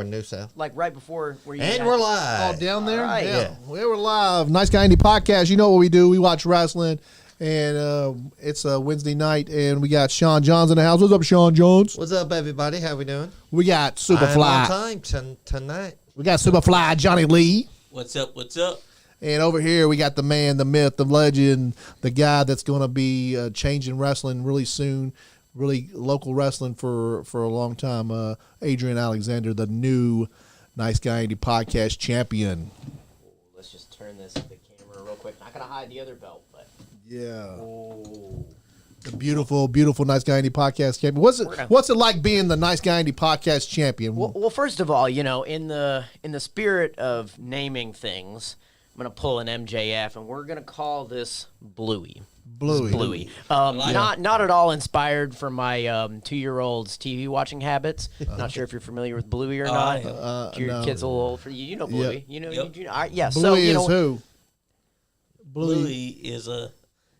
In New South. Like right before where you And we're live. Oh, down there? Right. Yeah. We were live. Nice Guy Andy podcast. You know what we do. We watch wrestling, and it's a Wednesday night, and we got Sean Johns in the house. What's up, Sean Johns? What's up, everybody? How we doing? We got I'm on Superfly. time tonight. We got Superfly Johnny Lee. What's up? What's up? And over here, we got the man, the myth, the legend, the guy that's going to be changing wrestling really soon, really local wrestling for a long time, Adrian Alexander, the new Nice Guy Andy podcast champion. Let's just turn this to the camera real quick. Not gonna hide the other belt, but Yeah. oh, The beautiful, beautiful Nice Guy Andy podcast champion. What's it like being the Nice Guy Andy podcast champion? well, first of all, in the spirit of naming things, I'm gonna pull an MJF, and we're gonna call this Bluey. Bluey. Not at all inspired from my 2-year-old's TV watching habits. Not sure if you're familiar with Bluey or not. Your no. kid's a little old for you. You know Bluey. Yep. You know. Yep. Yeah. Bluey So is who? Bluey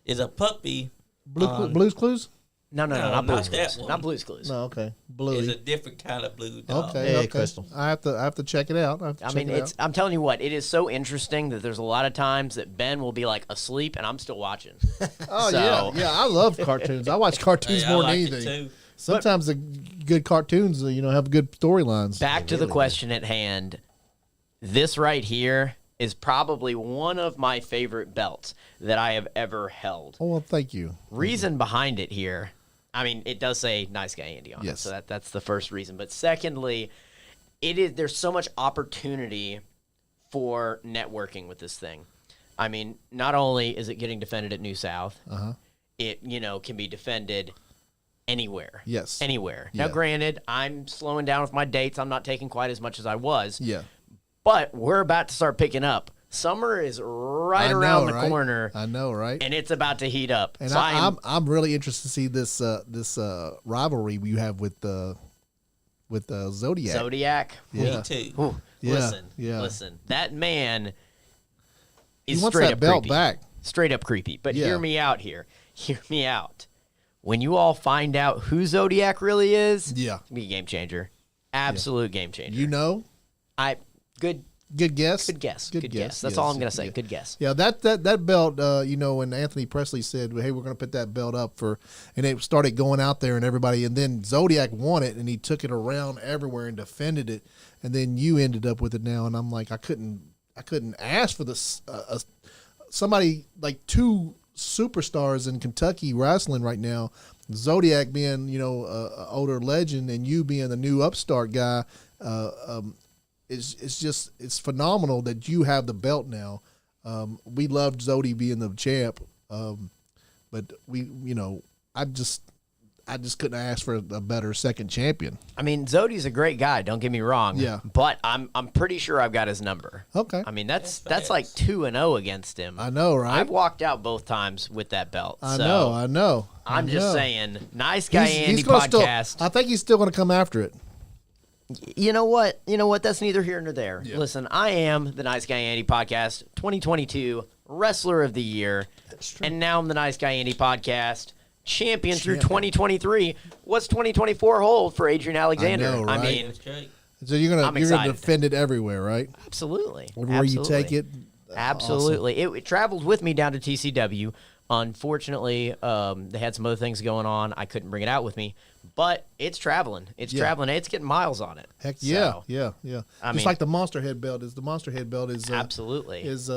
is a puppy. Blue's Clues? No, No, not not Blue's that Clues. one. Not Blue's Clues. No, okay. Is Bluey. a different kind of blue dog. Okay, Hey, okay. Crystal. I have to check it out. I'm telling you what, it is so interesting that there's a lot of times that Ben will be like asleep and I'm still watching. Oh So- yeah. I love cartoons. I watch cartoons Hey, I more like than it anything. too. Sometimes the good cartoons, have good storylines. Back to the question at hand. This right here is probably one of my favorite belts that I have ever held. Oh well, thank you. Reason behind it here, I mean, it does say Nice Guy Andy on it, Yes. so that's the first reason. But secondly, there's so much opportunity for networking with this thing. I mean, not only is it getting defended at New South, it can be defended anywhere. Yes. Anywhere. Yeah. Now, granted, I'm slowing down with my dates. I'm not taking quite as much as I was. Yeah. But we're about to start picking up. Summer is right around the corner. I know, right? And it's about to heat up. And So I'm really interested to see this rivalry you have with Zodiac. Zodiac. Yeah. Me too. Ooh, Yeah, listen. Listen. That man is He wants straight that up belt creepy. back. Straight up creepy. But Yeah. hear me out here. Hear me out. When you all find out who Zodiac really is, Yeah. it's gonna be a game changer. Absolute game changer. You know? Good Good guess. guess. Good Good guess, guess. That's yes. all I'm gonna say. Yeah. Good guess. Yeah, that belt, when Anthony Presley said, hey, we're going to put that belt up and it started going out there and everybody, and then Zodiac won it and he took it around everywhere and defended it, and then you ended up with it now, and I'm like, I couldn't ask for this, somebody like two superstars in Kentucky wrestling right now, Zodiac being, a older legend and you being the new upstart guy, it's phenomenal that you have the belt now. We loved Zodi being the champ, but I just couldn't ask for a better second champion. I mean, Zodi's a great guy. Don't get me wrong. Yeah. But I'm pretty sure I've got his number. Okay, I mean, that's like 2-0 against him. I know, right? I've walked out both times with that belt. I so know. I'm just saying, Nice Guy Andy gonna podcast. I think he's still going to come after it. You know what? That's neither here nor there. Yeah. Listen, I am the Nice Guy Andy podcast 2022 Wrestler of the Year, and now I'm the Nice Guy Andy podcast champion through 2023. What's 2024 hold for Adrian Alexander? know, right? I mean, That's great. So you're I'm gonna excited. defend it everywhere, right? absolutely. Everywhere you take it. Absolutely. It traveled with me down to TCW. Unfortunately, they had some other things going on. I couldn't bring it out with me, but it's traveling. It's traveling. It's getting miles on it. Heck So, yeah. I Just mean- like the Monster Head belt is. The Monster Head belt is Absolutely. is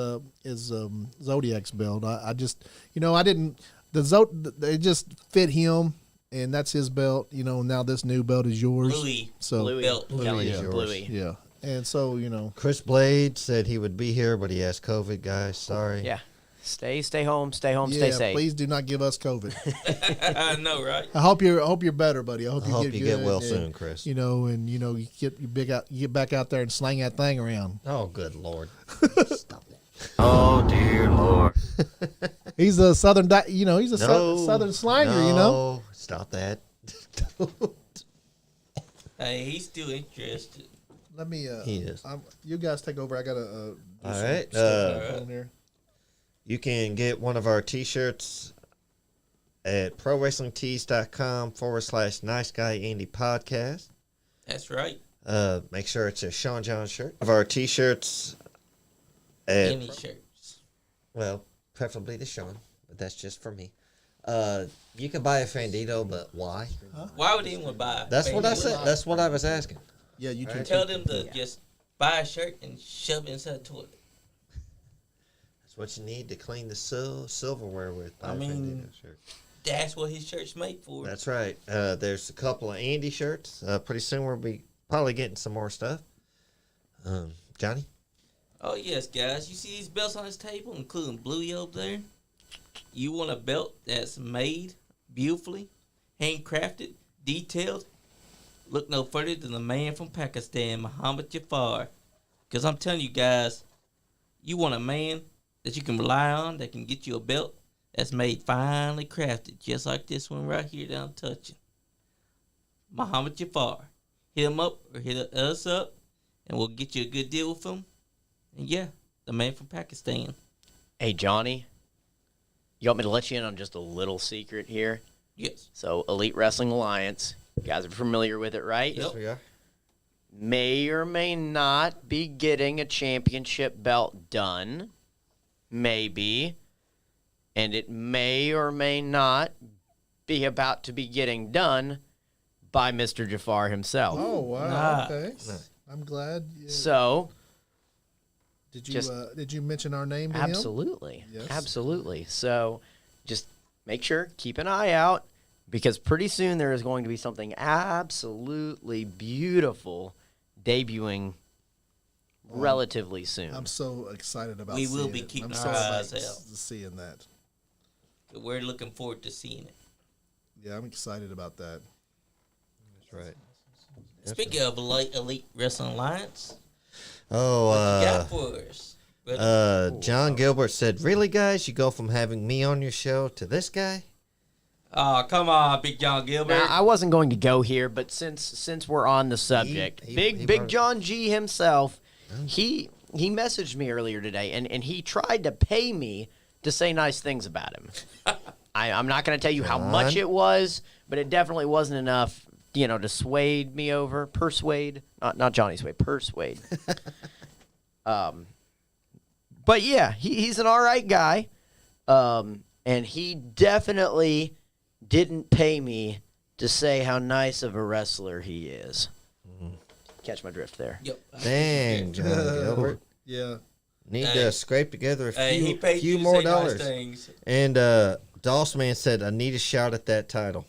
Zodiac's belt. I just I didn't it just fit him, and that's his belt. Now this new belt is yours. Bluey. So Bluey. Belt. Telling is you, yours. Bluey. yeah, and so Chris Blade said he would be here, but he has COVID, guys. Sorry. Yeah. Stay home, stay yeah, safe. please do not give us COVID. I know, right? I hope you're better, buddy. I hope I you hope get you good get well and, soon, Chris. you get back out there and slang that thing around. Oh, good Lord. Stop that. Oh dear Lord. He's a southern, he's a No. southern slanger, No. Stop that. Hey, he's still interested. Let me. He is. You guys take over. I gotta. All right. on there. You can get one of our T-shirts at prowrestlingtees.com/Nice Guy Andy podcast. That's right. Make sure it's a Sean John shirt. Of our T-shirts. Any shirts. Well, preferably the Sean, but that's just for me. You can buy a Fandito, but why? Why would anyone buy? That's what I Bandito? said. That's what I was asking. Yeah, you can. Tell them to just buy a shirt and shove it inside the toilet. That's what you need to clean the silverware with. Buy I a mean- Fandito shirt. That's what his shirt's made for. That's right. There's a couple of Andy shirts. Pretty soon we'll be probably getting some more stuff. Johnny? Oh, yes, guys. You see these belts on this table, including Bluey over there? You want a belt that's made beautifully, handcrafted, detailed? Look no further than the man from Pakistan, Muhammad Jafar. Because I'm telling you guys, you want a man that you can rely on, that can get you a belt that's made finely crafted, just like this one right here that I'm touching. Muhammad Jafar. Hit him up or hit us up, and we'll get you a good deal with him. And yeah, the man from Pakistan. Hey, Johnny, you want me to let you in on just a little secret here? Yes. So, Elite Wrestling Alliance, you guys are familiar with it, right? Yep. We are. May or may not be getting a championship belt done. Maybe. And it may or may not be about to be getting done by Mr. Jafar himself. Oh wow! Nice. Okay, Nice. I'm glad. So, Did you mention our name to him? absolutely. Yes. Absolutely. So, just make sure, keep an eye out, because pretty soon there is going to be something absolutely beautiful debuting relatively soon. I'm so excited about. We will seeing be it. keeping I'm our so eyes excited out. seeing that. We're looking forward to seeing it. Yeah, I'm excited about that. That's right. Speaking of Elite Wrestling Alliance, Oh, what you got for us? brother? John Gilbert said, "Really, guys? You go from having me on your show to this guy?" Oh, come on, Big John Gilbert. Now, I wasn't going to go here, but since we're on the subject, he Big brought- John G himself, he messaged me earlier today, and he tried to pay me to say nice things about him. I'm not going to tell you how much John? it was, but it definitely wasn't enough, to persuade, not Johnny's way, persuade. But yeah, he's an all right guy, and he definitely didn't pay me to say how nice of a wrestler he is. Catch my drift there. Yep. Dang, John Gilbert. Yeah. Need Hey. to scrape together a Hey, he paid few you to more say nice dollars. things. And Dossman said, "I need a shot at that title."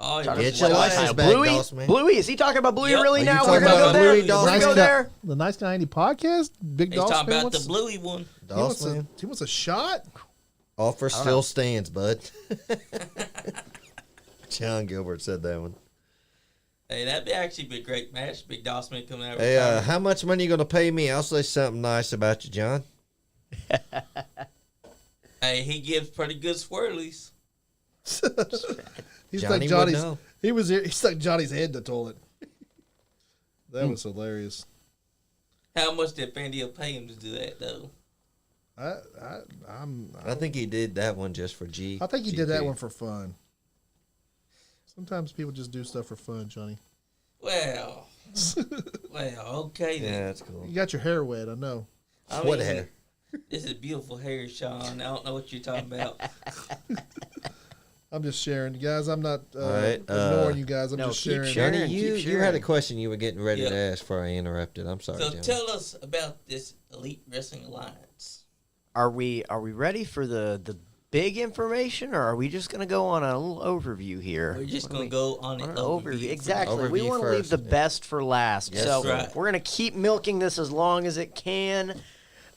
Oh, yeah. Get What your else? license back, Bluey? Doss, man. Bluey? Is he talking about Bluey Yep. really Are you now? talking We're going to about go there. Bluey We're Doss? going to go Nice there. The Nice Guy Andy podcast. Big He's Doss talking fan about the wants, Bluey one. he wants Dossman. he wants a shot. Offer still stands, bud. John Gilbert said that one. Hey, that'd actually be a great match. Big Dossman coming out. Hey, how much money you gonna pay me? I'll say something nice about you, John. Hey, he gives pretty good swirlies. He Johnny stuck would Johnny's. know. He stuck Johnny's head in the toilet. That was hilarious. How much did Fandio pay him to do that, though? I think he did that one just for G. I think he did that GP. one for fun. Sometimes people just do stuff for fun, Johnny. Well, okay then. Yeah, that's cool. You got your hair wet, I know. I What mean, hair? This is beautiful hair, Sean. I don't know what you're talking about. I'm just sharing, guys. I'm not right, ignoring you guys. I'm no, just keep sharing. sharing. Johnny, you Keep you had a sharing. question you were getting ready Yeah. to ask before I interrupted. I'm sorry, So Johnny. tell us about this Elite Wrestling Alliance. Are we ready for the big information, or are we just going to go on a little overview here? We're just What do going to go on on an an overview. Exactly. We Overview want to leave first, the yeah. best for last. Yes, so right. we're going to keep milking this as long as it can.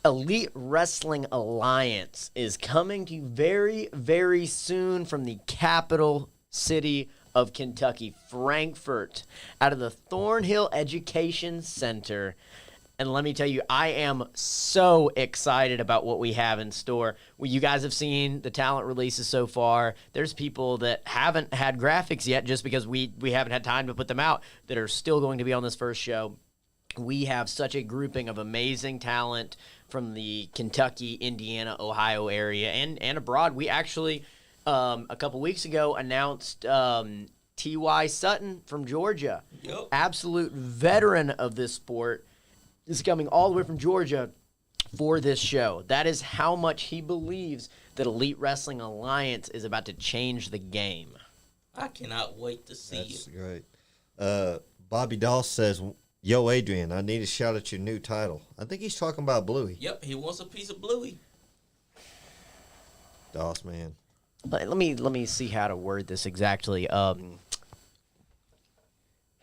Elite Wrestling Alliance is coming to you very, very soon from the capital city of Kentucky, Frankfort, out of the Thornhill Education Center. And let me tell you, I am so excited about what we have in store. Well, you guys have seen the talent releases so far. There's people that haven't had graphics yet just because we haven't had time to put them out that are still going to be on this first show. We have such a grouping of amazing talent from the Kentucky, Indiana, Ohio area and abroad. We actually, a couple weeks ago, announced T.Y. Sutton from Georgia, Yep. absolute veteran of this sport, is coming all the way from Georgia for this show. That is how much he believes that Elite Wrestling Alliance is about to change the game. I cannot wait to see That's it. great. Bobby Doss says, "Yo, Adrian, I need a shout at your new title." I think he's talking about Bluey. Yep, he wants a piece of Bluey. Doss, man. Let me see how to word this exactly.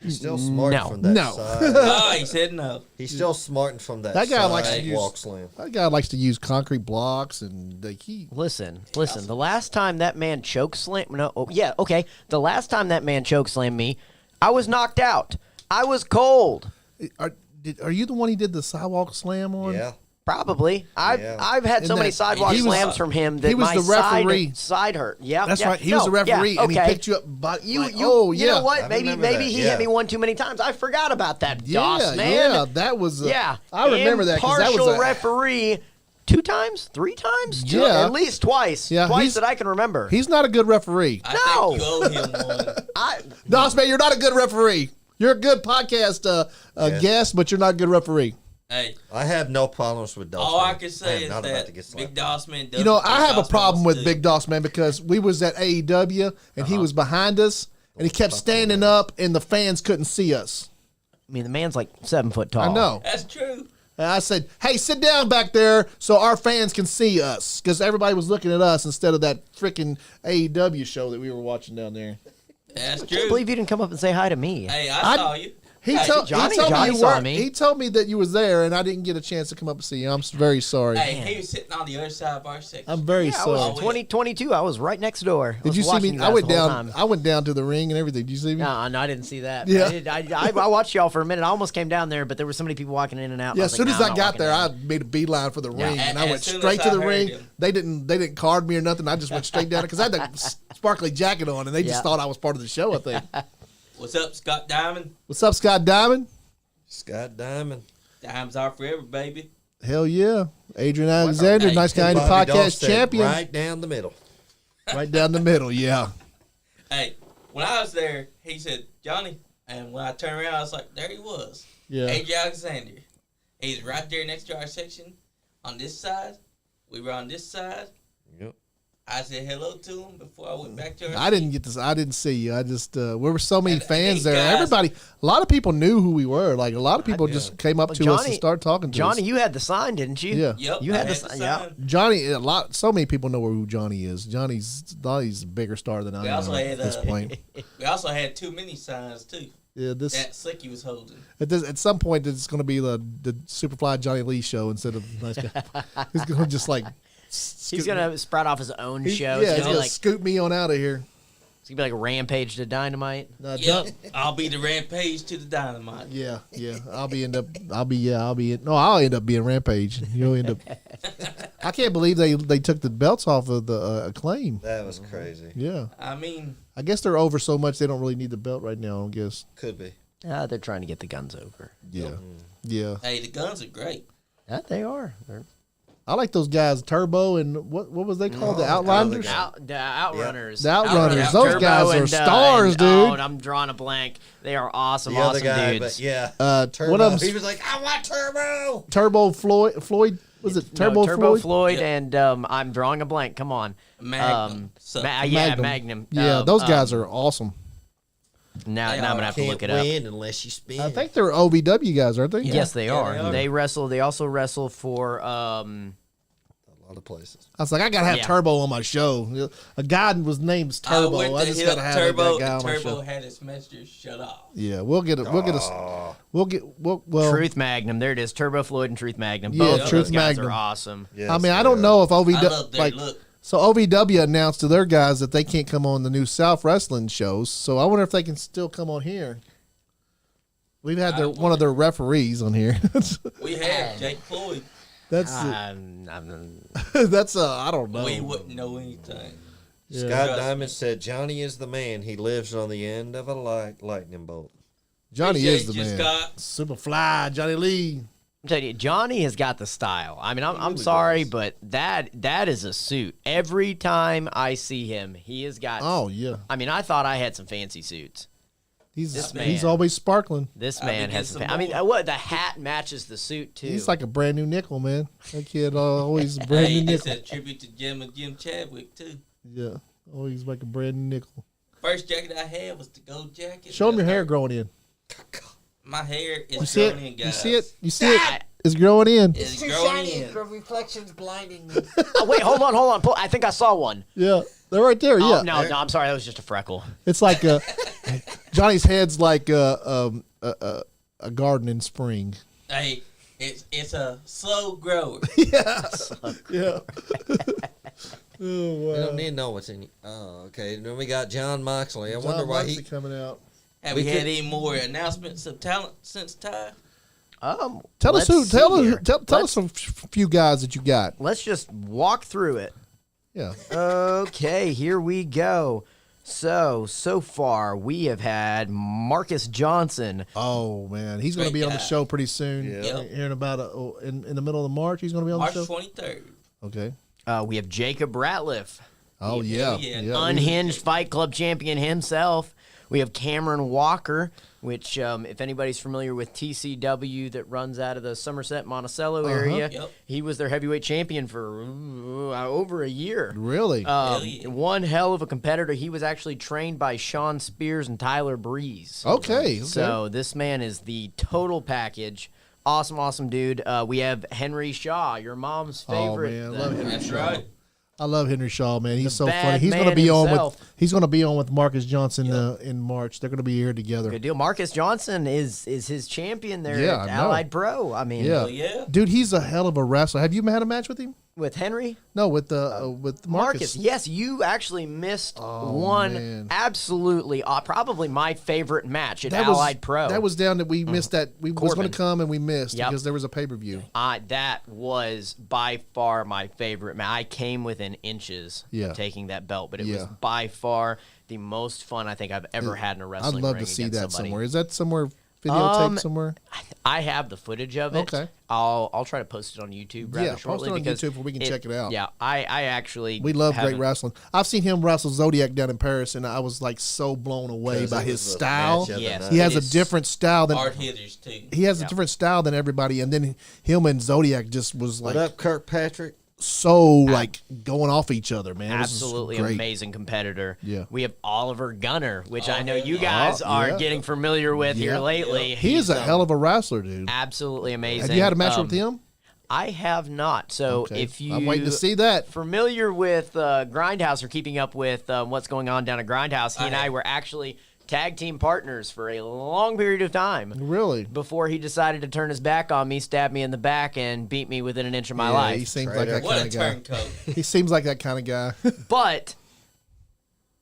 He's still smarting No. from that No. side. Oh, he said no. He's still smarting from that That guy likes to side use- walk slam. That guy likes to use concrete blocks and he. Listen. The last time that man choke slam, the last time that man choke slammed me, I was knocked out. I was cold. Are you the one he did the sidewalk slam on? Yeah. Probably. Yeah. I've had so And many that- sidewalk he was- slams from him that he was my the referee. side hurt. Yeah, That's yeah. right. He was the referee, and he picked you up. But You you know what? I Maybe remember that, he yeah. hit me one too many times. I forgot about that. Doss, man. Yeah, that was. Yeah, I remember that because that was impartial a referee. 2 times, 3 times, Yeah. at least twice. Yeah, Twice he's- that I can remember. He's not a good referee. I No. think you owe him one. Doss, man, you're not a good referee. You're a good podcast guest, but you're not a good referee. Hey, I have no problems with Doss. all I man. can say am is not about to that get slapped. Big Doss Man does You know, what I Big have a Doss problem wants with to do. Big Doss, man, because we was at AEW and he was behind us and he kept standing up and the fans couldn't see us. I mean, the man's like 7 foot tall. I know. That's true. And I said, "Hey, sit down back there so our fans can see us," because everybody was looking at us instead of that freaking AEW show that we were watching down there. That's I can't true. believe you didn't come up and say hi to me. Hey, I saw you. He Hey, told Johnny me you saw were. me. He told me that you was there, and I didn't get a chance to come up and see you. I'm very sorry. Hey, he was sitting on the other side of our section. I'm very Yeah, I was sorry. in 2022. I was right next door. I Did was you see watching me? guys I went the whole down. time. I went down to the ring and everything. Did you see me? No, I didn't see that. Yeah. I watched y'all for a minute. I almost came down there, but there were so many people walking in and out. Yeah, I as was soon like, as nah, I I'm got not there, walking I made a beeline for the ring, and I as went soon straight as to I the heard ring. him. They didn't card me or nothing. I just went straight down because I had the sparkly jacket on, and they just Yeah. thought I was part of the show. I think. What's up, Scott Diamond? What's up, Scott Diamond? Scott Diamond. Diamonds are forever, baby. Hell yeah, Adrian Alexander, Hey, Nice Guy, the Bobby Doss podcast said champion, right down the middle. right down the middle. Yeah. Hey, when I was there, he said, Johnny, and when I turned around, I was like, there he was. Yeah. Adrian Alexander. He's right there next to our section on this side. We were on this side. Yep. I said hello to him before I went back to our I didn't get this. I didn't see you. I just there were so many And fans these there. guys- Everybody, a lot of people knew who we were. Like a lot of people Yeah. just came up Well, to us and Johnny- started talking to Johnny, us. you had the sign, didn't you? Yeah. Yep, You had I this- the yeah. sign. Johnny, so many people know who Johnny is. Johnny's a bigger star than I We am also at had, this point. We also had too many signs, too. Yeah, this That Slicky was holding. at some point it's going to be the Superfly Johnny Lee show instead of Nice Guy. He's going to just like He's gonna sprout off his own show. Yeah, It's he's gonna be going like to scoot me on out of here. it's gonna be like Rampage to Dynamite. John, Yep. I'll be the rampage to the dynamite. yeah. I'll end up being Rampage. You'll end up. I can't believe they took the belts off of the Acclaim. That was crazy. Yeah, I mean, I guess they're over so much they don't really need the belt right now. I guess. Could be. They're trying to get the guns over. Yeah, yeah. hey, the guns are great. They are. They're I like those guys, Turbo and what was they called? The Outlanders. guy. the Outrunners. The Outrunners. Yeah, Those Turbo guys are and, stars, and, dude. Oh, and I'm drawing a blank. They are awesome, The other awesome guy, dudes. but yeah. One of He them's was like, I want Turbo. Turbo Floyd. Was it Turbo Floyd? Yeah. and I'm drawing a blank. Come on. Magnum. So- Magnum. Yeah, those guys are awesome. Now They I'm are. gonna have to Can't look it up. win unless you spin. I think they're OVW guys, aren't they? Yes, they Yeah, are. they are. They wrestle. They also wrestle for. a lot of places. I was like, I gotta have Yeah. Turbo on my show. A guy was named Turbo. went I to just hit gotta up have Turbo, that guy on and my Turbo show. had his message shut off. Yeah, we'll get well. Truth Magnum. There it is. Turbo Floyd and Truth Magnum. Yeah, Both of Truth those guys Magnum. are awesome. Yes, I mean, I they don't are. know if I love OVW their like. look. So OVW announced to their guys that they can't come on the new South Wrestling shows. So I wonder if they can still come on here. We've had one of their referees on here. We had Jake Floyd. That's I'm that's I don't know. We wouldn't know anything. Scott Trust Diamond me. said, Johnny is the man. He lives on the end of a lightning bolt. Johnny is the Appreciate you, man. Scott. Superfly Johnny Lee. I'm telling you, Johnny has got the style. I mean, I'm sorry, but that is a suit. Every time I see him, he has got. Oh yeah. I mean, I thought I had some fancy suits. He's man. always sparkling. This I'll man be has some. getting I mean, some more. what the hat matches the suit too. He's like a brand new nickel, man. That kid always a brand Hey, new it's nickel. a tribute to Jim Chadwick too. Yeah, always like a brand new nickel. First jacket I had was the gold jacket. Show him your hair growing in. My hair You is see it? growing in, guys. You see it? You see it? It's growing in. It's growing in. reflections blinding me. Oh, wait, hold on. I think I saw one. Yeah, they're right there. Yeah, Oh, no, I'm sorry. That was just a freckle. it's like Johnny's head's like a garden in spring. Hey, it's a slow grower. Yeah. Oh We wow. don't need to know what's in you. Oh, okay. Then we got John Moxley. I wonder why he. coming out. Have We we had could- any more announcements of talent since Ty? Tell us let's who. see Tell here. us. Tell us a few guys that you got. Let's just walk through it. Yeah. Okay, here we go. So far we have had Marcus Johnson. Oh man, he's going to Great be on the guy. show pretty soon. Yeah. Yep. Here in about in the middle of March, he's going to be on March the show. 23rd. Okay. We have Jacob Ratliff, Oh Yeah, yeah. yeah. unhinged Fight Club champion himself. We have Cameron Walker, which, if anybody's familiar with TCW that runs out of the Somerset Monticello area, Yep. he was their heavyweight champion for over a year. Really? Hell yeah. One hell of a competitor. He was actually trained by Sean Spears and Tyler Breeze. okay. So this man is the total package. Awesome dude. We have Henry Shaw, your mom's favorite. man, I love Henry That's Shaw. right. I love Henry Shaw, man. He's so bad funny. He's going to man be on himself. with. He's going to be on with Marcus Johnson in March. They're going to be here together. Good deal. Marcus Johnson is his champion there Yeah, at I know. Allied Pro. I mean, Yeah. Hell yeah. Dude, he's a hell of a wrestler. Have you had a match with him? with Henry. No, with Marcus. Yes, you actually missed Oh, one man. absolutely, probably my favorite match at That Allied was, Pro. That was down that we missed that. We was going Corbin. to come and we missed Yep. because there was a pay-per-view. That was by far my favorite match. I came within inches Yeah. of taking that belt, but it was Yeah. by far the most fun I think I've ever had in a I'd wrestling love ring to see against that somebody. somewhere. Is that somewhere videotaped somewhere? I have the footage of it. Okay. I'll try to post it on YouTube rather Yeah, post shortly it on because YouTube where we can check it out. Yeah, I actually We love great haven't- wrestling. I've seen him wrestle Zodiac down in Paris, and I was like so blown away by his style. Yes. He has It a is different style than Hard hitters too. he has a Yep. different style than everybody, and then him and Zodiac just was What like up, Kirkpatrick? so like going off each other, man. It was just Absolutely great. amazing competitor. Yeah. We have Oliver Gunner, which I know yeah. you guys Oh, are yeah. getting familiar with here Yeah. lately. He is He's, a hell of a wrestler, dude. absolutely amazing. Have you had a match with him? I have not. So Okay. if you I'm waiting to see that. familiar with Grindhouse or keeping up with what's going on down at Grindhouse, he and I I am. were actually tag team partners for a long period of time Really? before he decided to turn his back on me, stab me in the back, and beat me within an inch of my Yeah, life. he seems Traitor. like that What a kind of guy. turncoat. He seems like that kind of guy. But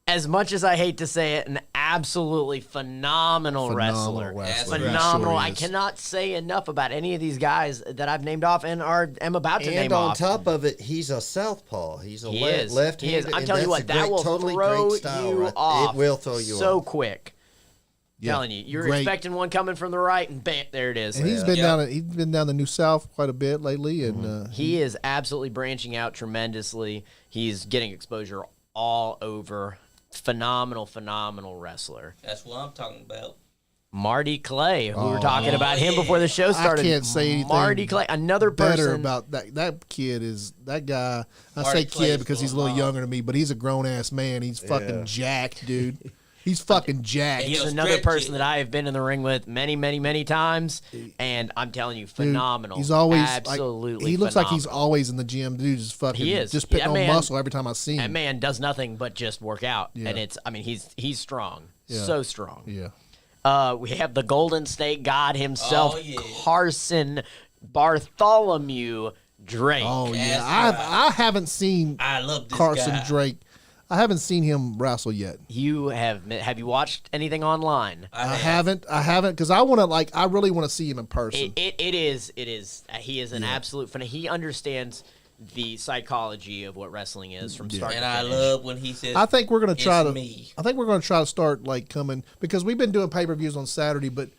as much as I hate to say it, an absolutely phenomenal wrestler. wrestler. Phenomenal. Sure I is. cannot say enough about any of these guys that I've named off and am about to And name on off. top of it, he's a southpaw. He's a He is. left He is. handed. I'm telling you what, that will totally throw great style, you right? off. It will throw you so off. quick. Yeah. Telling you, you're Great. expecting one coming from the right, and bam, there it is. And he's been Yeah. down. He's been down the New South quite a bit lately, and He is absolutely branching out tremendously. He's getting exposure all over. Phenomenal wrestler. That's what I'm talking about. Marty Clay, who we were Oh, talking about him yeah. before the show started. can't say anything Marty Clay, another better person. about that. That kid is that guy. I Marty say Clay kid is because he's a going little on. younger than me, but he's a grown ass man. He's fucking Yeah. jacked, dude. He's fucking jacked. Hey, He's He'll another stretch person it. that I have been in the ring with many times, and I'm telling you, Dude, phenomenal. He's always absolutely. Like, he looks like he's phenomenal. always in the gym. Dude, just fucking. He is. Just putting That on man- muscle every time I see That him. man does nothing but just work out, Yeah. and it's. I mean, he's strong, Yeah. so strong. Yeah. We have the Golden State God himself, Oh, yeah. Carson Bartholomew Drake. Oh yeah. That's I haven't seen I love this Carson guy. Drake. I haven't seen him wrestle yet. You have you watched anything online? I haven't because I want to I really want to see him in person. It is. He is an absolute fan. He understands the psychology of what wrestling is from start And to I finish. love when he says, I think we're gonna try "It's to. me." I think we're gonna try to start coming because we've been doing pay per views on Saturday, but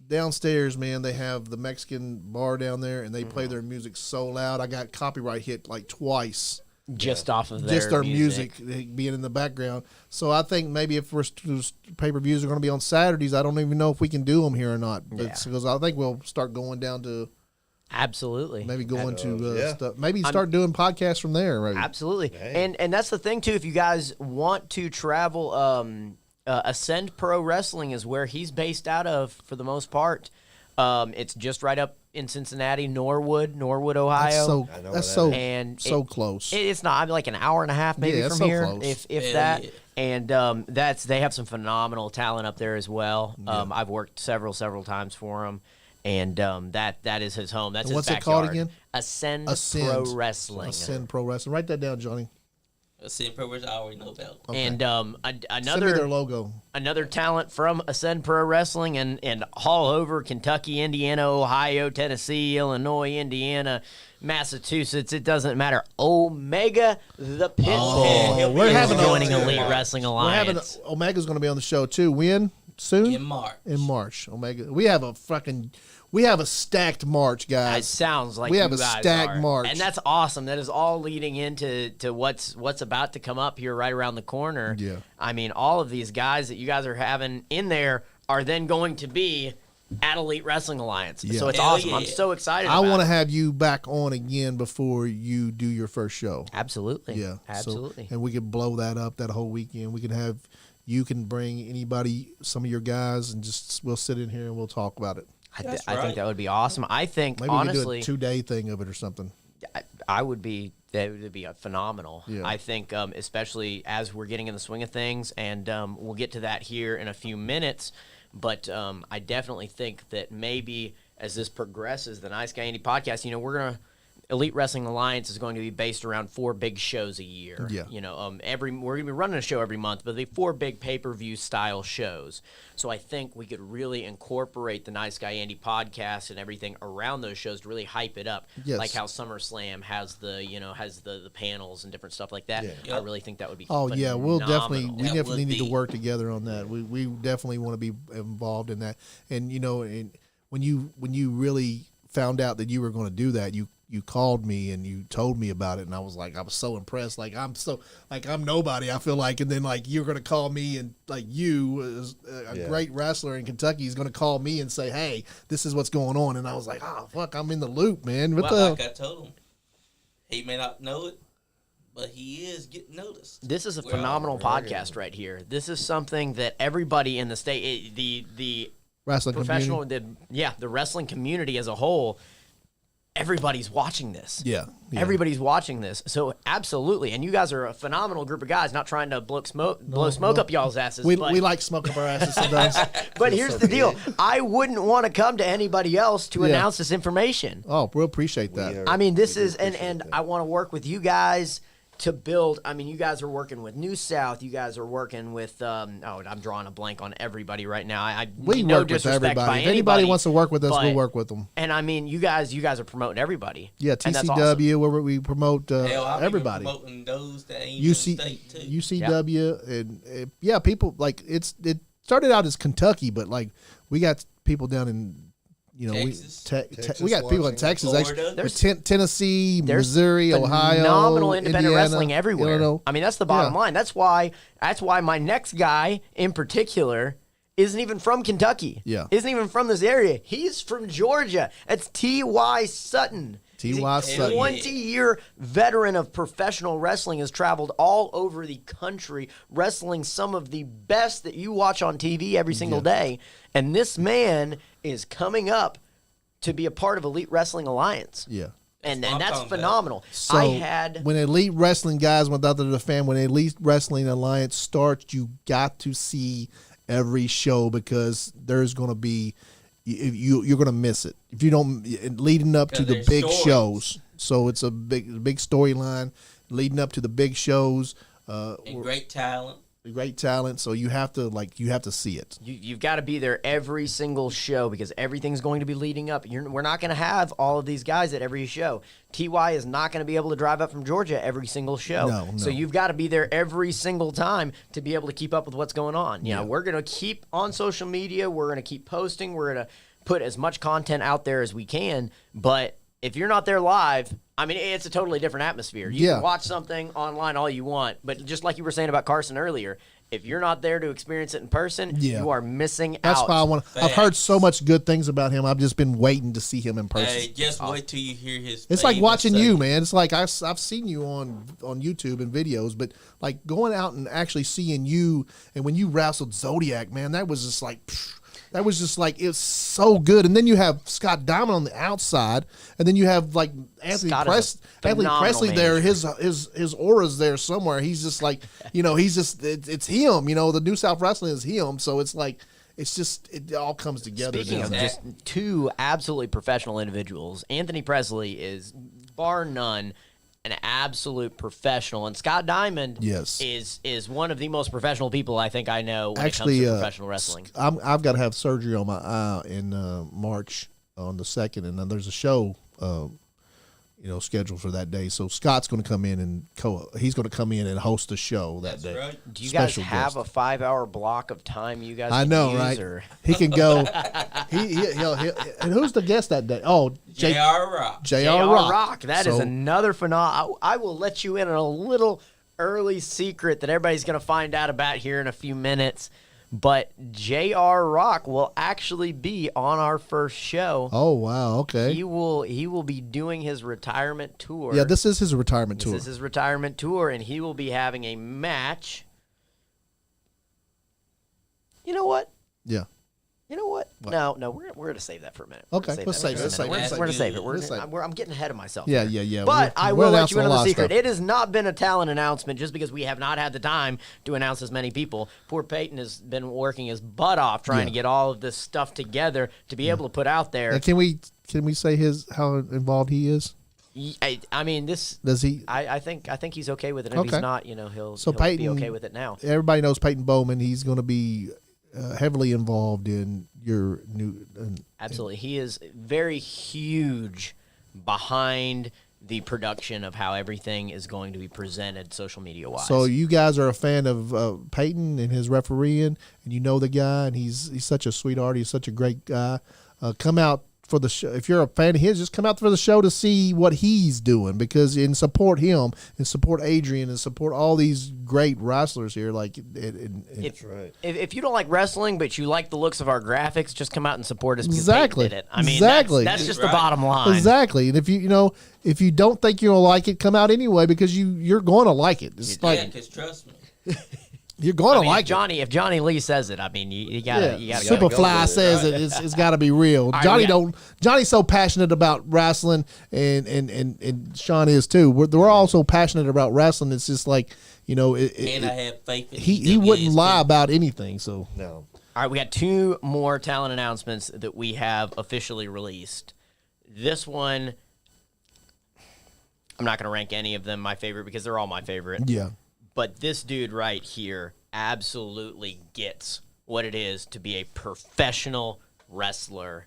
downstairs, man, they have the Mexican bar down there, and they play their music so loud. I got copyright hit like twice. Just off of their Just their music. being in the background. So I think maybe if pay-per-views are going to be on Saturdays, I don't even know if we can do them here or not. Because I think we'll start going down to Absolutely. maybe going to stuff. Maybe start doing podcasts from there. Right? Absolutely. And that's the thing, too. If you guys want to travel, Ascend Pro Wrestling is where he's based out of for the most part. It's just right up in Cincinnati, Norwood, Ohio. That's so and so close. It's not. I'm like an hour and a half maybe Yeah, from so here, close. if that. Yeah. And they have some phenomenal talent up there as well. I've worked several times for him, and that is his home. That's And his what's it backyard. called again? Ascend Pro Wrestling. Ascend Pro Wrestling. Write that down, Johnny. Ascend Pro Wrestling, I already know about. Okay. And Send me their logo. another talent from Ascend Pro Wrestling and all over Kentucky, Indiana, Ohio, Tennessee, Illinois, Indiana, Massachusetts. It doesn't matter. Omega the Pitbull we're is having joining a- Elite Wrestling Alliance. Omega's going to be on the show too. When? Soon? In March. In March. Omega. We have a stacked March, It guys. sounds like We you have a guys stacked are. March. And that's awesome. That is all leading into what's about to come up here right around the corner. Yeah. I mean, all of these guys that you guys are having in there are then going to be at Elite Wrestling Alliance. Yeah. So it's Hell awesome. yeah. I'm so excited I about want to it. have you back on again before you do your first show. Absolutely. Yeah. Absolutely. So, and we could blow that up that whole weekend. We can have, you can bring anybody, some of your guys, and we'll sit in here and we'll talk about it. I That's think right. that would be awesome. I think, Maybe honestly, we could do a 2-day thing of it or something. I would be that would be phenomenal. Yeah. I think, especially as we're getting in the swing of things, and we'll get to that here in a few minutes. But I definitely think that maybe as this progresses, the Nice Guy Andy podcast, Elite Wrestling Alliance is going to be based around 4 big shows a year. Yeah. We're going to be running a show every month, but they're 4 big pay-per-view style shows. So I think we could really incorporate the Nice Guy Andy podcast and everything around those shows to really hype it up. Yes. Like how SummerSlam has the panels and different stuff like that. Yeah. I really think that would be Oh yeah, we phenomenal. definitely need to be. work together on that. We definitely want to be involved in that. And and when you really found out that you were going to do that, you called me and you told me about it, and I was so impressed. I'm nobody, I feel like, and then you're going to call me, and you as a great wrestler in Kentucky is going to call me and say, hey, this is what's going on, and I was like, oh fuck, I'm in the loop, man. What Well, the? like I told him, he may not know it, but he is getting noticed. This is a We're phenomenal all- podcast right here. This is something that everybody in the state, the Wrestling professional, community? the wrestling community as a whole, everybody's watching this. Yeah. Everybody's watching this. So absolutely. And you guys are a phenomenal group of guys, not trying to blow smoke up y'all's asses. We but, like smoke up our asses sometimes. but here's the deal. I wouldn't want to come to anybody else to announce this information. Oh, we'll appreciate that. I mean, this is, and I want to work with you guys to build. I mean, you guys are working with New South. You guys are working with, I'm drawing a blank on everybody right now. We no work with disrespect by everybody. If anybody wants to work with us, but- we'll work with them. And I mean, you guys are promoting everybody. Yeah, And that's awesome. TCW, where we promote Hell, I'll everybody. be promoting those that ain't UC, in the state too. UCW, and people it started out as Kentucky, but we got people down in Texas. Texas, we got people in Washington, Texas, Florida. Tennessee, There's Missouri, Ohio, phenomenal independent Indiana, wrestling everywhere. Illinois. I mean, that's the bottom Yeah. line. That's why my next guy in particular isn't even from Kentucky. Yeah. Isn't even from this area. He's from Georgia. It's T.Y. Sutton. T.Y. He's a Sutton. 20-year veteran of professional wrestling, has traveled all over the country, wrestling some of the best that you watch on TV every single day. And this man is coming up to be a part of Elite Wrestling Alliance. Yeah. And That's what I'm that's talking about. phenomenal. So I had when Elite Wrestling guys went out there to the fan, when Elite Wrestling Alliance starts, you got to see every show because there's going to be you're going to miss it if you don't leading up to the there's big stories. shows. So it's a big storyline leading up to the big shows. And great talent. Great talent. So you have to see it. you've got to be there every single show because everything's going to be leading up. We're not going to have all of these guys at every show. TY is not going to be able to drive up from Georgia every single show. No. So you've got to be there every single time to be able to keep up with what's going on. We're going to keep on social media. We're going to keep posting. We're going to put as much content out there as we can, but if you're not there live, I mean, it's a totally different atmosphere. You can watch something online all you want, but just like you were saying about Carson earlier, if you're not there to experience it in person, you are missing out. That's why I want. I've heard so much good things about him. I've just been waiting to see him in person. Hey, just wait till you hear his. It's like watching you, man. It's like I've seen you on YouTube and videos, but like going out and actually seeing you, and when you wrestled Zodiac, man, that was just like. That was just like, it's so good. And then you have Scott Diamond on the outside, and then you have like Anthony Presley there. His aura's there somewhere. He's just like, he's just, it's him. The New South Wrestling is him. So it's like, it all comes together. Speaking of just two absolutely professional individuals, Anthony Presley is bar none an absolute professional, and Scott Diamond is one of the most professional people I think I know when it comes to professional wrestling. I've got to have surgery on my eye in March on the 2nd, and then there's a show scheduled for that day. So Scott's going to come in and he's going to come in and host a show that day. Right. Do you guys have a 5-hour block of time you guys? I know, use, right? Or? He can go. He'll and who's the guest that day? Oh, J.R. Rock. J.R. Rock. That is another phenomenal. I will let you in on a little early secret that everybody's going to find out about here in a few minutes. But J.R. Rock will actually be on our first show. Oh, wow. Okay. He will be doing his retirement tour. Yeah, this is his retirement tour. This is his retirement tour, and he will be having a match. You know what? Yeah. You know what? No, we're going to save that for a minute. Okay, let's save it. We're going to save it. I'm getting ahead of myself. Yeah, here. yeah. But I will let you in on the secret. It has not been a talent announcement just because we have not had the time to announce as many people. Poor Peyton has been working his butt off trying to get all of this stuff together to be able to put out there. And can we say how involved he is? I mean, this does he? I think he's okay with it. And if he's not, he'll Peyton, be okay with it now. Everybody knows Peyton Bowman. He's going to be heavily involved in your new. Absolutely, he is very huge behind the production of how everything is going to be presented social media wise. So you guys are a fan of Peyton and his refereeing, and you know the guy, and he's such a sweetheart. He's such a great guy. Come out for the show. If you're a fan of his, just come out for the show to see what he's doing, and support him and support Adrian and support all these great wrestlers here. That's right. If you don't like wrestling but you like the looks of our graphics, just come out and support us because exactly. Peyton did it. I mean, that's just the bottom line. Exactly. And if if you don't think you'll like it, come out anyway because you're going to like it. It's because trust me. You're going to like it. If Johnny Lee says it, I mean, you gotta Superfly says it. It's got to be real. Johnny's so passionate about wrestling, and Sean is too. We're all so passionate about wrestling. It's just like and I have faith in he wouldn't lie about anything. So no. All right, we got two more talent announcements that we have officially released. This one, I'm not going to rank any of them my favorite because they're all my favorite. Yeah. But this dude right here absolutely gets what it is to be a professional wrestler.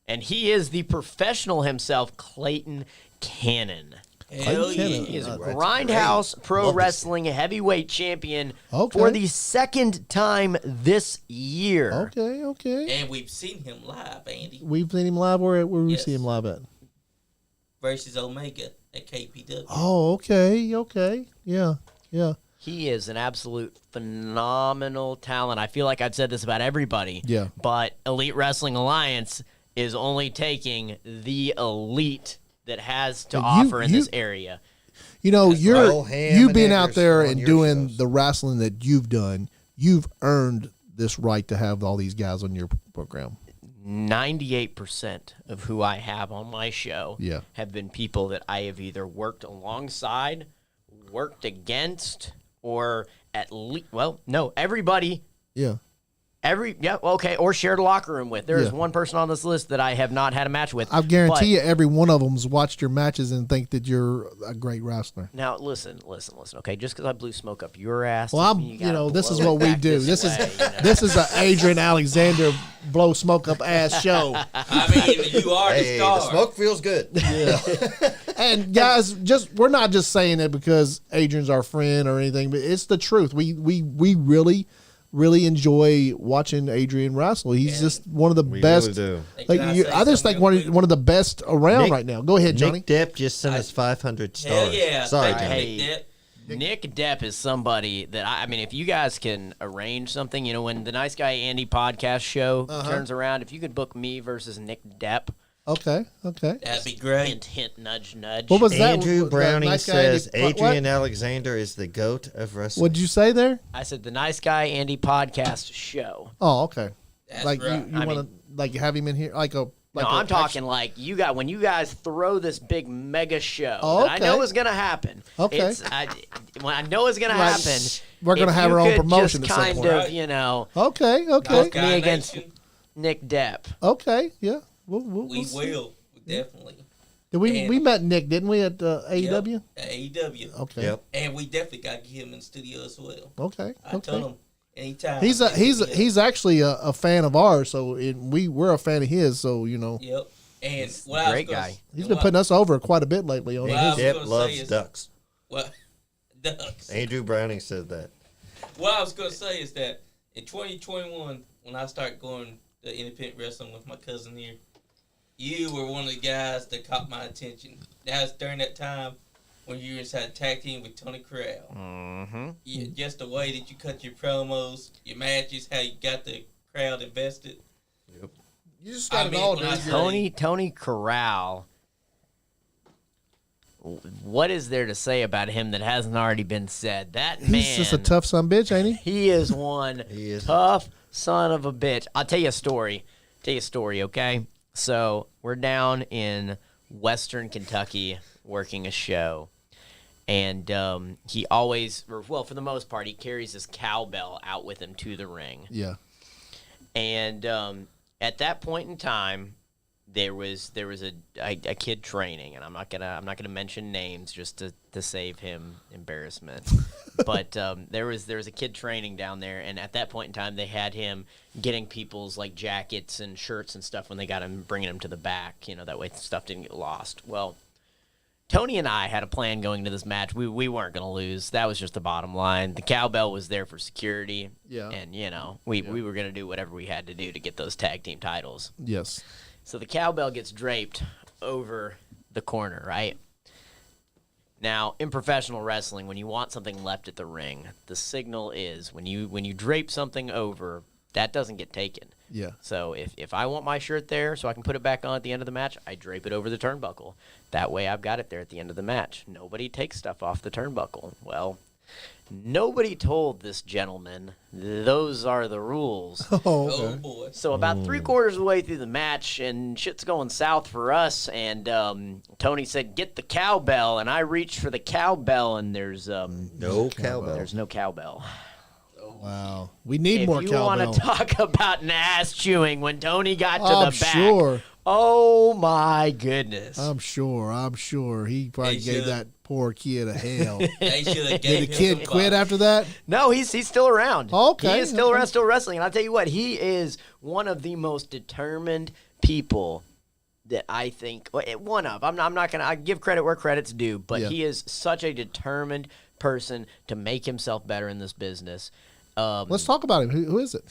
And he is the professional himself, Clayton Cannon. Hell yeah. He is Grindhouse Pro Wrestling heavyweight champion for the second time this year. Okay. And we've seen him live, Andy. We've seen him live. Where we see him live at? Versus Omega at KPW. Oh, okay. Yeah. He is an absolute phenomenal talent. I feel like I've said this about everybody. Yeah. But Elite Wrestling Alliance is only taking the elite that has to offer in this area. You've been out there and doing shows. the wrestling that you've done. You've earned this right to have all these guys on your program. 98% of who I have on my show have been people that I have either worked alongside, worked against, or at least, everybody. Yeah. Or shared a locker room with. There is one person on this list that I have not had a match with. I guarantee you every one of them's watched your matches and think that you're a great wrestler. Now, listen, okay? Just because I blew smoke up your ass. Well, this is what we do. This is an Adrian Alexander blow smoke up ass show. I mean, you are the star. The smoke feels good. Yeah. And guys, we're not just saying it because Adrian's our friend or anything, but it's the truth. We really really enjoy watching Adrian wrestle. He's just one of the We best. really do. Hey, Like can I you, say I just think something real quick? one of the best around Nick- right now. Go ahead, Johnny. Nick Depp just sent us 500 stars. Hell yeah. Sorry, Thank you, Johnny. Nick Depp. Nick Depp is somebody that I mean, if you guys can arrange something, when the Nice Guy Andy podcast show turns around, if you could book me versus Nick Depp, Okay. That'd be great. hint, hint, nudge, nudge. What was that? Andrew The Browning Nice Guy says Andy- what? Adrian Alexander is the GOAT of wrestling. What'd you say there? I said the Nice Guy Andy podcast show. Oh, okay. That's Like right. you want to like have him in here like a. Like No, a I'm talking like when you guys throw this big mega show Oh, that I know okay. is gonna happen. Okay. When I know it's gonna Right. happen. We're gonna if have you our own could promotion Just at some kind point. of, Right. Okay. Nice me Guy against Nation. Nick Depp. Okay. Yeah. We'll We see. will. Definitely. Did we And- met Nick, didn't we, at AEW? Yep, at AEW. Okay. Yep. And we definitely got to get him in the studio as well. Okay. I told him anytime. He's actually a fan of ours, so we're a fan of his. So Yep. And what I was great gonna guy. s- he's and been what- putting us over quite a bit lately on Well, I his. was Depp gonna loves say is- ducks. What? Ducks. Andrew Browning said that. What I was going to say is that in 2021, when I started going to independent wrestling with my cousin here, you were one of the guys that caught my attention. That was during that time when you were inside tag team with Tony Corral. Mm-hmm. Just the way that you cut your promos, your matches, how you got the crowd invested. You just got it all, dude. Tony Corral. What is there to say about him that hasn't already been said? That man, He's just a tough son of a bitch, ain't he? he is one He is. tough son of a bitch. I'll tell you a story. Okay? So we're down in Western Kentucky working a show. And he always, for the most part, he carries his cowbell out with him to the ring. Yeah. And at that point in time, there was a kid training, and I'm not gonna mention names just to save him embarrassment. But there was a kid training down there, and at that point in time, they had him getting people's like jackets and shirts and stuff when they got him, bringing them to the back. That way stuff didn't get lost. Well, Tony and I had a plan going into this match. We weren't going to lose. That was just the bottom line. The cowbell was there for security. Yeah. And, we were going to do whatever we had to do to get those tag team titles. Yes. So the cowbell gets draped over the corner, right? Now, in professional wrestling, when you want something left at the ring, the signal is when you drape something over, that doesn't get taken. Yeah. So if I want my shirt there so I can put it back on at the end of the match, I drape it over the turnbuckle. That way I've got it there at the end of the match. Nobody takes stuff off the turnbuckle. Well, nobody told this gentleman those are the rules. Oh, Oh, okay. boy. So about 3/4 of the way through the match, and shit's going south for us, and Tony said, "Get the cowbell," and I reached for the cowbell, and there's No cowbell. there's no cowbell. Wow. We need If more you cowbell. want to talk about an ass chewing when Tony got to I'm the back, sure. oh my goodness! I'm sure. He probably They gave should. that poor kid a hell. They should have Did gave the him kid some quit fire. after that? No, he's still around. Okay, He is still okay. around, still wrestling. And I'll tell you what, he is one of the most determined people that I think, one of. I'm not going to, I give credit where credit's due, but Yeah. he is such a determined person to make himself better in this business. Let's talk about him. Who is it?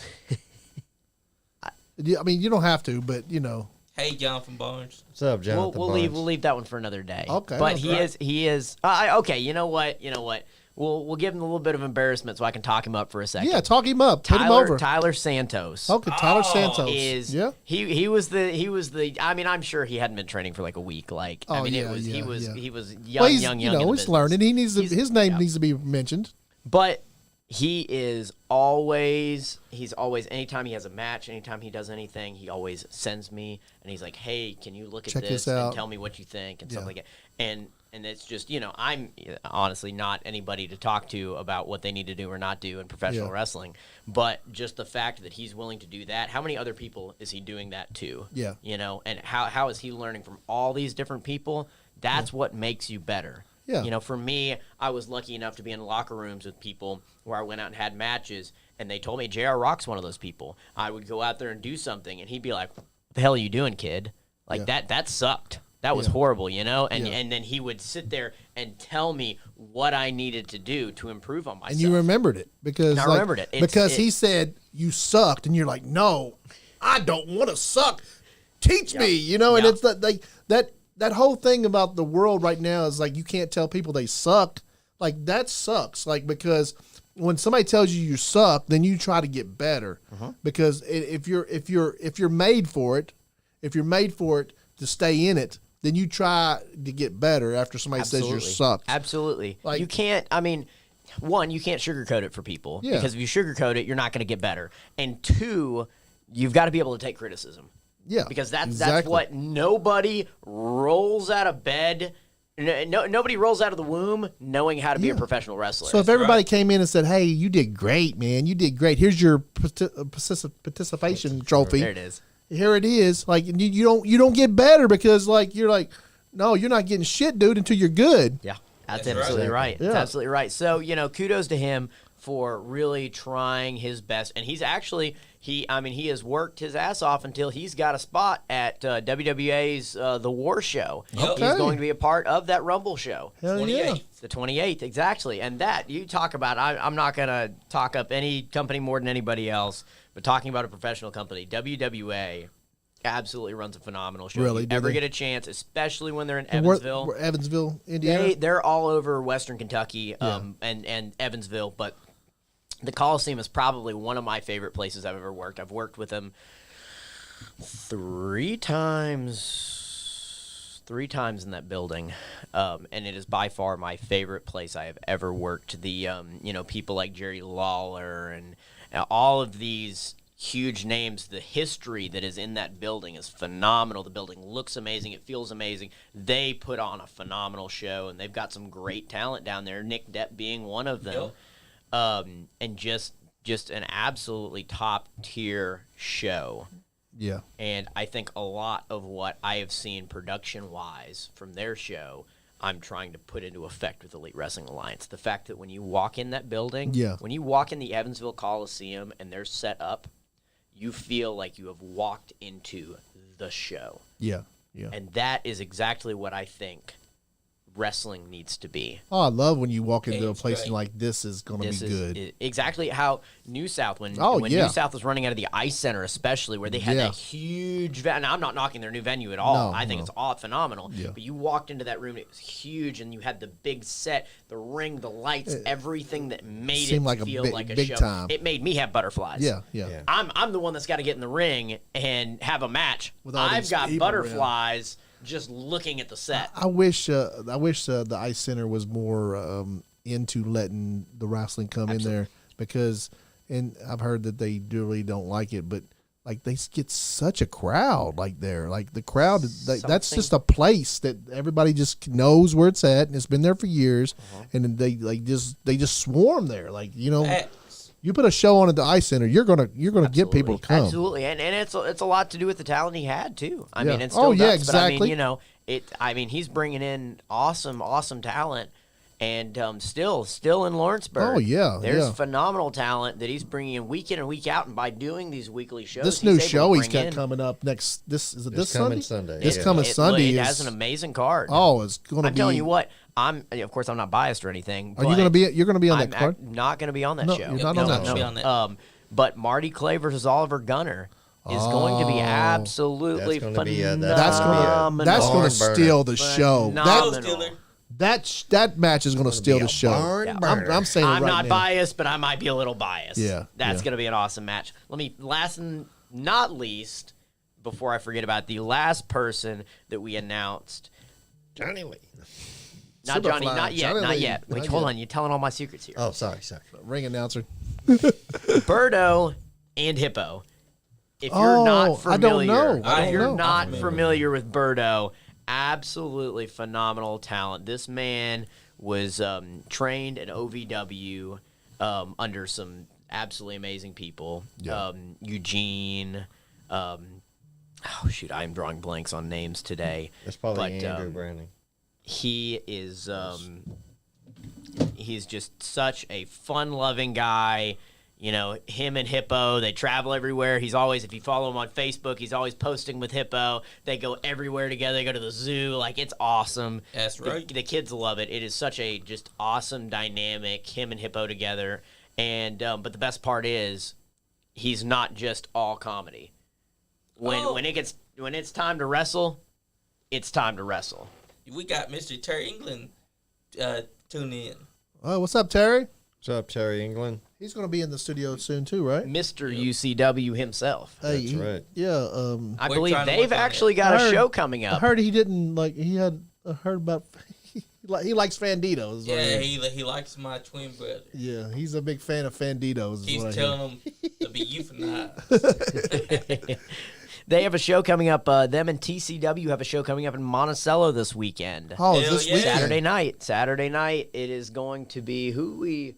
I mean, you don't have to, but Hey, Jonathan Barnes. What's up, Jonathan we'll Barnes? leave that one for another day. Okay, but that's he is. Okay, you know what? We'll give him a little bit of embarrassment so I can talk him up for a second. Yeah, talk him up. Put him over. Tyler Santos. Okay, Tyler Oh, Santos. Is yeah. he was the I mean, I'm sure he hadn't been training for like a week. Like I Oh, mean, yeah, he was yeah. he was young, Well, he's young in the he's business. learning. He needs to, his name yeah. needs to be mentioned. But he is always anytime he has a match, anytime he does anything, he always sends me and he's like, "Hey, can you look Check at this this and out." tell me what you think?" and Yeah. stuff like that. And it's just, I'm honestly not anybody to talk to about what they need to do or not do in professional Yeah. wrestling, but just the fact that he's willing to do that, how many other people is he doing that to? Yeah. And how is he learning from all these different people? That's what makes you better. Yeah. For me, I was lucky enough to be in locker rooms with people where I went out and had matches, and they told me J.R. Rock's one of those people. I would go out there and do something, and he'd be like, "What the hell are you doing, kid?" Like Yeah. that sucked. That was horrible, you know? And Yeah. and then he would sit there and tell me what I needed to do to improve on myself. And you remembered it because I remembered it. Because he said you sucked, and you're like, no, I don't want to suck. Teach me, you know. And Yeah. it's that whole thing about the world right now is like you can't tell people they suck. Like that sucks. Like because when somebody tells you you suck, then you try to get better. Because if you're made for it, if you're made for it to stay in it, then you try to get better after somebody says you suck. Absolutely. Like- you can't, I mean, one, you can't sugarcoat it for people. Yeah. Because if you sugarcoat it, you're not going to get better. And two, you've got to be able to take criticism. Yeah, Because that's exactly. what nobody rolls out of bed. Nobody rolls out of the womb knowing how to be a professional wrestler. So if everybody came in and said, "Hey, you did great, man. You did great. Here's your participation trophy. there it is. Here it is." Like you don't get better because like you're like, no, you're not getting shit, dude, until you're good. Yeah, that's That's absolutely right. Yeah. That's absolutely right. So, kudos to him for really trying his best. And he's actually, he has worked his ass off until he's got a spot at WWA's The War Show. Okay. He's going to be a part of that Rumble show. Hell yeah. 28. The 28th, exactly. And that, you talk about, I'm not going to talk up any company more than anybody else, but talking about a professional company, WWA absolutely runs a phenomenal show. Really, If do you ever they? get a chance, especially when they're in Where- Evansville. where Evansville, Indiana. They're all over Western Kentucky and Evansville, but the Coliseum is probably one of my favorite places I've ever worked. I've worked with them three times in that building, and it is by far my favorite place I have ever worked. The people like Jerry Lawler and all of these huge names. The history that is in that building is phenomenal. The building looks amazing. It feels amazing. They put on a phenomenal show, and they've got some great talent down there. Nick Depp being one of them. Yep. And just an absolutely top tier show. Yeah. And I think a lot of what I have seen production wise from their show, I'm trying to put into effect with Elite Wrestling Alliance. The fact that when you walk in that building, Yeah. when you walk in the Evansville Coliseum and they're set up, you feel like you have walked into the show. Yeah. Yeah. And that is exactly what I think wrestling needs to be. Oh, I love when you walk into a It's place great. and like this is going to be good. Exactly how New South, when yeah. New South was running out of the Ice Center, especially where they had Yeah. that huge and I'm not knocking their new venue at all. No, I think no. it's all phenomenal. Yeah. But you walked into that room, and it was huge, and you had the big set, the ring, the lights, everything that made it seemed like a feel big- like a big show. time. It made me have butterflies. Yeah. I'm the one that's got to get in the ring and have a match. With all I've these got people butterflies just looking at the set. I wish the Ice Center was more into letting the wrestling come in there because, and I've heard that they really don't like it, but like they get such a crowd like there, like the crowd. That's Something- just a place that everybody just knows where it's at, and it's been there for years, and they just swarm there, like You put a show on at the Ice Center, you're gonna get people to come. Absolutely, and it's a lot to do with the talent he had too. I Yeah. mean, it's still Oh, yeah, does, but I mean, exactly. he's bringing in awesome talent, and still in Lawrenceburg. Oh, yeah, there's yeah. phenomenal talent that he's bringing in week in and week out, and by doing these weekly shows, This he's new able to show he's bring got in- coming up next. This This coming Sunday, This yeah. coming Sunday It is has an amazing card. Oh, it's going to I'm be. telling you what. Of course, I'm not biased or anything. Are you but going to be? You're going to be on I'm that card. not going to be on that No, show. you're not on that show. Be on that. But Marty Clay versus Oliver Gunner is going to be absolutely That's gonna be a- phenomenal. That's going Barn to burner. steal the show. Phenomenal. That Stealer. that match is going to steal be the a show. barn I'm burner. saying it I'm right not now. biased, but I might be a little biased. Yeah, That's yeah. going to be an awesome match. Last and not least, before I forget about the last person that we announced. Johnny Lee. Not Johnny, Superfly, not yet, Johnny not Lee. yet. Wait, Not hold yet. on. You're telling all my secrets here. Oh, sorry. Ring announcer. Birdo and Hippo. If you're Oh, not I familiar, don't know. I if don't you're know. not familiar with Birdo, absolutely phenomenal talent. This man was trained at OVW under some absolutely amazing people. Yeah. Eugene. Oh shoot, I'm drawing blanks on names today. That's probably But, Andrew Browning. He is he's just such a fun-loving guy. him and Hippo, they travel everywhere. He's always, if you follow him on Facebook, he's always posting with Hippo. They go everywhere together. They go to the zoo. Like, it's awesome. That's right. The kids love it. It is such a just awesome dynamic, him and Hippo together. And but the best part is he's not just all comedy. When it's time to wrestle, it's time to wrestle. We got Mr. Terry England tune in. Oh, what's up, Terry? What's up, Terry England? He's going to be in the studio soon too, right? Mr. UCW himself. That's right. Yeah. I We're believe trying to they've work on actually it. got I a heard- show coming I up. heard he didn't like. He had heard about. He likes Fanditos. is what I Yeah, heard. he likes my twin brother. Yeah, he's a big fan of Fanditos. is He's what I telling hear. him to be euthanized. They have a show coming up. Them and TCW have a show coming up in Monticello this weekend. Oh, is Hell this yeah. weekend? Saturday night. It is going to be who we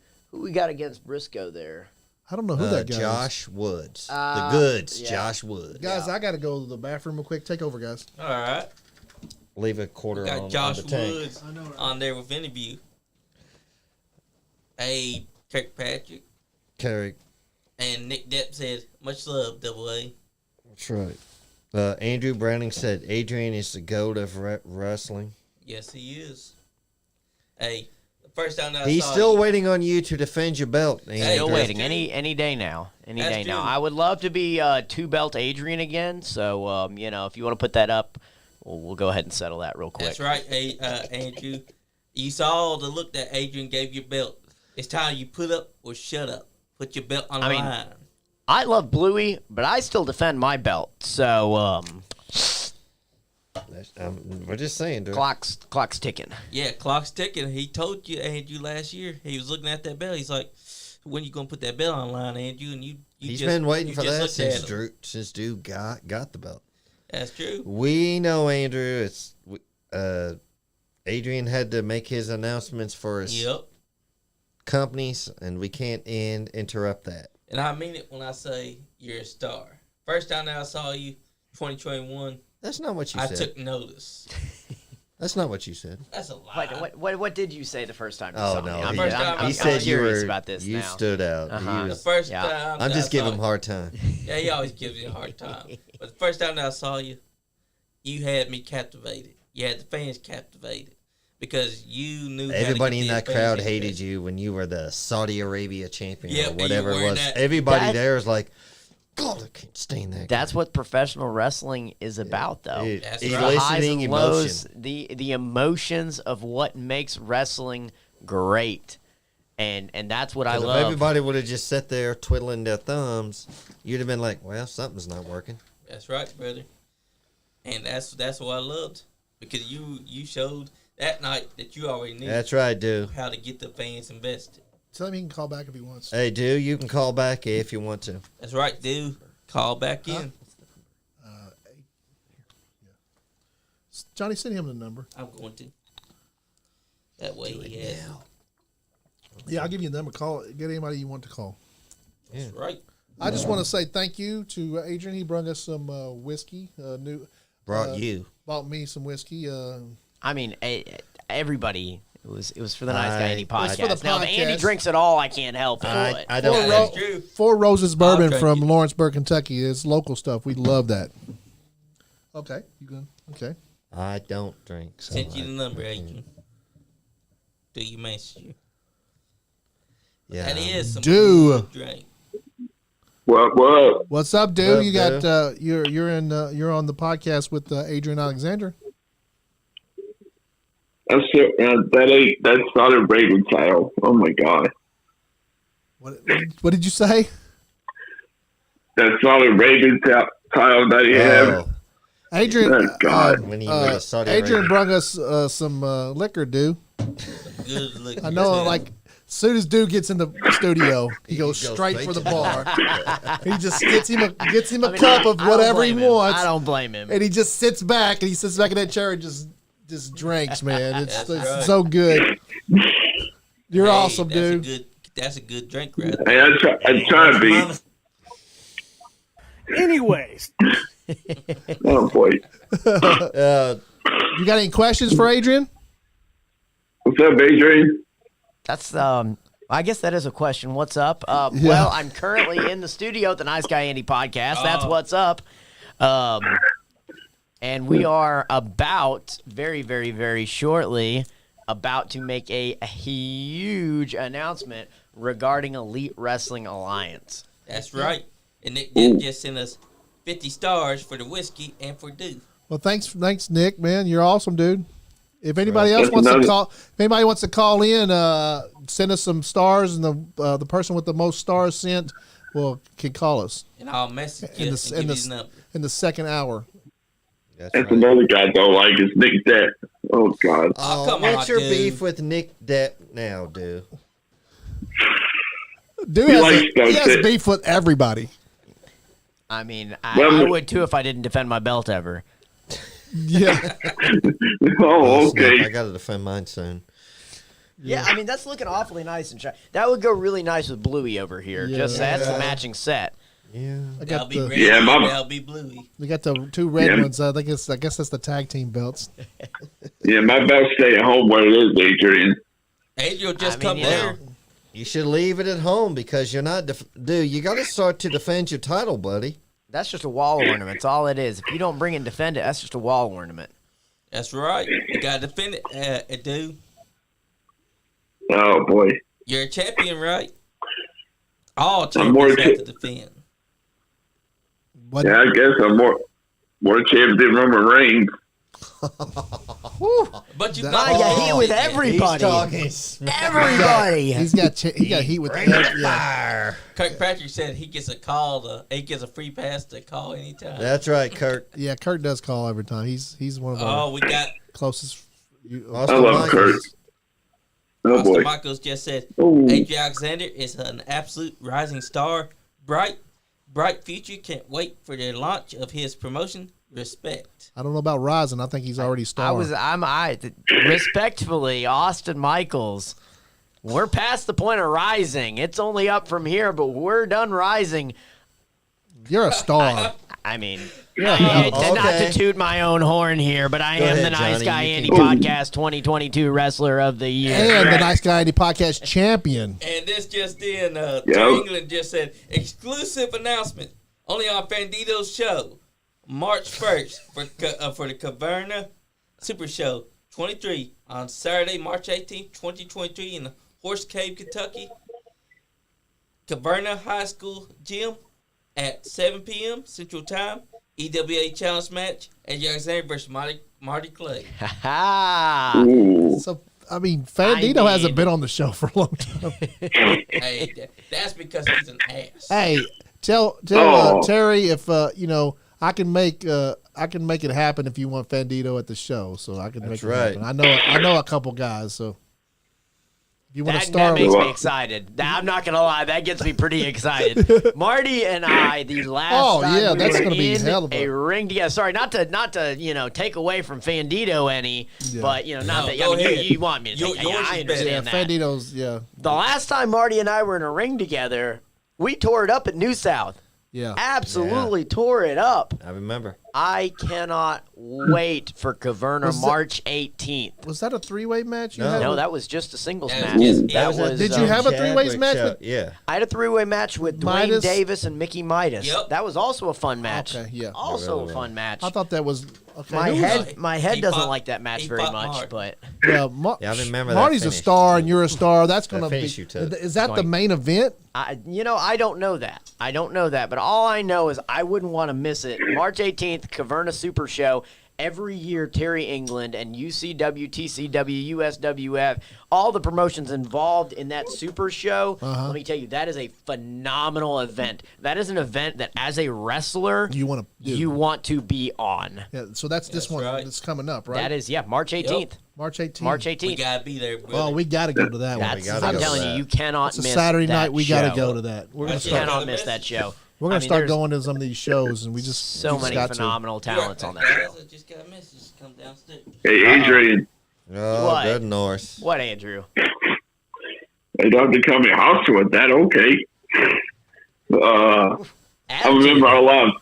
got against Briscoe there. I don't know who that guy is. Josh Woods. The Goods, yeah. Josh Woods. Guys, I got to go to the bathroom real quick. Take over, guys. All right. Leave a quarter Got on Josh the tank. Woods I know, right? on there with interview. Hey, Kirkpatrick Carrick. and Nick Depp said, much love, EWA. That's right. Andrew Browning said Adrian is the goat of wrestling. Yes, he is. Hey, the first time that I He's saw still you, waiting on you to defend your belt. Andrew. Still that's waiting. true. Any day now. Any That's day now. true. I would love to be two belt Adrian again. So if you want to put that up, we'll go ahead and settle that real quick. That's right, hey, Andrew. You saw the look that Adrian gave your belt. It's time you put up or shut up. Put your belt on the I mean, line. I love Bluey, but I still defend my belt. So We're just saying, dude. clock's ticking. Yeah, clock's ticking. He told you, Andrew, last year. He was looking at that belt. He's like, when you going to put that belt on the line, Andrew? And you He's just, been waiting you for just that looked at since him. Drew got the belt. That's true. We know, Andrew. It's Adrian had to make his announcements for his Yep. companies, and we can't interrupt that. And I mean it when I say you're a star. First time that I saw you, 2021, That's not what you I said. took notice. That's not what you said. That's a lie. What did you say the first time you Oh saw me? no, I'm, he, first time I'm he I saw said you curious were. about this you now. stood out. He Uh-huh. The was- first Yeah. time I'm that just I giving saw him a hard time. Yeah, he always gives me a hard time. But the first time that I saw you, you had me captivated. You had the fans captivated because you knew. Everybody in that crowd hated you when you were the Saudi Arabia champion Yeah, or and you whatever it wearing was. that- Everybody That- there was like, God, I can't stand that. That's what professional wrestling is about, though. Dude, That's The right. highs eliciting and lows, emotion. the emotions of what makes wrestling great, and that's what I 'Cause if love. everybody would have just sat there twiddling their thumbs, you'd have been like, well, something's not working. That's right, brother. And that's what I loved because you showed that night that you already knew That's right, dude. how to get the fans invested. Tell him he can call back if he wants. Hey, dude, you can call back if you want to. That's right, dude. Call back in. Johnny, send him the number. I'm going to. That way he has. it. Yeah, I'll give you the number. Call. Get anybody you want to call. That's right. I just want to say thank you to Adrian. He brought us some whiskey. Brought you. Bought me some whiskey. I mean, everybody. It was for the Nice Guy Andy It was podcast. for the Now, if Andy podcast. drinks it all, I can't help it. but- I don't. That's true. Four Roses Bourbon drink from it. Lawrenceburg, Kentucky. It's local stuff. We love that. Okay, you good? Okay. I don't drink. So Sent you the number, Adrian. Do you message you? yeah. That is some Do. good drink. What? What's up, dude? What You up, got you're on the podcast with Adrian Alexander. That's not a Raven title. Oh my god, What did you say? that's not a Raven title that you have. Oh, Adrian, Oh, God. when he was a Saudi Adrian Arabia. brought us some liquor, dude. Good looking. I know, too. like, as soon as dude gets in the studio, he goes goes straight straight for the to the bar. He just gets him a I mean, cup of I don't whatever he blame him. wants, I don't blame him. and he just sits back in that chair and just drinks, man. It's That's right. so good. You're Hey, awesome, that's dude. That's a good drink, right? Hey, I try to be. Anyways, Oh boy, You got any questions for Adrian? what's up, Adrian? That's I guess that is a question. What's up? Well, I'm currently in the studio at the Nice Guy Andy podcast. That's what's up. And we are about very, very, very shortly about to make a huge announcement regarding Elite Wrestling Alliance. That's right. And Nick did just send us 50 stars for the whiskey and for Duke. Well, thanks, Nick, man. You're awesome, dude. If anybody else That's wants to call in, send us some stars, and the person with the most stars sent can call us And I'll message you and give you his number. in the second hour. That's another guy I don't like is Nick Depp. Oh, God. Oh, come on, what's your dude. beef with Nick Depp now, dude? Dude he has beef with everybody. I mean, Well, I would too if I didn't defend my belt ever. Yeah. Oh, Snap, I okay. got to defend mine soon. Yeah, I mean, that's looking awfully nice and shiny. That would go really nice with Bluey over here. Yeah. Just that's the matching set. Yeah. I That'll got be the red. Yeah, Mama. That'll be bluey. we got the two red Yeah. ones. I guess that's the tag team belts. Yeah, my belt stay at home where it is, Adrian. Adrian just I come mean, there. You should leave it at home because you're not. Dude, you got to start to defend your title, buddy. That's just a wall ornament. That's all it is. If you don't bring it and defend it, that's just a wall ornament. That's right. You got to defend it, dude. Oh, boy. You're a champion, right? All I'm more champions have to defend. What? Yeah, I guess I'm more champion than Roman Reigns. But you That- got I got Oh, heat with He's everybody. talking Everybody. He got heat with yeah. fire. Kirkpatrick said he gets a call. He gets a free pass to call anytime. That's right, Kurt. Yeah, Kurt does call every time. He's one of our Oh, we got closest. I love Kurt. Oh, Austin boy. Michaels just said Ooh. Adrian Alexander is an absolute rising star. Bright future. Can't wait for the launch of his promotion. Respect. I don't know about Rising. I think he's already star. Respectfully, Austin Michaels. We're past the point of rising. It's only up from here, but we're done rising. You're a star. I mean, Yeah. not Okay. to toot my own horn here, but I Go am ahead, the Nice Johnny. Guy You Andy can- Podcast 2022 Wrestler of the Year. And the Nice Guy Andy podcast champion. And this just in, Yep. Terry England just said, exclusive announcement, only on Bandito's show, March 1st for the Caverna Super Show 23 on Saturday, March 18th, 2023 in Horse Cave, Kentucky. Caverna High School Gym at 7 p.m. Central Time. EWA Challenge match, Adrian Alexander versus Marty Clay. Ha ha. Ooh. So I mean, Fandito hasn't mean- been on the show for a long time. Hey, that's because he's an ass. Hey, tell Oh. Terry if I can make it happen if you want Fandito at the show, so I can That's make it right. happen. I know a couple guys, so if you want to That start makes with me excited. I'm not gonna lie, that gets me pretty excited. Marty and I, the last time yeah, we that's were gonna be in hell of a- ring together. Sorry, not to take away from Fandito any, Yeah. but not No, that. go I mean, ahead. you want me to take. Yours I is better. yeah, understand that. Fandito's The last time Marty and I were in a ring together, we tore it up at New South. yeah. Absolutely tore it up. I remember. I cannot wait for Caverna Was that- March 18th. Was that a three-way match? You No. had No, with- that was just a singles That match. was- That that was. was Did you have a three-way Chadwick match show. with- Yeah. I had a three-way match with Dwayne Midas? Davis and Mickey Midas. Yep. That was also a fun match. Okay, yeah. Also Really a fun match. I thought that was okay. My who was- head, my head He doesn't fought- like that match he very fought much, hard. but Yeah, Yeah, I remember that Marty's a finish. star and you're a star. That's going to be. finish you took. Is that the Joint. main event? I don't know that. I don't know that, but all I know is I wouldn't want to miss it. March 18th, Caverna Super Show. Every year, Terry England and UCW, TCW, USWF, all the promotions involved in that Super Show. Let me tell you, that is a phenomenal event. That is an event that, as a wrestler, You want to? you want to be on. Yeah. So that's this one right. that's coming up, right? That is, March 18th. March 18th. March We 18th. gotta be there, brother. Oh, we got to go to that one. That's, gotta I'm go to telling that. you, you cannot It's a miss Saturday that night. We got to show. go to that. We're gonna You start. Cannot miss that show. We're gonna I mean, start there's going to some of these shows, and we just so we just many got to. phenomenal talents on that Guys, show. I just got a message. Come downstairs. Hey, Adrian, Oh, What? good North. What, Andrew? they don't have to come in hostile with that. Okay. I remember a lot.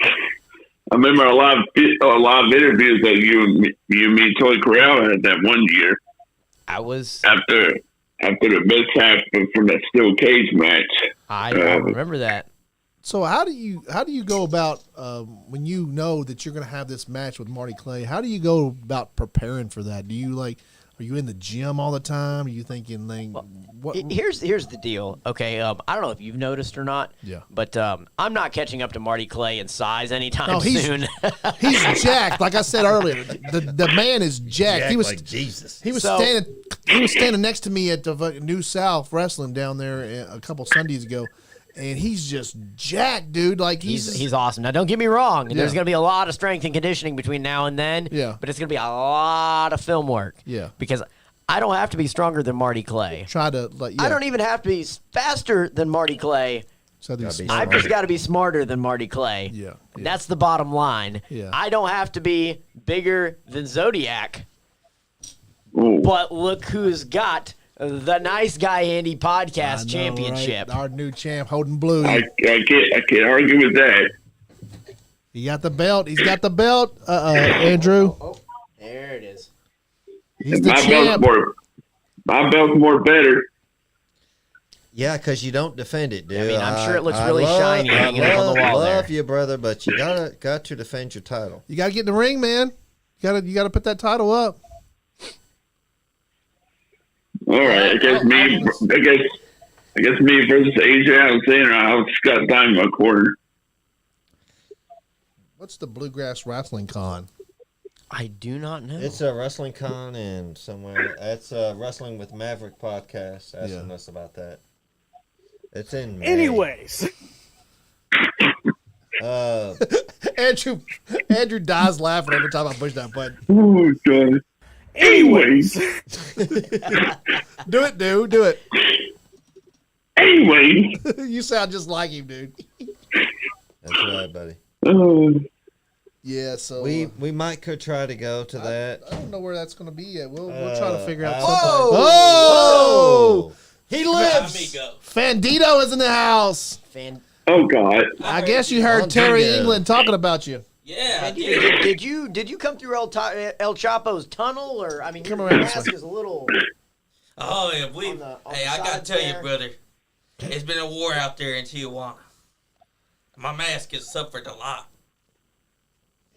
I remember a lot of interviews that you and me and Tony Corral had that one year I was after after the mishap from that steel cage match. I remember that. So how do you go about when you know that you're going to have this match with Marty Clay? How do you go about preparing for that? Do you are you in the gym all the time? Are you thinking what? Here's the deal. Okay, I don't know if you've noticed or not. Yeah. But I'm not catching up to Marty Clay in size anytime he's, soon. He's jacked. Like I said earlier, the man is jacked. He was like Jesus. He was standing next to me at the New South Wrestling down there a couple Sundays ago. And he's just jacked, dude. Like he's awesome. Now, don't get me wrong. There's going to be a lot of strength and conditioning between now and then. Yeah. But it's going to be a lot of film work. Yeah. Because I don't have to be stronger than Marty Clay. I don't even have to be faster than Marty Clay. I've just got to be smarter than Marty Clay. Yeah. That's the bottom line. Yeah. I don't have to be bigger than Zodiac. Ooh. But look who's got the Nice Guy Andy podcast championship. Right? Our new champ, holding blue. I can't argue with that. He got the belt. He's got the belt. Andrew. Oh, there it is. He's the champ. My belt's more better. Yeah, because you don't defend it, dude. I mean, I'm sure it looks really shiny hanging up on the wall there. I love you, brother, but you got to defend your title. You got to get in the ring, man. You got to put that title up. All right, I guess me versus Adrian. I'm saying I've just got time in my corner. What's the Bluegrass Wrestling Con? I do not know. It's a wrestling con and somewhere. It's a Wrestling with Maverick podcast asking us about that. It's in May. Anyways. Andrew dies laughing every time I push that button. Oh, God. Anyways. Do it, dude. Do it. Anyway. You sound just like him, dude. That's right, buddy. Yeah, so we might could try to go to that. I don't know where that's going to be yet. We'll try to figure out something. something. Oh! He lives. Fandito is in the house. Oh, God. I guess you heard Terry England talking about you. Yeah. Did you come through El Chapo's tunnel, or I mean, your mask is a little. Oh yeah, I gotta tell you, there. brother, it's been a war out there in Tijuana. My mask has suffered a lot.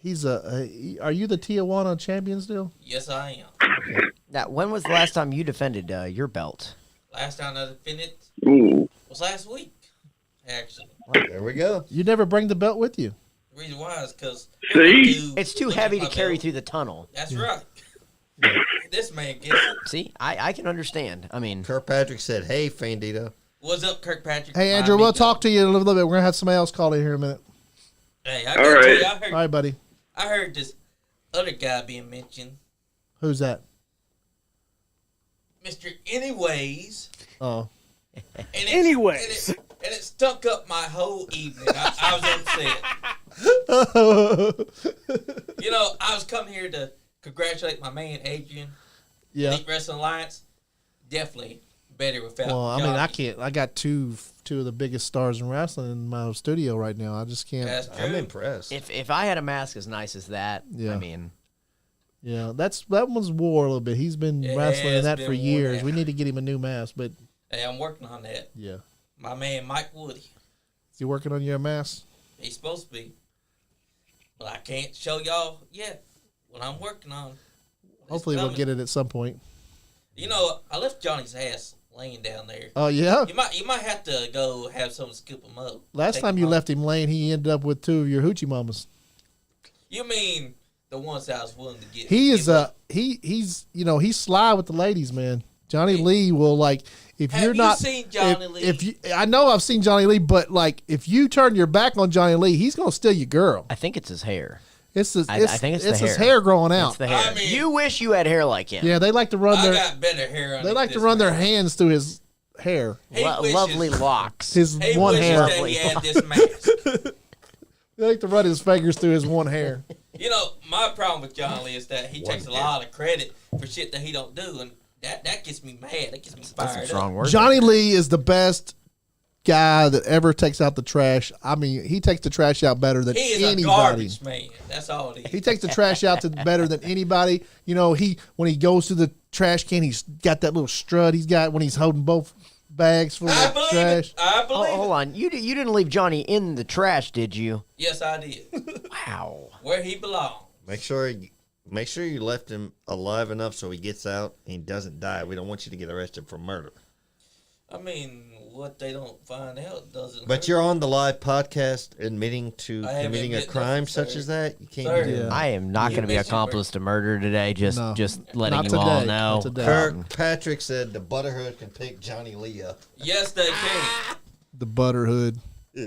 He's are you the Tijuana champion still? Yes, I am. Now, when was the last time you defended your belt? Last time I defended Ooh. was last week, actually. There we go. You never bring the belt with you. The reason why is because It's too heavy to carry through the tunnel. That's right. This man gets it. See, I can understand. I mean, Kirkpatrick said, "Hey, Fandito." What's up, Kirkpatrick? Hey, Andrew, we'll talk to you in a little bit. We're going to have somebody else call in here in a minute. Hey, I gotta tell you, All right, buddy. I heard this other guy being mentioned, Who's that? Mr. Anyways. Oh. And it stunk up my whole evening. I was upset. You know, I was coming here to congratulate my man Adrian. Yeah. Elite Wrestling Alliance. Definitely better without. Well, I mean, Johnny. I can't. I got two of the biggest stars in wrestling in my studio right now. I just can't. That's true. I'm impressed. if I had a mask as nice as that, Yeah. I mean, Yeah, that one's wore a little bit. He's been Yeah, wrestling in it's that been for worn years. out. We need to get him a new mask, but Hey, I'm working on that. yeah. My man Mike Woody. You working on your mask? He's supposed to be. But I can't show y'all yet what I'm working on. It's Hopefully we'll coming. get it at some point. You know, I left Johnny's ass laying down there. Oh, yeah? You might have to go have someone scoop him up. Last Take time him you home. left him laying, he ended up with two of your hoochie mamas. You mean the ones that I was willing to get? He is give up. he's he's sly with the ladies, man. Johnny Lee will if Have you're you not seen Johnny Lee? If you, I know I've seen Johnny Lee, but if you turn your back on Johnny Lee, he's gonna steal your girl. I think it's his hair. It's his, I think it's the his hair. hair growing It's out. the hair. I mean- You wish you had hair like him. Yeah, they like to run I their got better hair on they it like to this run their man. hands through his hair. He wishes- Lovely locks. His He one wishes hair. that he had this mask. They like to run his fingers through his one hair. You know, my problem with John Lee is that he takes a lot of credit for shit that he don't do, and that gets me mad. That gets me That's fired a strong up. word. Johnny Lee is the best guy that ever takes out the trash. I mean, he takes the trash out better than He is anybody. a garbage man. That's all it is. He takes the trash out better than anybody. You know, when he goes to the trash can. He's got that little strut he's got when he's holding both bags full I of believe trash. it. I believe it. Hold on. You didn't leave Johnny in the trash, did you? Yes, I did. Wow. Where he belongs. Make sure you left him alive enough so he gets out and he doesn't die. We don't want you to get arrested for murder. I mean, what they don't find out doesn't. But hurt. you're on the live podcast admitting to I haven't committing a admitted crime nothing, such sir. as that. You can't Sir. be doing that. I am not You going to be mentioned accomplice to murder today. Just No. letting Not you all today. know. Not today. Kirkpatrick said the Butterhood can pick Johnny Lee up. Yes, they can. The Butterhood.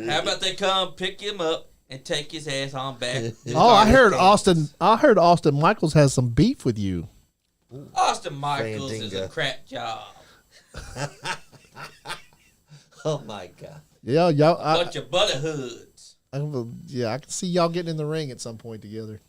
How about they come pick him up and take his ass on back? Oh, I heard Austin Michaels has some beef with you. Austin Michaels is a Fandinga. crap job. Oh my God. Yeah, y'all. Bunch of butterhoods. I can see y'all getting in the ring at some point together.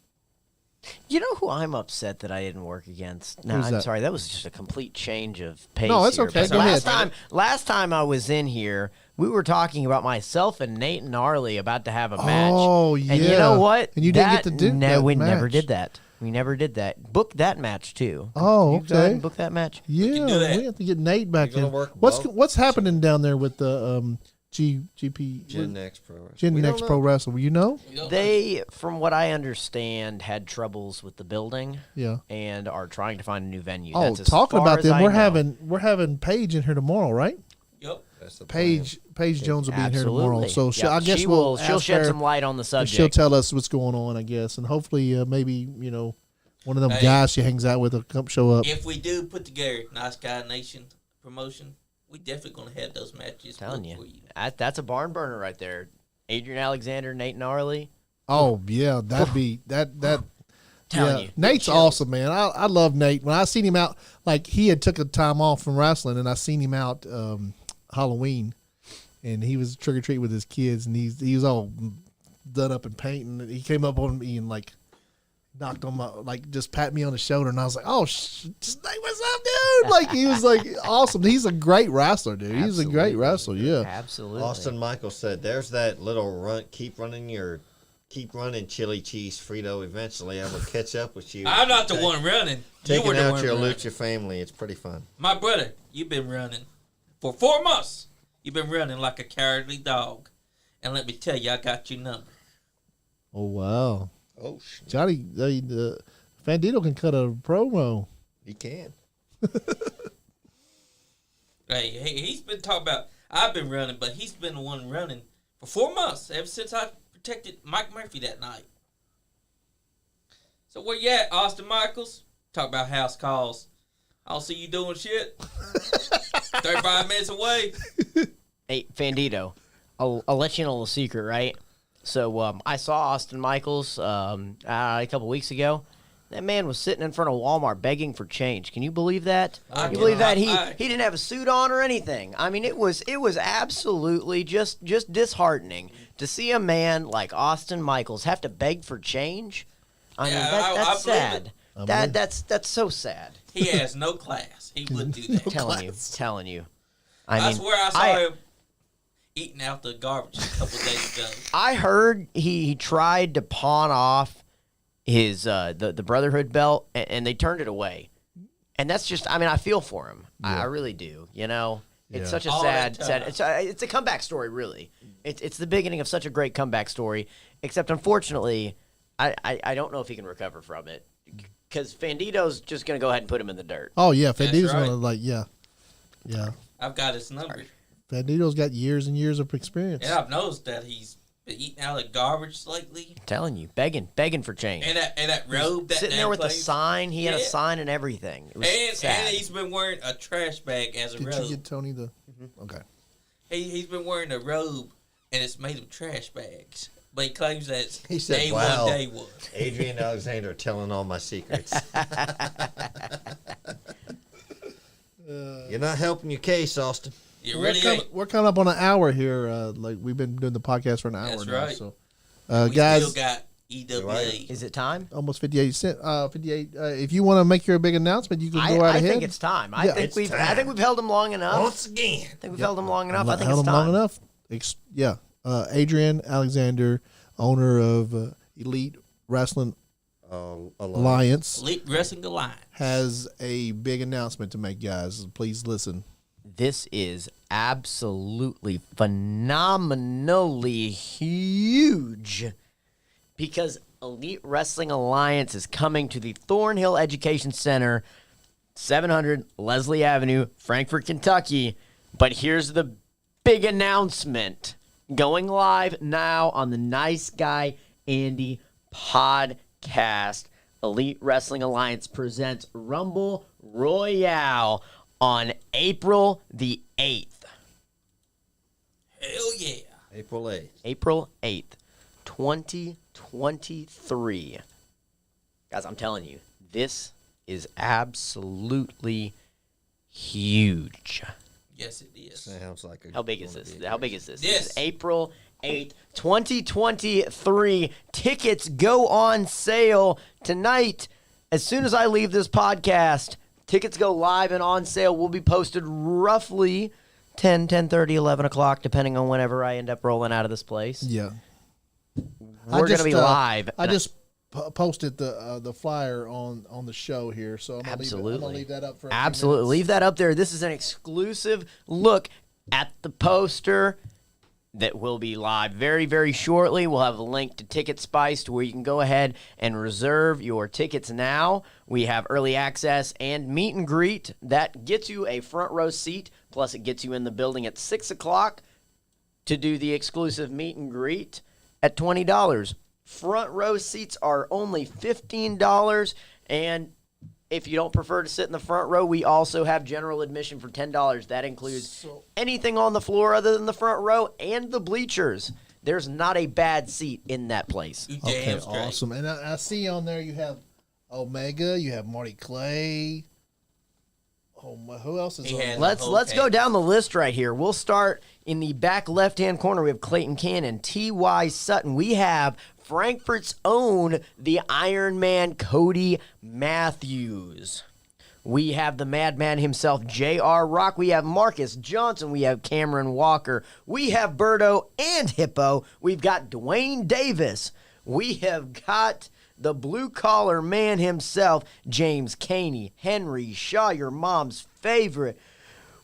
You know who I'm upset that I didn't work against? No, Who's I'm that? sorry. That was just a complete change of pace. No, that's here. okay. But Go last ahead. last time I was in here, we were talking about myself and Nate and Arlie about to have a match. Oh, And you yeah. know what? And you didn't get to do No, that we never match. did that. We never did that. Book that match too. Oh, You go ahead okay. and book that match. Yeah, can do that. we have to get Nate back You're gonna in. work What's both? what's happening down there with the GP Gen Next Pro Wrestling. Gen We don't Next know. Pro Wrestling? You know? We don't know. They, from what I understand, had troubles with the building Yeah. and are trying to find a new venue. Oh, That's as talking far about as them, I we're know. having Paige in here tomorrow, right? Yep. That's the plan. Paige Jones will be in here tomorrow, Absolutely. so Yeah, I guess she we'll will. She'll ask shed her, some light on the and subject. she'll tell us what's going on, I guess, and hopefully maybe one of them Hey. guys she hangs out with will come show up. If we do put together Nice Guy Nation promotion, we definitely gonna have those matches. telling booked you, for you. that's a barn burner right there. Adrian Alexander, Nate Gnarly. Oh yeah, that'd be that. Telling Yeah, you, Nate's chills. awesome, man. I love Nate. When I seen him out, like he had took a time off from wrestling, and I seen him out Halloween, and he was trick or treat with his kids, and he was all done up in paint, and he came up on me and like knocked on my just pat me on the shoulder, and I was like, oh, just like, what's up, dude? Like he was like awesome. He's a great wrestler, dude. He's a great wrestler. Yeah. Absolutely. Austin Michaels said, "There's that little run. Keep running, chili cheese Frito. Eventually, I will catch up with you." I'm not the one running. You Taking were the out one your running. Lucha family. It's pretty fun. My brother, you've been running for 4 months. You've been running like a cowardly dog. And let me tell you, I got your number. Oh wow, Oh, Johnny, Fandito can cut a promo. he can. Hey, he's been talking about, I've been running, but he's been the one running for 4 months, ever since I protected Mike Murphy that night. So where you at, Austin Michaels? Talk about house calls. I don't see you doing shit. 35 minutes away. Hey, Fandito, I'll let you know a little secret, right? So I saw Austin Michaels a couple weeks ago. That man was sitting in front of Walmart begging for change. Can you believe that? I You believe that cannot. he didn't have a suit on or anything? I mean, it was absolutely just disheartening to see a man like Austin Michaels have to beg for change. I mean, Yeah, that's I believe sad. believe That's so sad. He has no class. He would do that. Telling you. I mean, swear I saw him eating out the garbage a couple days ago. I heard he tried to pawn off his the Brotherhood belt, and they turned it away. And that's just, I mean, I feel for him. I really do. You know, it's Yeah. such a All sad, that time. it's a comeback story, really. It's the beginning of such a great comeback story. Except, unfortunately, I don't know if he can recover from it, because Fandito's just going to go ahead and put him in the dirt. Oh yeah, Fandito's right. gonna yeah. I've got his number. Fandito's got years and years of experience. And I've noticed that he's been eating out of garbage lately. I'm telling you, begging for change. And that robe that Sitting there with a place. sign, he had a Yeah. sign and everything. It was And sad. he's been wearing a trash bag as a Did robe. you get Tony the? Okay. He's been wearing a robe, and it's made of trash bags. But he claims that it's He said, day "Wow." one, day one. Adrian Alexander telling all my secrets. You're not helping your case, Austin. You really ain't. We're coming up on an hour here. Like we've been doing the podcast for an hour That's now. right. So, We guys, still got EWA. Right. Is it time? almost 58 cent. 58. If you want to make your big announcement, you can go right I ahead. think it's time. I Yeah. think It's we've time. held him long enough. Once again. I think we've held him long enough. I think held it's him time. long enough. Adrian Alexander, owner of Elite Wrestling Alliance Elite Wrestling Alliance has a big announcement to make, guys. Please listen. This is absolutely phenomenally huge because Elite Wrestling Alliance is coming to the Thornhill Education Center, 700 Leslie Avenue, Frankfort, Kentucky. But here's the big announcement. Going live now on the Nice Guy Andy podcast. Elite Wrestling Alliance presents Rumble Royale on April the 8th. Hell yeah. April 8th. April 8th, 2023. Guys, I'm telling you, this is absolutely huge. Yes, it is. Sounds like a How big is this? How big is this? Yes. This is April 8th, 2023. Tickets go on sale tonight. As soon as I leave this podcast, tickets go live and on sale. Will be posted roughly 10:30, 11 o'clock, depending on whenever I end up rolling out of this place. Yeah. We're going to be live. I just posted the flyer on the show here, so I'm gonna Absolutely. leave that up for a few Absolutely. minutes. Leave that up there. This is an exclusive look at the poster that will be live very, very shortly. We'll have a link to Ticket Spice to where you can go ahead and reserve your tickets now. We have early access and meet and greet. That gets you a front row seat, plus it gets you in the building at 6 o'clock to do the exclusive meet and greet at $20. Front row seats are only $15, and if you don't prefer to sit in the front row, we also have general admission for $10. That includes anything on the floor other than the front row and the bleachers. There's not a bad seat in that place. You Okay, damn straight. awesome. And I see on there you have Omega, you have Marty Clay. Oh my, who else is He on has- there? Let's go down the list right here. We'll start in the back left-hand corner. We have Clayton Cannon, T.Y. Sutton. We have Frankfurt's own, the Iron Man, Cody Matthews. We have the madman himself, J.R. Rock. We have Marcus Johnson. We have Cameron Walker. We have Birdo and Hippo. We've got Dwayne Davis. We have got the blue-collar man himself, James Caney, Henry Shaw, your mom's favorite.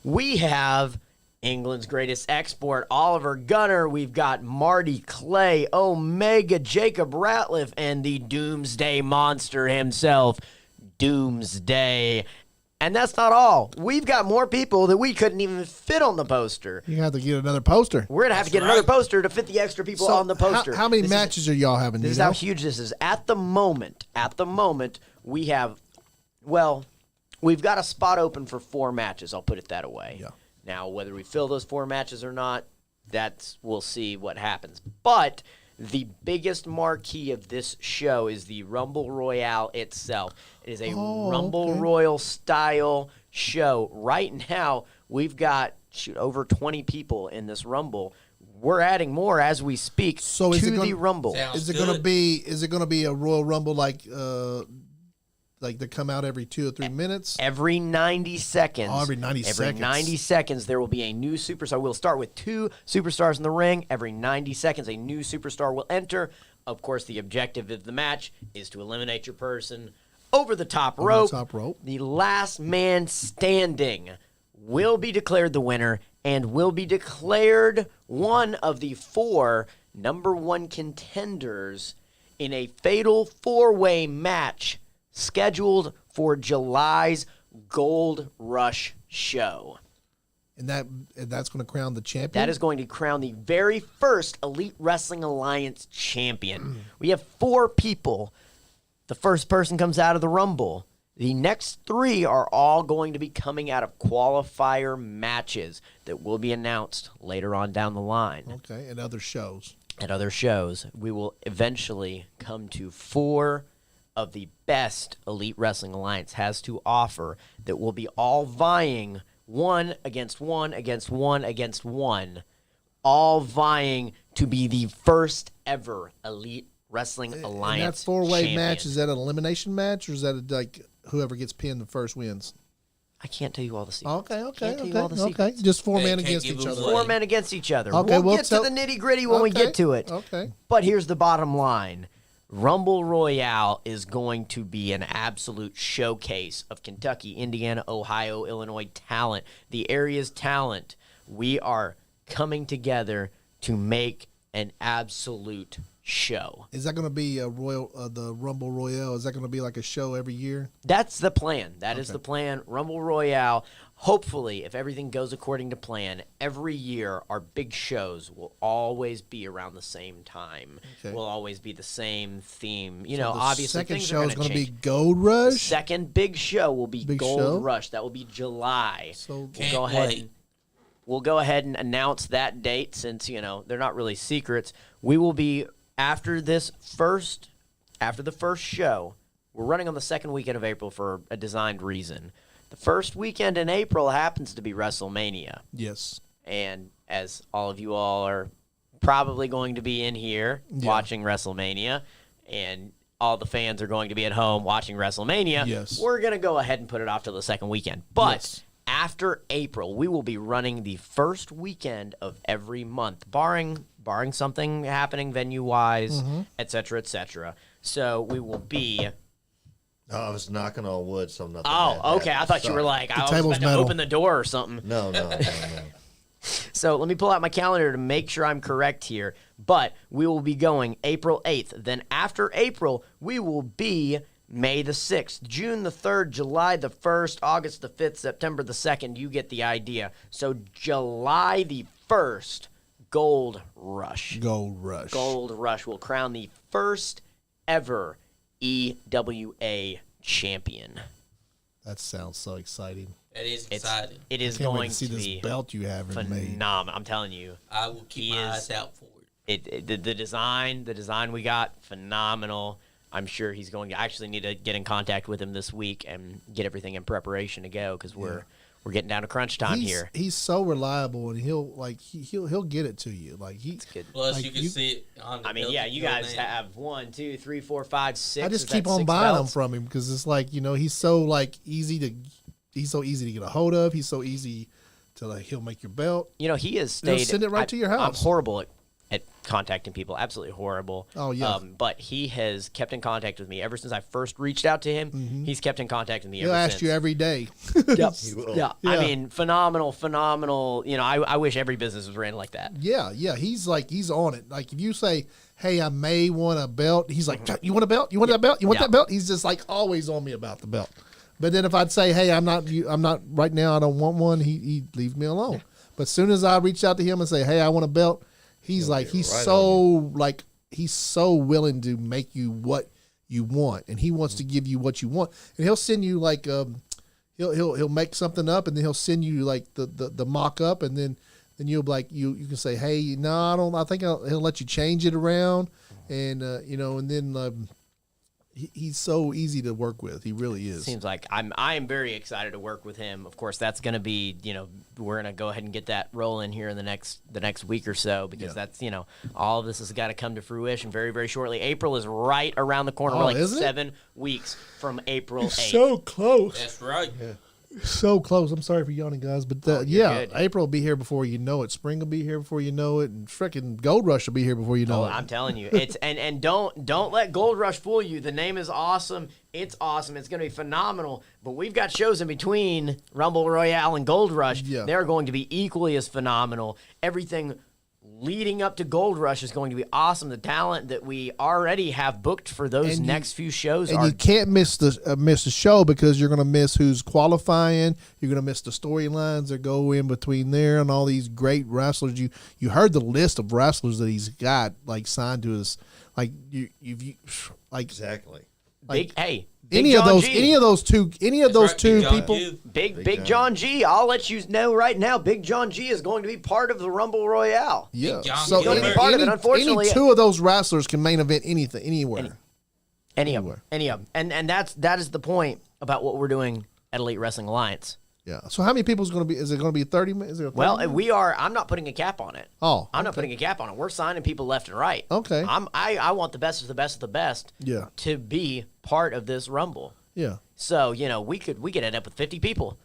We have England's greatest export, Oliver Gunner. We've got Marty Clay, Omega, Jacob Ratliff, and the Doomsday Monster himself, Doomsday. And that's not all. We've got more people that we couldn't even fit on the poster. You have to get another poster. We're going to have to get another poster to fit the extra people on the poster. How many This is- matches are y'all having? This you is know? how huge this is. At the moment, we have, well, we've got a spot open for 4 matches. I'll put it that way. Yeah. Now, whether we fill those 4 matches or not, we'll see what happens. But the biggest marquee of this show is the Rumble Royale itself. It is a Rumble Royal style show. Right now, we've got over 20 people in this Rumble. We're adding more as we speak So is to it gonna- the Rumble. Sounds Is it good. gonna be a Royal Rumble like they come out every 2 or 3 minutes? Every 90 seconds. Oh, every 90 Every seconds. 90 seconds, there will be a new superstar. We'll start with 2 superstars in the ring. Every 90 seconds, a new superstar will enter. Of course, the objective of the match is to eliminate your person over the top rope. top rope. The last man standing will be declared the winner and will be declared one of the 4 number 1 contenders in a fatal 4-way match scheduled for July's Gold Rush show. And that's going to crown the champion. That is going to crown the very first Elite Wrestling Alliance champion. We have 4 people. The first person comes out of the Rumble. The next 3 are all going to be coming out of qualifier matches that will be announced later on down the line. Okay, and other shows. At other shows, we will eventually come to 4 of the best Elite Wrestling Alliance has to offer that will be all vying 1 against 1 against 1 against 1, all vying to be the first ever Elite Wrestling Alliance And that 4-way champion. match, is that an elimination match, or is that like whoever gets pinned the first wins? I can't tell you all the secrets. Okay. Can't tell you all the Okay. secrets. Just 4 They men can't against give each them other. away. 4 men against each other. Okay, we'll we'll get tell- to the nitty-gritty when we Okay, get to it. Okay. But here's the bottom line. Rumble Royale is going to be an absolute showcase of Kentucky, Indiana, Ohio, Illinois talent, the area's talent. We are coming together to make an absolute show. Is that going to be the Rumble Royale? Is that going to be like a show every year? That's the plan. That is the plan. Rumble Royale. Hopefully, if everything goes according to plan, every year our big shows will always be around the same time. Okay. Will always be the same theme. So the Obviously, second things show are is going to be change. Gold Rush. The second big show will be Big Gold show? Rush. That will be July. So We'll go ahead and announce that date since, they're not really secrets. We will be after the first show. We're running on the second weekend of April for a designed reason. The first weekend in April happens to be WrestleMania. Yes. And as all of you all are probably going to be in here watching WrestleMania, and all the fans are going to be at home watching WrestleMania, we're going to go ahead and put it off to the second weekend. But after April, we will be running the first weekend of every month, barring something happening venue-wise, et cetera, et cetera. So we will be... Oh, I was knocking on wood, so nothing. Oh, okay. I thought you were like, I was about to open the door or something. No. So let me pull out my calendar to make sure I'm correct here. But we will be going April 8th. Then after April, we will be May the 6th, June the 3rd, July the 1st, August the 5th, September the 2nd. You get the idea. So July the 1st, Gold Rush. Gold Rush. Gold Rush will crown the first ever EWA champion. That sounds so exciting. That is exciting. It is Can't wait going to see to this be belt you have made. phenomenal. I'm telling you. I will keep my eyes out for it. The design we got, phenomenal. I'm sure he's going to actually need to get in contact with him this week and get everything in preparation to go because we're getting down to crunch time here. He's so reliable, and he'll get it to you. Plus, like you can see it on the belt you guys have 1, 2, 3, 4, 5, 6. I just keep on buying them from him because it's he's so easy to get a hold of. He's so easy to he'll make your belt. He has stayed. He'll send it right to your house. I'm horrible at contacting people, absolutely horrible. Oh, yeah. But he has kept in contact with me ever since I first reached out to him. He's kept in contact with me He'll ever ask since. you every day. Yep. He will. Yeah. I mean, phenomenal. I wish every business was ran like that. Yeah. He's on it. Like if you say, "Hey, I may want a belt," he's like, "You want a belt? You want that belt? You want that belt?" He's just always on me about the belt. But then if I'd say, "Hey, I'm not right now. I don't want one," he leaves me alone. Yeah. But as soon as I reach out to him and say, "Hey, I want a belt," he's so willing to make you what you want, and he wants to give you what you want, and he'll send you he'll make something up, and then he'll send you the mock up, and then you'll you can say, "Hey, no, I don't. I think he'll let you change it around," and and then he's so easy to work with. He really is. Seems like I am very excited to work with him. Of course, that's going to be we're going to go ahead and get that rolling here in the next week or so because that's all of this has got to come to fruition very, very shortly. April is right around the corner. We're 7 weeks from April 8th. So close. That's right. Yeah. So close. I'm sorry for yawning, guys, but good. April will be here before you know it. Spring will be here before you know it, and frickin' Gold Rush will be here before you know it. I'm telling you, it's and don't let Gold Rush fool you. The name is awesome. It's awesome. It's going to be phenomenal. But we've got shows in between Rumble Royale and Gold Rush. Yeah. They're going to be equally as phenomenal. Everything leading up to Gold Rush is going to be awesome. The talent that we already have booked for those next few shows you can't miss the show because you're going to miss who's qualifying. You're going to miss the storylines that go in between there and all these great wrestlers. You heard the list of wrestlers that he's got signed to his Exactly. Any of those two people. Big John G. I'll let you know right now. Big John G. is going to be part of the Rumble Royale. Yeah, so he's going to be part of it. Unfortunately, any two of those wrestlers can main event anywhere. Any of them, and that is the point about what we're doing at Elite Wrestling Alliance. Yeah. So how many people is going to be? Is it going to be 30? Is it 30 well, minutes? we are. I'm not putting a cap on it. Oh, I'm not putting a cap on it. We're signing people left and right. Okay. I want the best of the best of the best. Yeah. To be part of this Rumble. Yeah. So we could end up with 50 people.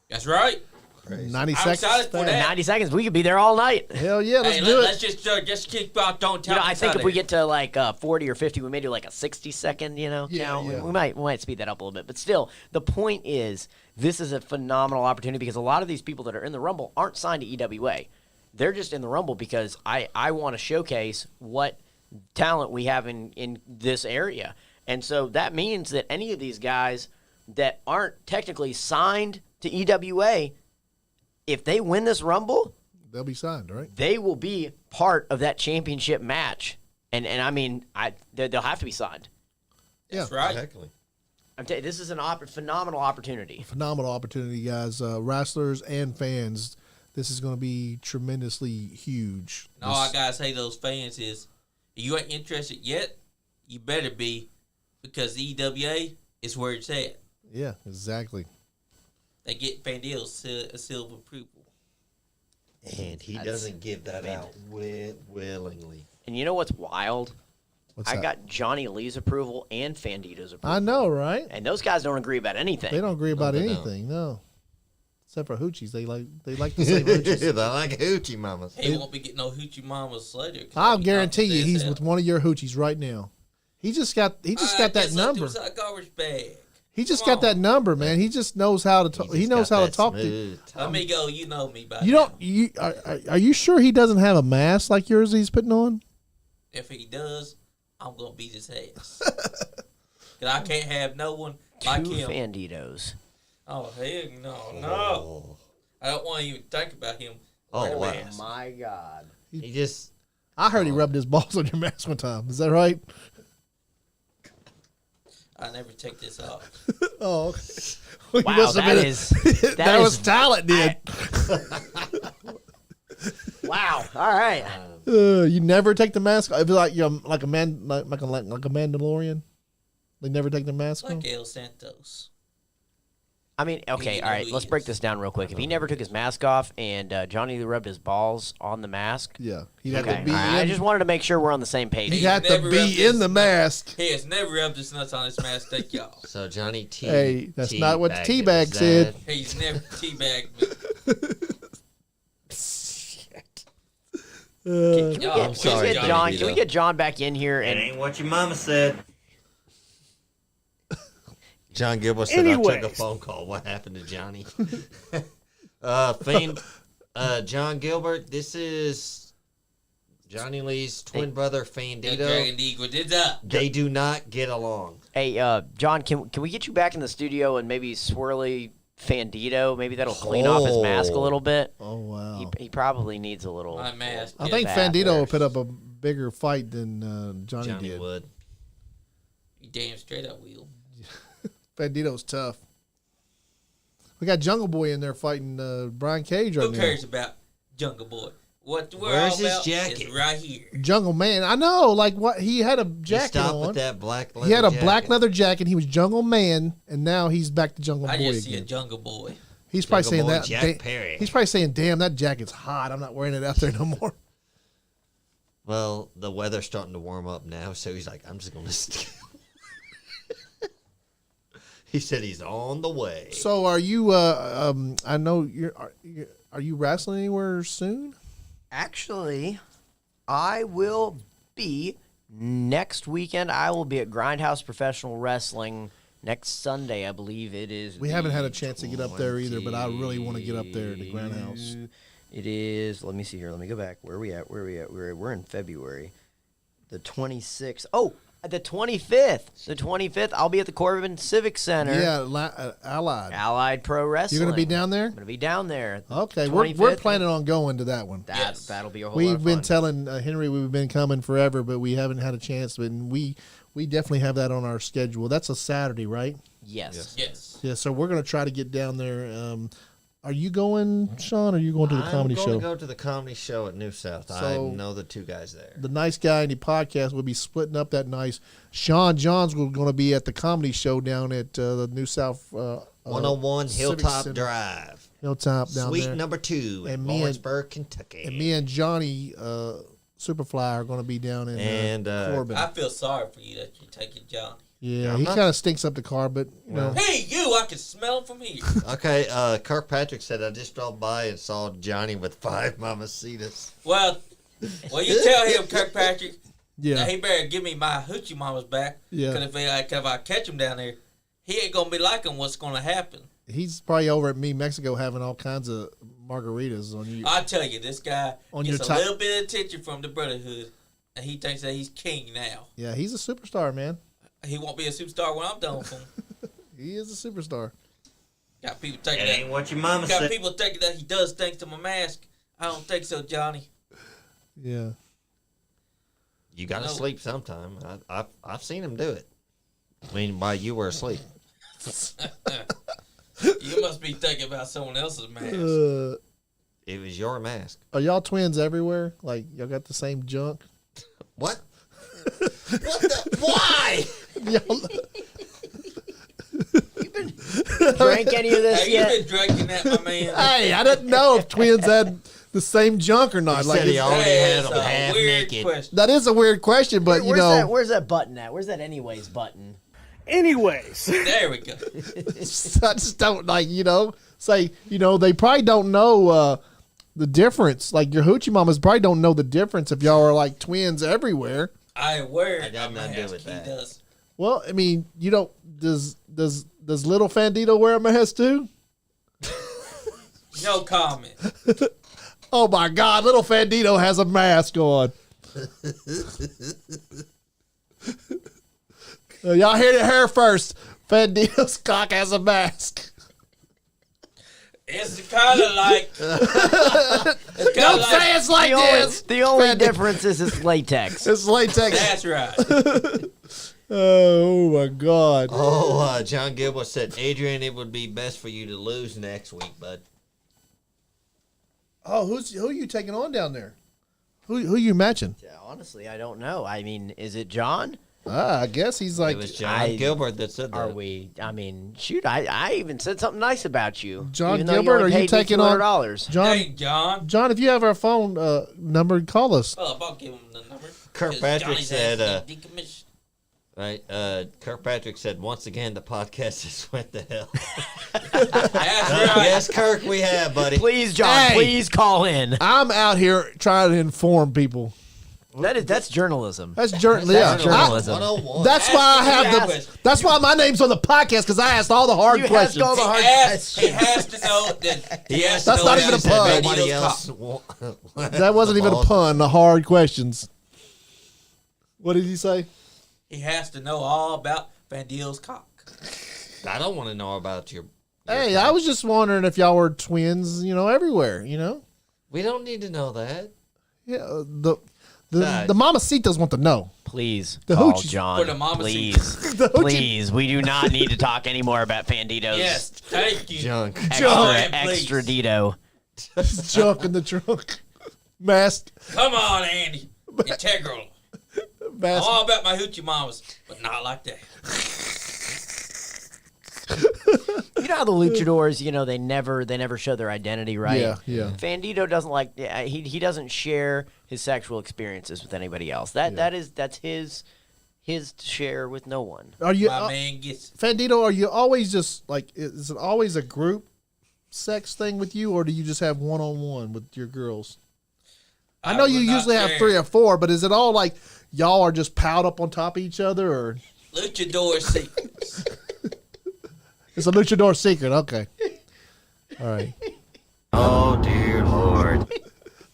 That's right. crazy. 90 I'm seconds. excited for that. 90 seconds. We could be there all night. Hell yeah, let's Hey, do let's it. just keep out. Don't tell You know, me I think if we there. get to like 40 or 50, we may do like a 60-second, count. yeah. We might speed that up a little bit. But still, the point is, this is a phenomenal opportunity because a lot of these people that are in the Rumble aren't signed to EWA. They're just in the Rumble because I want to showcase what talent we have in this area. And so that means that any of these guys that aren't technically signed to EWA, if they win this Rumble, They'll be signed, right? they will be part of that championship match. And I mean, they'll have to be signed. That's Yeah. right. Exactly. I'm telling you, this is phenomenal opportunity. Phenomenal opportunity, guys. Wrestlers and fans. This is going to be tremendously huge. And all I gotta say to those fans is, if you ain't interested yet, you better be, because the EWA is where it's at. Yeah, exactly. They get Bandito's a seal of approval. And he doesn't give that out willingly. And you know what's wild? What's I that? got Johnny Lee's approval and Fandito's approval. I know, right? And those guys don't agree about anything. They don't agree about they don't. anything, no. Except for hoochies, they like the same hoochies. They like hoochie mamas. He won't be getting no hoochie mamas later. 'cause I'll he guarantee you, confident he's as with hell. one of your hoochies right now. He just got that number. A garbage bag. He just Come got that on. number, man. He just knows how to talk. He knows how to talk to. Let me go. You know me, by You now. don't. You are you sure he doesn't have a mask like yours he's putting on? If he does, I'm gonna beat his ass. Cause I can't have no one like Two him. Fanditos. Oh hell no. Oh. I don't want to even think about him. Oh, wearing a wow. mask. My God. He just I heard he rubbed his balls on your mask one time. Is that right? I never take this off. Oh, okay. Well, you Wow, must have that been is that was talent, dude. wow. All right. You never take the mask off. It's like you're like a man, like a Mandalorian. They never take the mask off. Like El Santos. I mean, okay, You all know right. who Let's he break is. this down real quick. If he never took his mask off and Johnny Lee rubbed his balls on the mask, Yeah, he'd have okay. to be. all right, I In, just wanted to make sure we're on the same page. he'd He have to never rubbed be his in the mask. He has never rubbed his nuts on his mask. Thank y'all. so Johnny T. Hey, that's T not what the bagged teabag his said. dad. He's never teabagged me. Can Y'all, I'm sorry, we get John? Johnny Can we Vito. get John back in here? It And ain't what your mama said. John Gilbert said I Anyways. took a phone call. What happened to Johnny? John Gilbert, this is Johnny Lee's twin brother, That Fandito. Dragon Eagle did that. They do not get along. hey, John, can we get you back in the studio and maybe swirly Fandito? Maybe that'll clean off his mask a little bit. Oh wow! He probably needs a little. My mask. I is think bad Fandito will first. put up a bigger fight than Johnny Johnny did. would. You damn straight I will. Fandito's tough. We got Jungle Boy in there fighting Brian Cage right Who now. cares about Jungle Boy? What we're Where's all his about jacket? is right here. Jungle Man. I know, like what he had a He jacket stopped on. with that black leather He had a jacket. black leather jacket. He was Jungle Man, and now he's back to Jungle I Boy just see a again. Jungle Boy. He's probably Jungle saying Boy that. Jack Perry. He's probably saying, "Damn, that jacket's hot. I'm not wearing it out there no more." Well, the weather's starting to warm up now, so he's like, I'm just going to He said he's on the way. So, are you? I know you're. Are you wrestling anywhere soon? Actually, I will be next weekend. I will be at Grindhouse Professional Wrestling next Sunday. I believe it is. We haven't had a chance to get up there either, but I really want to get up there to Grindhouse. It is. Let me see here. Let me go back. Where are we at? We're in February, the 26th. Oh, the 25th. The 25th. I'll be at the Corbin Civic Center. Yeah, Allied. Allied Pro Wrestling. You're going to be down there? I'm going to be down there. Okay, we're 25th. planning on going to that one. Yes. That'll be a whole lot We've of been fun. telling Henry we've been coming forever, but we haven't had a chance. But we definitely have that on our schedule. That's a Saturday, right? Yes. Yes. Yeah. So we're gonna try to get down there. Are you going, Sean? Or are you going to the comedy I'm show? going to go to the comedy show at New South. I So- know the two guys there. The Nice Guy and the podcast will be splitting up that nice. Sean Johns was going to be at the comedy show down at the New South 101 Civic Hilltop Center. Drive. Hilltop down Suite there. number 2 in And me and- Lawrenceburg, Kentucky. And me and Johnny Superfly are going to be down in And, Corbin. I feel sorry for you that you're taking Johnny. Yeah, I'm he not- kind of stinks up the car, but you know. Hey, you! I can smell him from here. Okay, Kirkpatrick said I just drove by and saw Johnny with 5 mamacitas. Well, you tell him, Kirkpatrick. Yeah. Now he better give me my hoochie mamas back. Yeah. Because if I catch him down there, he ain't gonna be liking what's gonna happen. He's probably over at Me Mexico having all kinds of margaritas on you. I tell you, this guy On gets your a top- little bit of attention from the Brotherhood, and he thinks that he's king now. Yeah, he's a superstar, man. He won't be a superstar when I'm done with him. He is a superstar. Got people thinking It ain't that. what your mama Got said. people thinking that he does thanks to my mask. I don't think so, Johnny. Yeah. You got to No. sleep sometime. I've seen him do it. I mean, while you were asleep. You must be thinking about someone else's mask. It was your mask. Are y'all twins everywhere? Like y'all got the same junk? What? What the? Why? Y'all, Drank any of this Have you yet? been drinking that, my man? hey, I didn't know if twins had the same junk or not. He Like said he it's- already had That's them a half weird naked. question. that is a weird question, but you know, Where's that button at? Where's that anyways button? Anyways. There we go. I just don't like, say, they probably don't know the difference. Like your hoochie mamas probably don't know the difference if y'all are like twins everywhere. I wear I got a nothing to do mask. with He that. does. Well, I mean, you don't does little Fandito wear a mask too? No comment. Oh my God, little Fandito has a mask on. Y'all heard it here first. Fandito's cock has a mask. It's kind of like. It's Don't kind of say like. it's like this. The only Fendi- difference is it's latex. It's latex. That's right. Oh my God. Oh, John Gilbert said, Adrian, it would be best for you to lose next week, bud. Oh, who are you taking on down there? Who you matching? Yeah, honestly, I don't know. I mean, is it John? I guess he's like It was John Gilbert that said that. Are we? I mean, shoot, I even said something nice about you. John even though Gilbert. You Are only you paid me taking on $200? John? Hey, John. John, if you have our phone number, call us. Oh, I'll give him the number. Kirkpatrick 'Cause Johnny's said, ass is decommissioned. Right? Kirkpatrick said, once again, the podcast has went to hell. That's right. Yes, Kirk, we have, buddy. Please, John, Hey. please call in. I'm out here trying to inform people. That's journalism. That's yeah. journalism. 101. That's why I have Ask the. That's why my name's on the podcast because I asked all the hard You questions. ask all the hard He has to know that. He has to That's know not that even a he's pun. Van Nobody Diegel's else. cock. That wasn't even a pun. The hard questions. What did he say? He has to know all about Van Diegel's cock. I don't want to know about your. Hey, I was just wondering if y'all were twins. Everywhere. We don't need to know that. Yeah. The Nah. mamacitas want to know. Please The call hoochies. John. For the mama Please, The hoochie- please. We do not need to talk anymore about Panditos. Yes, thank you. Junk. Extra, John, please. extra Dito. Junk in the trunk. Mask. Come on, Andy. Integral. I'm Mask. all about my hoochie mamas, but not like that. You know how the luchadors, they never show their identity, right? Yeah, yeah. Fandito doesn't he doesn't share his sexual experiences with anybody else. That's his share with no one. Are you My man gets. Fandito? Are you always just like? Is it always a group sex thing with you, or do you just have one-on-one with your girls? I know you will not usually have share. 3 or 4, but is it all like y'all are just piled up on top of each other, or Luchador secrets. it's a luchador secret? Okay, all right. Oh, dear Lord.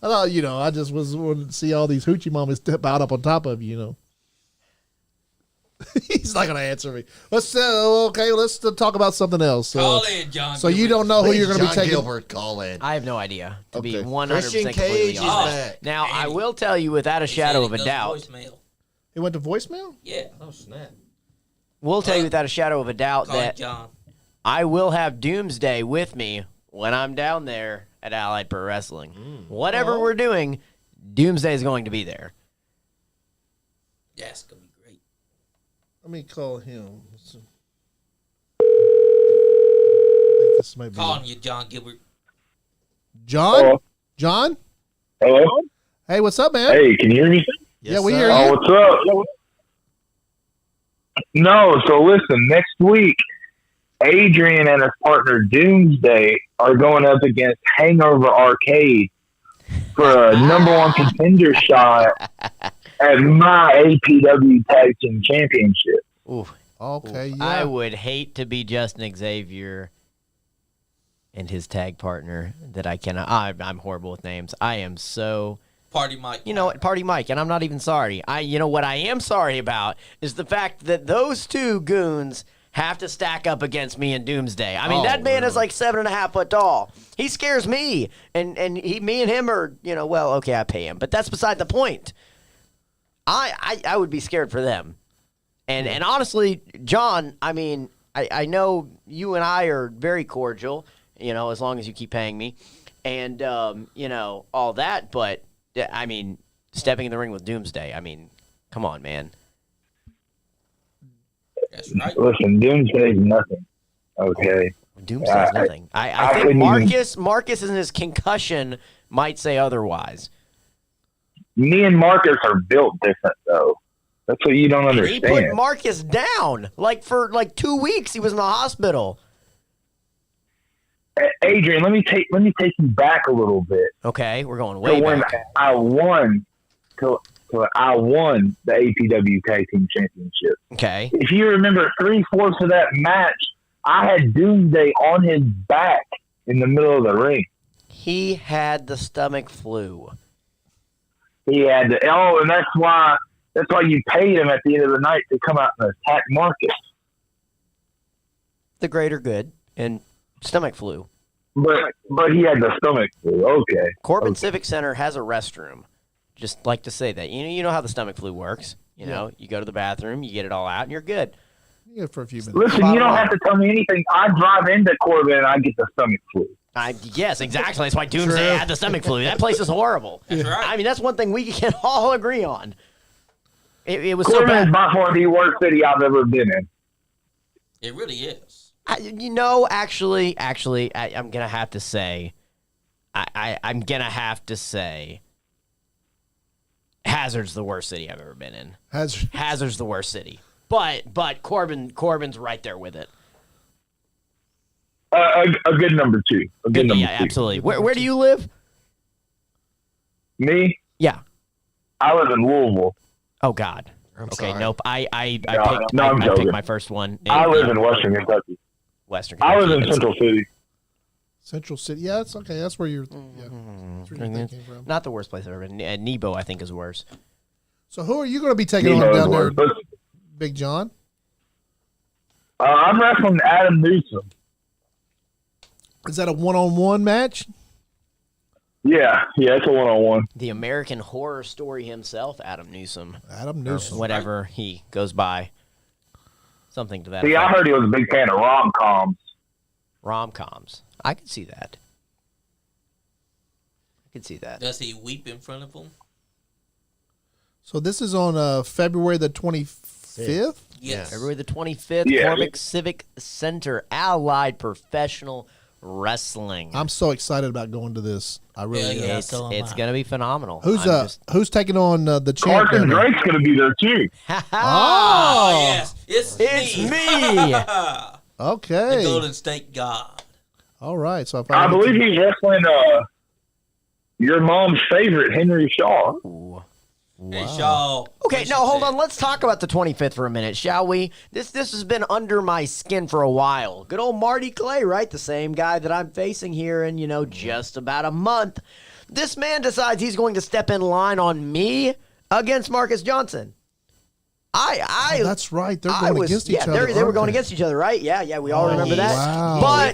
I thought I just wanted to see all these hoochie mamas piled up on top of you. He's not gonna answer me. Let's talk about something else. Call in, John. So you Gilbert. don't know who you're gonna be John taking. Gilbert, call in. I have no idea, to be Okay. 100% Christian completely Cage is honest. back. Now, I Andy. will tell you without a shadow of a Andy doubt, knows voicemail. It went to voicemail. Yeah, Oh, snap. we'll tell you without a shadow of a doubt call it that John. I will have Doomsday with me when I'm down there at Allied Pro Wrestling. Whatever we're doing, Doomsday is going to be there. Yeah, it's gonna be great. Let me call him. I think this might be Calling you, John Gilbert. John. Hello? John. Hello? Hey, what's up, man? Hey, can you hear me? Yeah, we hear Oh, you. what's up? No, so listen, next week, Adrian and his partner Doomsday are going up against Hangover Arcade for a number one contender shot at my APW Tag Team Championship. Ooh. Okay, yeah. I would hate to be Justin Xavier and his tag partner that I cannot. I'm horrible with names. I am so. Party Mike. You know what, Party Mike, and I'm not even sorry. You know what I am sorry about is the fact that those two goons have to stack up against me in Doomsday. I mean, that man is like 7.5 foot tall. He scares me, and me and him are, well, okay, I pay him, but that's beside the point. I would be scared for them, and honestly, John, I mean, I know you and I are very cordial, as long as you keep paying me, and all that, but. I mean, stepping in the ring with Doomsday. I mean, come on, man. That's right. Listen, Doomsday's nothing. Okay. Doomsday's nothing. I think Marcus and his concussion might say otherwise. Me and Marcus are built different, though. That's what you don't understand. He put Marcus down. For 2 weeks, he was in the hospital. Adrian, let me take you back a little bit. Okay, we're going way when back. I won the APW Tag Team Championship. Okay. If you remember 3/4 of that match, I had Doomsday on his back in the middle of the ring. He had the stomach flu. He had and that's why you paid him at the end of the night to come out and attack Marcus. The greater good and stomach flu. But he had the stomach flu. Okay. Corbin Civic Center has a restroom. Just like to say that. You know how the stomach flu works. You know, you go to the bathroom, you get it all out, and you're good. Yeah, for a few minutes. Listen, you don't have to tell me anything. I drive into Corbin and I get the stomach flu. Yes, exactly. That's why Doomsday had the stomach flu. That place is horrible. That's right. I mean, that's one thing we can all agree on. It was Corbin so bad. is by far the worst city I've ever been in. It really is. Actually, I'm gonna have to say, I'm gonna have to say, Hazard's the worst city I've ever been in. Hazard's the worst city, but Corbin's right there with it. A good number two. Yeah, absolutely. Where do you live? Me? Yeah. I live in Louisville. Oh God. I'm Okay, sorry. nope. I I'm picked joking. my first one. I live in Western Kentucky. Western I Kentucky. live in Central City. Central City. Yeah, it's okay. That's where you're. Yeah, that's where you came from. Not the worst place I've ever been. Nebo, I think, is worse. So who are you going to be taking Nebo on is down there, worse. Big John? I'm wrestling Adam Newsom. Is that a one-on-one match? Yeah, it's a one-on-one. The American Horror Story himself, Adam Newsom. Adam Newsom. Whatever he goes by. Something to that See, I effect. heard he was a big fan of rom-coms. Rom-coms. I could see that. Does he weep in front of him? So this is on February the 25th? Yes. February the 25th, Yeah. Corbin Civic Center, Allied Professional Wrestling. I'm so excited about going to this. I really Yeah, am. yeah. It's so am I. going to be phenomenal. Who's taking on the champ? Carson down there? Drake's going to be there, too. Oh, yes. It's me. the Okay. Golden State God. All right. So if I believe he's wrestling your mom's favorite, Henry Shaw. Ooh. Hey, Shaw. Okay, no, hold on. Let's talk about the 25th for a minute, shall we? This has been under my skin for a while. Good old Marty Clay, right? The same guy that I'm facing here in, just about a month. This man decides he's going to step in line on me against Marcus Johnson. that's right. They're going against each other. They were aren't going they? against each other, right? Yeah, we all remember that. wow.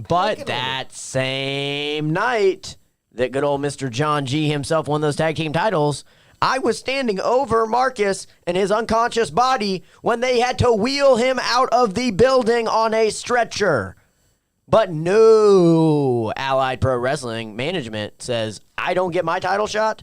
But that same night that good old Mr. John G himself won those tag team titles, I was standing over Marcus and his unconscious body when they had to wheel him out of the building on a stretcher. But no, Allied Pro Wrestling management says I don't get my title shot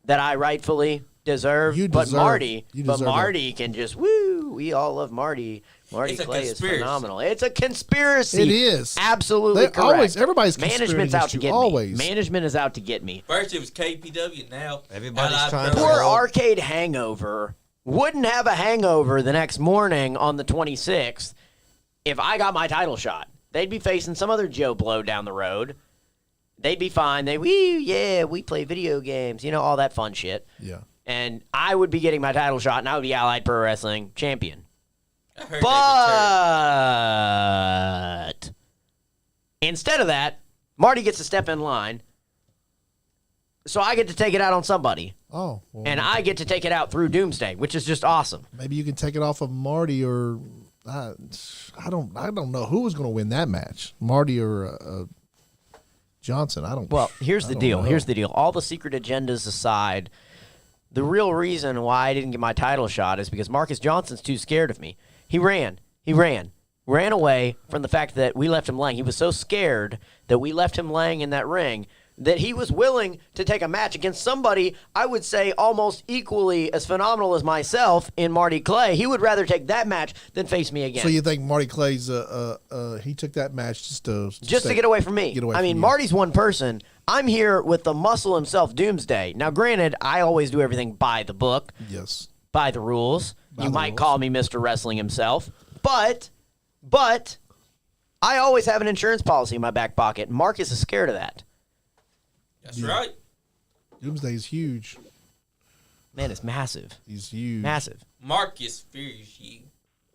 that I rightfully deserve. You But deserve- Marty, you but deserve Marty can just woo. We all love Marty. Marty It's a Clay is conspiracy. phenomenal. It's a conspiracy. It is. Absolutely They correct. everybody's conspiring Management's out against to you, get always. me. Management is out to get me. First it was KPW, now Everybody's Allied trying Pro to- Poor Wrestling. Arcade Hangover wouldn't have a hangover the next morning on the 26th if I got my title shot. They'd be facing some other Joe Blow down the road. They'd be fine. We play video games, all that fun shit. Yeah. And I would be getting my title shot, and I would be Allied Pro Wrestling champion. I heard But instead of that, Marty gets to step in line, so I get to take it out on somebody. Oh. Well, And I get to take it out through Doomsday, which is just awesome. maybe you can take it off of Marty or I don't know who was going to win that match, Marty or Johnson. Well, here's the deal. know. Here's the deal. All the secret agendas aside, the real reason why I didn't get my title shot is because Marcus Johnson's too scared of me. He ran away from the fact that we left him laying. He was so scared that we left him laying in that ring that he was willing to take a match against somebody I would say almost equally as phenomenal as myself in Marty Clay. He would rather take that match than face me again. So you think Marty Clay's he took that match just to get away from me. Get away I from mean, you. Marty's one person. I'm here with the muscle himself, Doomsday. Now, granted, I always do everything by the book, Yes. by the rules. By You the might rules. call me Mr. Wrestling himself, but I always have an insurance policy in my back pocket. Marcus is scared of that. That's right. Doomsday's huge. Man, it's massive. He's huge. Massive. Marcus fears you.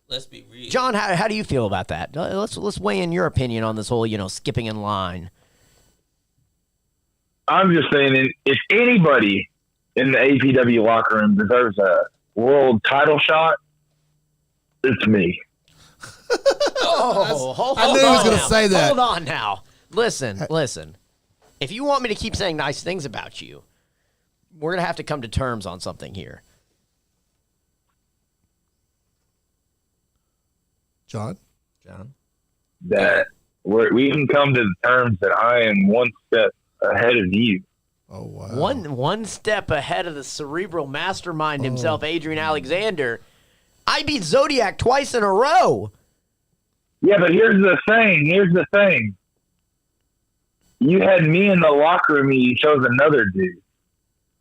Let's be real. John, how do you feel about that? Let's weigh in your opinion on this whole, skipping in line. I'm just saying, if anybody in the APW locker room deserves a world title shot, it's me. Hold I knew he was on gonna now. say that. Hold on now. Listen. If you want me to keep saying nice things about you, we're going to have to come to terms on something here. John? That we can come to the terms that I am one step ahead of you. Oh, wow. One step ahead of the cerebral mastermind himself, Adrian Alexander. I beat Zodiac twice in a row. Yeah, but here's the thing. You had me in the locker room and you chose another dude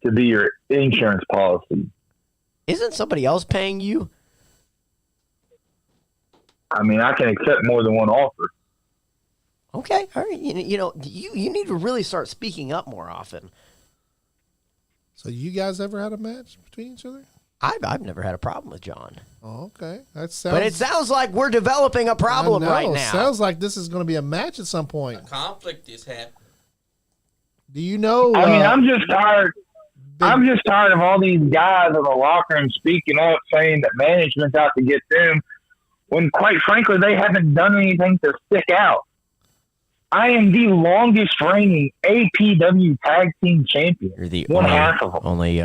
to be your insurance policy. Isn't somebody else paying you? I mean, I can accept more than one offer. Okay, all right. You need to really start speaking up more often. So you guys ever had a match between each other? I've never had a problem with John. Oh, okay. That sounds. But it sounds like we're developing a problem I know. right now. Sounds like this is going to be a match at some point. A conflict is happening. Do you know? I mean, I'm just tired. I'm just tired of all these guys in the locker room speaking up, saying that management's out to get them, when quite frankly they haven't done anything to stick out. I am the longest reigning APW tag team champion. You're the one half of them. only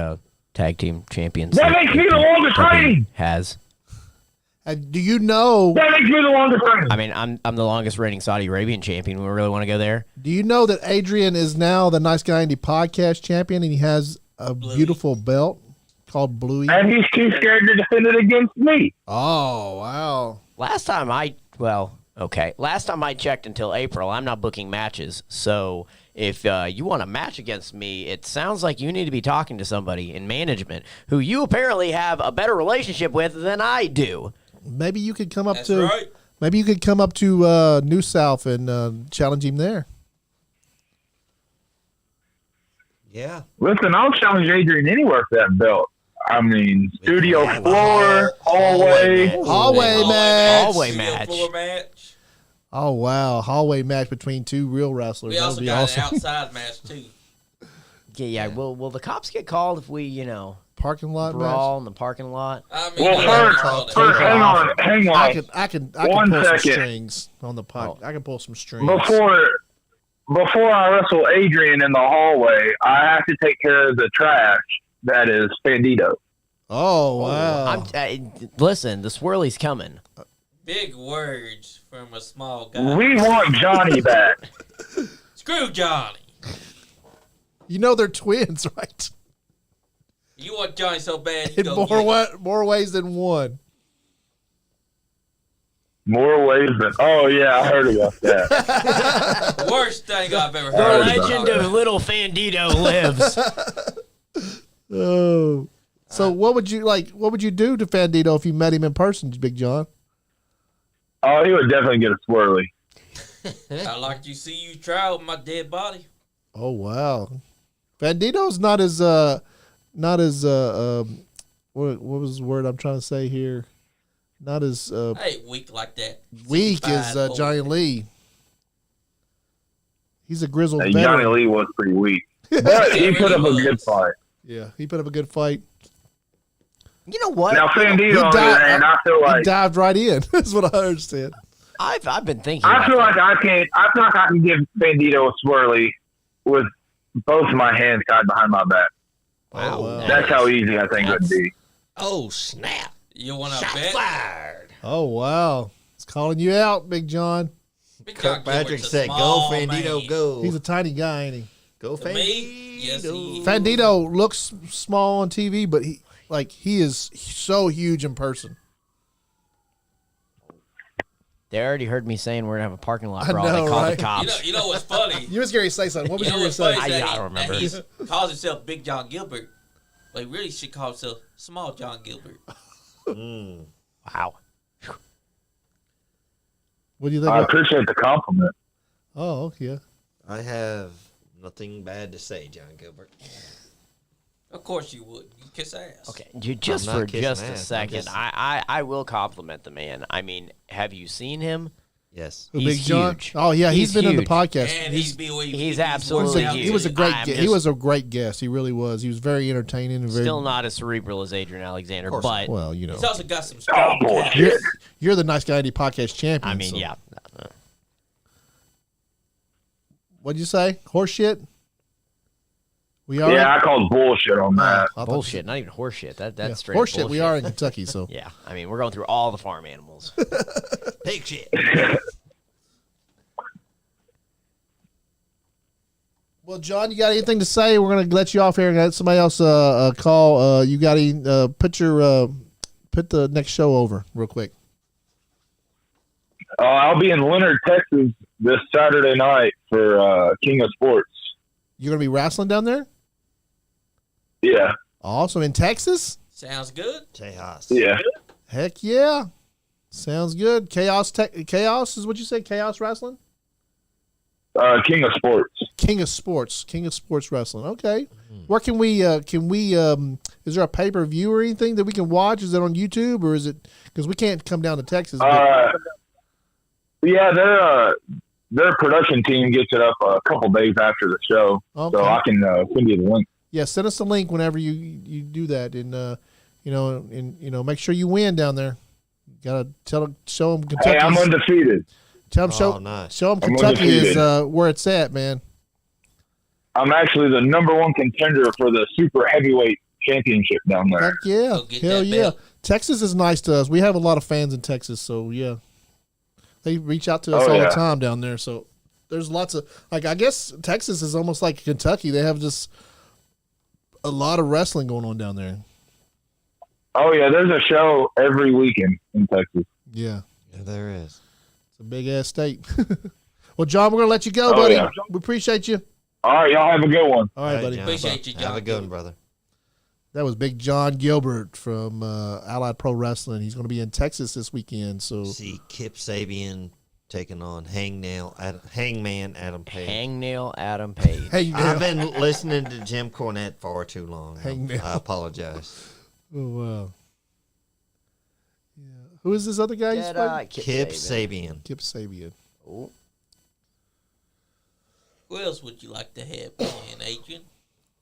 tag team champions. That makes me the longest reigning. Has. do you know? That makes me the longest reigning. I mean, I'm the longest reigning Saudi Arabian champion. We really want to go there. Do you know that Adrian is now the Nice Guy Andy podcast champion, and he has a beautiful belt called Bluey? And he's too scared to defend it against me. Oh, wow. Last time I checked until April, I'm not booking matches. So if you want a match against me, it sounds like you need to be talking to somebody in management who you apparently have a better relationship with than I do. Maybe you could come up That's to. right. Maybe you could come up to New South and challenge him there. Yeah. Listen, I'll challenge Adrian anywhere for that belt. I mean, studio floor, hallway. Hallway match. Hallway Studio match. floor match. Oh, wow. Hallway match between two real wrestlers. We That also would be got awesome. an outside match too. Yeah. Will the cops get called if we, Parking lot brawl in the parking lot? I mean, Well, first, hang on. match. I can One pull some second. strings on the pod. I can pull some strings. Before I wrestle Adrian in the hallway, I have to take care of the trash that is Bandito. Oh, wow. Listen, the swirly's coming. big words from a small guy. We want Johnny back. Screw Johnny. You know they're twins, right? You want Johnny so bad, you In go get him. more ways than one. More ways than... Oh, yeah, I heard about that. Worst thing I've ever The heard. legend of Little Fandito lives. Oh. So what would you like? What would you do to Fandito if you met him in person, Big John? Oh, he would definitely get a swirly. I like to see you try with my dead body. Oh wow, Fandito's not as what was the word I'm trying to say here? Not as I ain't weak like that. weak as 65 Johnny old. Lee. He's a grizzled Johnny veteran. Lee was pretty weak. But he put up a good fight. Yeah, he put up a good fight. You know what? Now, Fandito, on the died- other hand, I feel He like dived right in. That's what I understand. I've been thinking. I about feel that. like I can give Bandito a swirly with both of my hands tied behind my back. Wow. wow. That's how easy I think it would be. Oh, snap. You want to Shot bet? fired. Oh wow, it's calling you out, Big John. Big John Kirkpatrick Gilbert's a said, "Go, small Fandito, man. go." He's a tiny guy, ain't he? Go, To Fandito. me, yes, he is. Fandito looks small on TV, but he is so huge in person. They already heard me saying we're gonna have a parking lot I brawl. know, They called right? the cops. You know what's funny? You was going to say something. What was You you know going what's to funny? say? is that I don't remember. That he calls himself Big John Gilbert, but he really should call himself Small John Gilbert. Wow. What do you think? I appreciate the compliment. Oh, yeah. I have nothing bad to say, John Gilbert. Of course you would. You kiss ass. Okay, just I'm not for kissing just a ass. I'm second, just- I will compliment the man. I mean, have you seen him? Yes. Who, He's Big John? huge. Oh, yeah. He's been in the huge. podcast. And he's absolutely working out huge. He was a great. I'm He just- was a great guest. He really was. He was very entertaining and very. Still not as cerebral as Adrian Alexander, course but Well, you know, He's also got some Oh, strong bullshit. you're, you're the Nice Guy Andy podcast champion. I mean, so- yeah. What'd you say? Horse shit. We are. Yeah, I called bullshit on that. I thought you Bullshit, said- not even horse shit. That's yeah, straight horse bullshit. shit. We are in Kentucky, so Yeah, I mean, we're going through all the farm animals. Pig shit. Well, John, you got anything to say? We're gonna let you off here and let somebody else call. You got any? Put the next show over real quick. I'll be in Leonard, Texas this Saturday night for King of Sports. You're gonna be wrestling down there. Yeah, Awesome in Texas. Sounds good. Tejas. yeah. Heck yeah, sounds good. Chaos is what you said. Chaos wrestling. King of Sports. King of Sports Wrestling. Okay. Where can we is there a pay-per-view or anything that we can watch? Is it on YouTube or is it because we can't come down to Texas? Yeah, their production team gets it up a couple days after the show, Okay. so I can send you the link. Yeah, send us a link whenever you do that and make sure you win down there. Got to show them Kentucky. Hey, I'm undefeated. Tell them Oh, nice. show them I'm Kentucky is undefeated. where it's at, man. I'm actually the #1 contender for the super heavyweight championship down there. Heck yeah. Go get Hell that yeah. belt. Texas is nice to us. We have a lot of fans in Texas, so yeah. They reach out to us Oh, all yeah. the time down there. So there's lots of I guess Texas is almost like Kentucky. They have just a lot of wrestling going on down there. Oh yeah, there's a show every weekend in Texas. Yeah. Yeah, there is. It's a big ass state. Well, John, we're gonna let you go, Oh, buddy. yeah. We appreciate you. All right, y'all have a good one. All right, buddy. John. Appreciate you, John. Have a good one, brother. That was Big John Gilbert from Allied Pro Wrestling. He's going to be in Texas this weekend. So See Kip Sabian taking on Hangman Adam Page. Hangnail Adam Page. hey, I've man. been listening to Jim Cornette far too long. Hangnail. I apologize. Oh wow. Yeah. Who is this other guy? you spoke? Kip Sabian. Kip Sabian. Oh, Who else would you like to have call in, Adrian?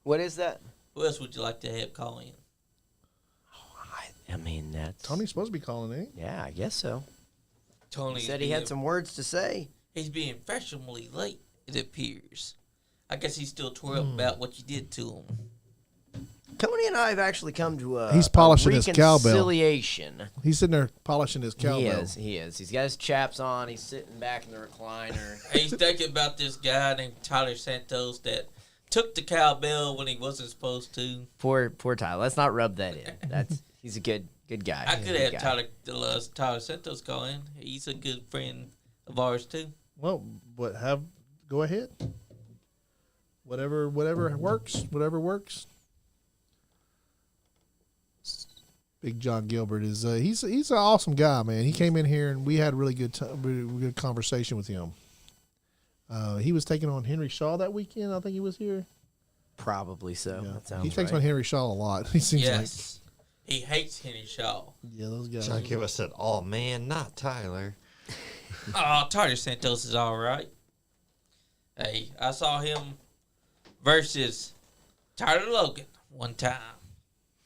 what is that? Who else would you like to have call in? I mean, that's Tony's supposed to be calling, eh? Yeah, I guess so. Tony He said he had some words to say. He's being fashionably late, it appears. I guess he's still tore up about what you did to him. Tony and I have actually come to a He's polishing his cowbell. reconciliation. He's sitting there polishing his cowbell. He is. He's got his chaps on. He's sitting back in the recliner. He's thinking about this guy named Tyler Santos that took the cowbell when he wasn't supposed to. Poor Tyler. Let's not rub that in. He's a good guy. I He's a could good have guy. Tyler Santos call in. He's a good friend of ours too. Well, go ahead. Whatever works. Whatever works. Big John Gilbert is he's an awesome guy, man. He came in here and we had really good conversation with him. He was taking on Henry Shaw that weekend. I think he was here. Probably so. Yeah. That sounds He takes right. on Henry Shaw a lot. He seems Yes. He hates Henry Shaw. yeah, those guys. John Gilbert said, "Oh man, not Tyler." Oh, Tartar Santos is all right. Hey, I saw him versus Tyler Logan one time.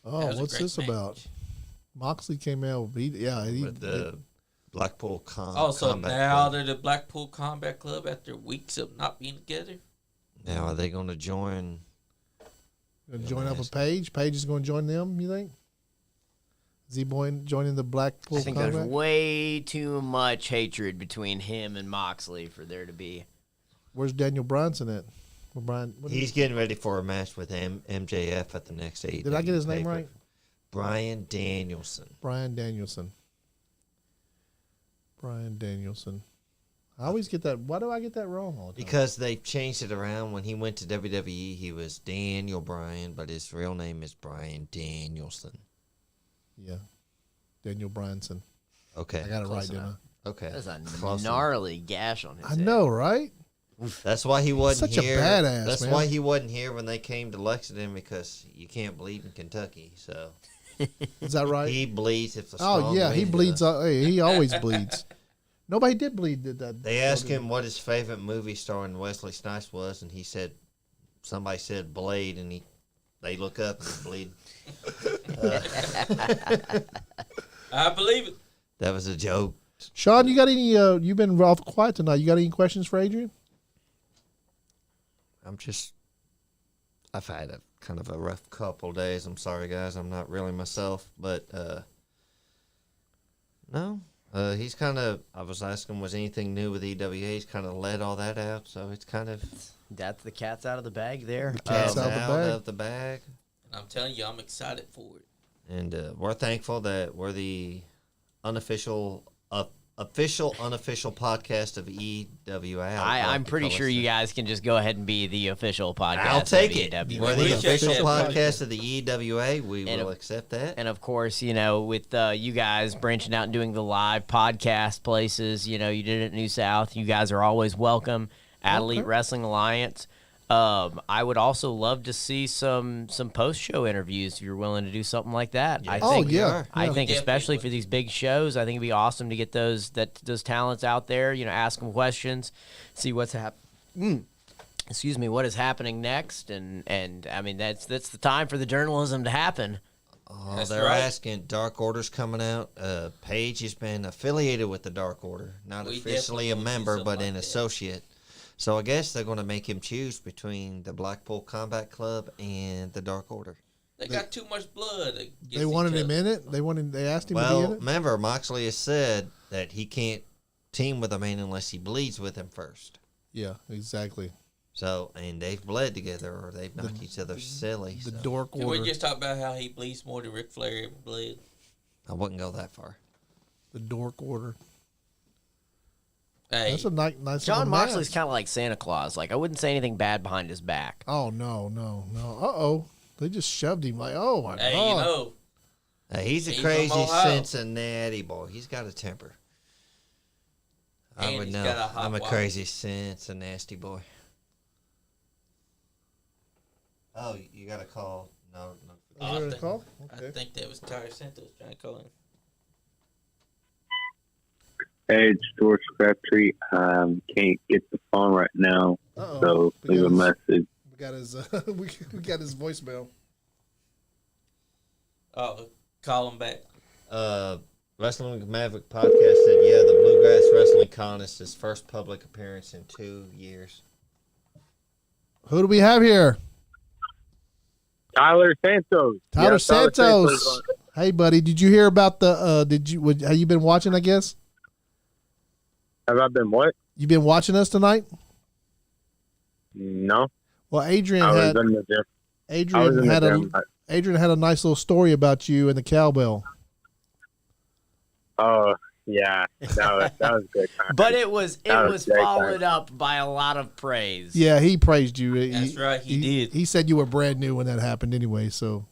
Oh, That was a what's great this match. about? Moxley came out. He With the Blackpool Oh, so Combat now Club. they're the Blackpool Combat Club after weeks of not being together? Now are they going to join? gonna join up with Paige. Paige is going to join them. You think? Is he joining the Blackpool I think Combat? there's way too much hatred between him and Moxley for there to be. Where's Daniel Bryanson at? Well, Brian, He's getting ready for a match with MJF at the next AEW. did I get his name pay-per-view. right? Brian Danielson. Brian Danielson. Brian Danielson. I always get that. Why do I get that wrong all the time? Because they changed it around. When he went to WWE, he was Daniel Bryan, but his real name is Brian Danielson. Yeah, Daniel Bryanson. Okay. I got it right, close didn't enough. Okay. That's a Close enough. gnarly gash on his I head. know, right? That's why he wasn't Such a here. badass, That's man. why he wasn't here when they came to Lexington, because you can't bleed in Kentucky. So Is that right? he bleeds if the Oh strong yeah, he wind bleeds. does. Hey, he always bleeds. Nobody did bleed. Did that? They asked him what his favorite movie starring Wesley Snipes was, and he said, somebody said Blade, and they look up and bleed. I believe it. That was a joke. Sean, you got any? You've been off quiet tonight. You got any questions for Adrian? I've had a kind of a rough couple days. I'm sorry, guys. I'm not really myself, but no. He's kind of, I was asking, was anything new with EWA? He's kind of let all that out, so it's kind of That's the cat's out of the bag there. cat's out out the bag. of the bag. And I'm telling you, I'm excited for it. And we're thankful that we're the official unofficial podcast of EWA. I'm pretty sure you guys can just go ahead and be the official podcast. I'll take of it. EWA. We're the appreciate official that. podcast of the EWA. We And will accept that. And of course, with you guys branching out and doing the live podcast places, you did it at New South. You guys are always welcome at Elite Wrestling Alliance. I would also love to see some post-show interviews if you're willing to do something like that. Yeah. I Oh think, yeah, I yeah. think Definitely especially would. for these big shows, I think it'd be awesome to get those talents out there. Ask them questions, see what's happening. Excuse me, what is happening next? And I mean that's the time for the journalism to happen. Oh, That's they're right. asking. Dark Order's coming out. Paige has been affiliated with the Dark Order, not We officially definitely a will do member, something but like an that. associate. So I guess they're going to make him choose between the Blackpool Combat Club and the Dark Order. They got too much blood. against They wanted each him other. in it. They asked him to be Well, in it. remember, Moxley has said that he can't team with a man unless he bleeds with him first. Yeah, exactly. So, and they've bled together, or they've knocked each other silly. The so Dork Can Order. we just talk about how he bleeds more than Ric Flair ever bled? I wouldn't go that far. The Dork Order. Hey, That's a nice. John little Moxley's mask. kind of like Santa Claus. Like I wouldn't say anything bad behind his back. Oh no. Uh oh. They just shoved him like, oh my hey, god. He's a He's crazy from Ohio. Cincinnati boy. He's got a temper. I And would he's know. got a hot I'm a wife. crazy Cincinnati boy. Oh, you got a call? No. Is there a call? I Okay. think that was Tyler Santos trying to call him. Hey, it's George Crabtree. Can't get the phone right now, Uh-oh. so leave a message. We got his we got his voicemail. Oh, call him back. Wrestling with Maverick podcast said, yeah, the Bluegrass Wrestling Con is his first public appearance in 2 years. Who do we have here? Tyler Santos. Tyler Yeah, Santos. Hey, buddy, did you hear about the? Have you been watching? I guess Have I been what? you been watching us tonight. No, Well, Adrian I was had in the gym. I was Adrian in the had a gym. Adrian had a nice little story about you and the cowbell. Oh, yeah, that was good. But it was That was great followed up by a lot of praise. Yeah, he praised you. That's right, he did. He said you were brand new when that happened, anyway. So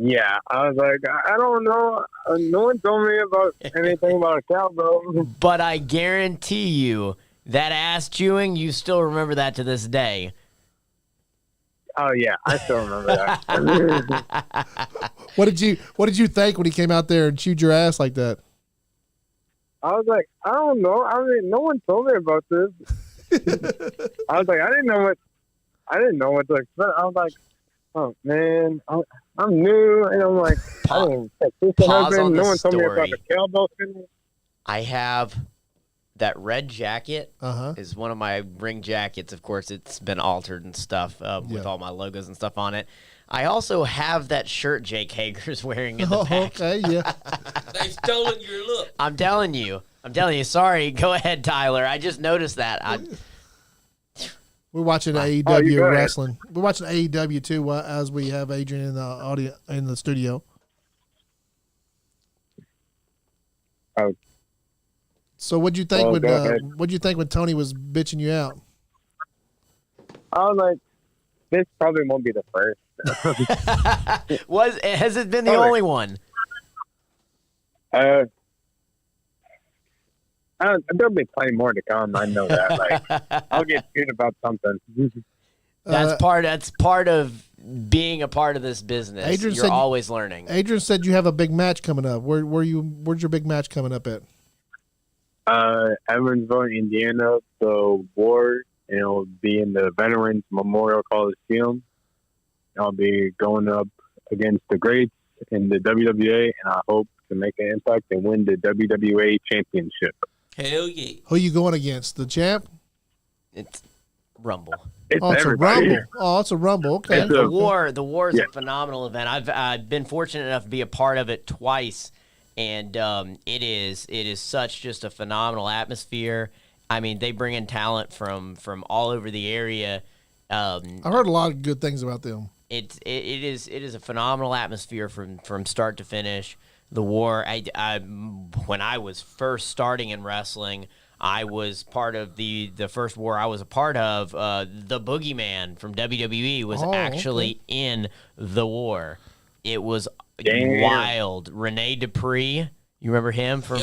Yeah, I was like, I don't know. No one told me about anything about a cowbell. But I guarantee you that ass chewing, you still remember that to this day. Oh yeah, I still remember that. What did you think when he came out there and chewed your ass like that? I was like, I don't know. I mean, no one told me about this. I was like, I didn't know what to expect. I was like, oh man, I'm new, and I'm like, I didn't check this Pause open. on No the one told me about story. the cowbell thing. I have that red jacket. Uh-huh. Is one of my ring jackets. Of course, it's been altered and stuff with Yeah. all my logos and stuff on it. I also have that shirt Jake Hager's wearing in the back. Okay, yeah. They've stolen your look. I'm telling you. Sorry. Go ahead, Tyler. I just noticed that. We're watching you AEW go ahead. wrestling. We're watching AEW too as we have Adrian in the audio in the studio. Oh. So what'd you think Well, go ahead. what'd you think when Tony was bitching you out? I was like, this probably won't be the first. Has it been the Sorry. only one? There'll be plenty more to come. I know that. Like, I'll get chewed about something. That's part of being a part of this business. Adrian You're said- always learning. Adrian said you have a big match coming up. Where's your big match coming up at? Evansville, Indiana, the war, and it'll be in the Veterans Memorial Coliseum. I'll be going up against the greats in the WWA, and I hope to make an impact and win the WWA championship. Hell yeah. Who you going against? The champ? It's Rumble. It's Oh, it's a everybody. rumble. Oh, it's a rumble. Okay. It's a- The war is Yeah. a phenomenal event. I've been fortunate enough to be a part of it twice, and it is such just a phenomenal atmosphere. I mean, they bring in talent from all over the area. I've heard a lot of good things about them. It is a phenomenal atmosphere from start to finish. The war. When I was first starting in wrestling, I was part of the first war I was a part of. The Boogeyman from WWE was actually in the war. It was Damn. wild. Rene Dupree, you remember him from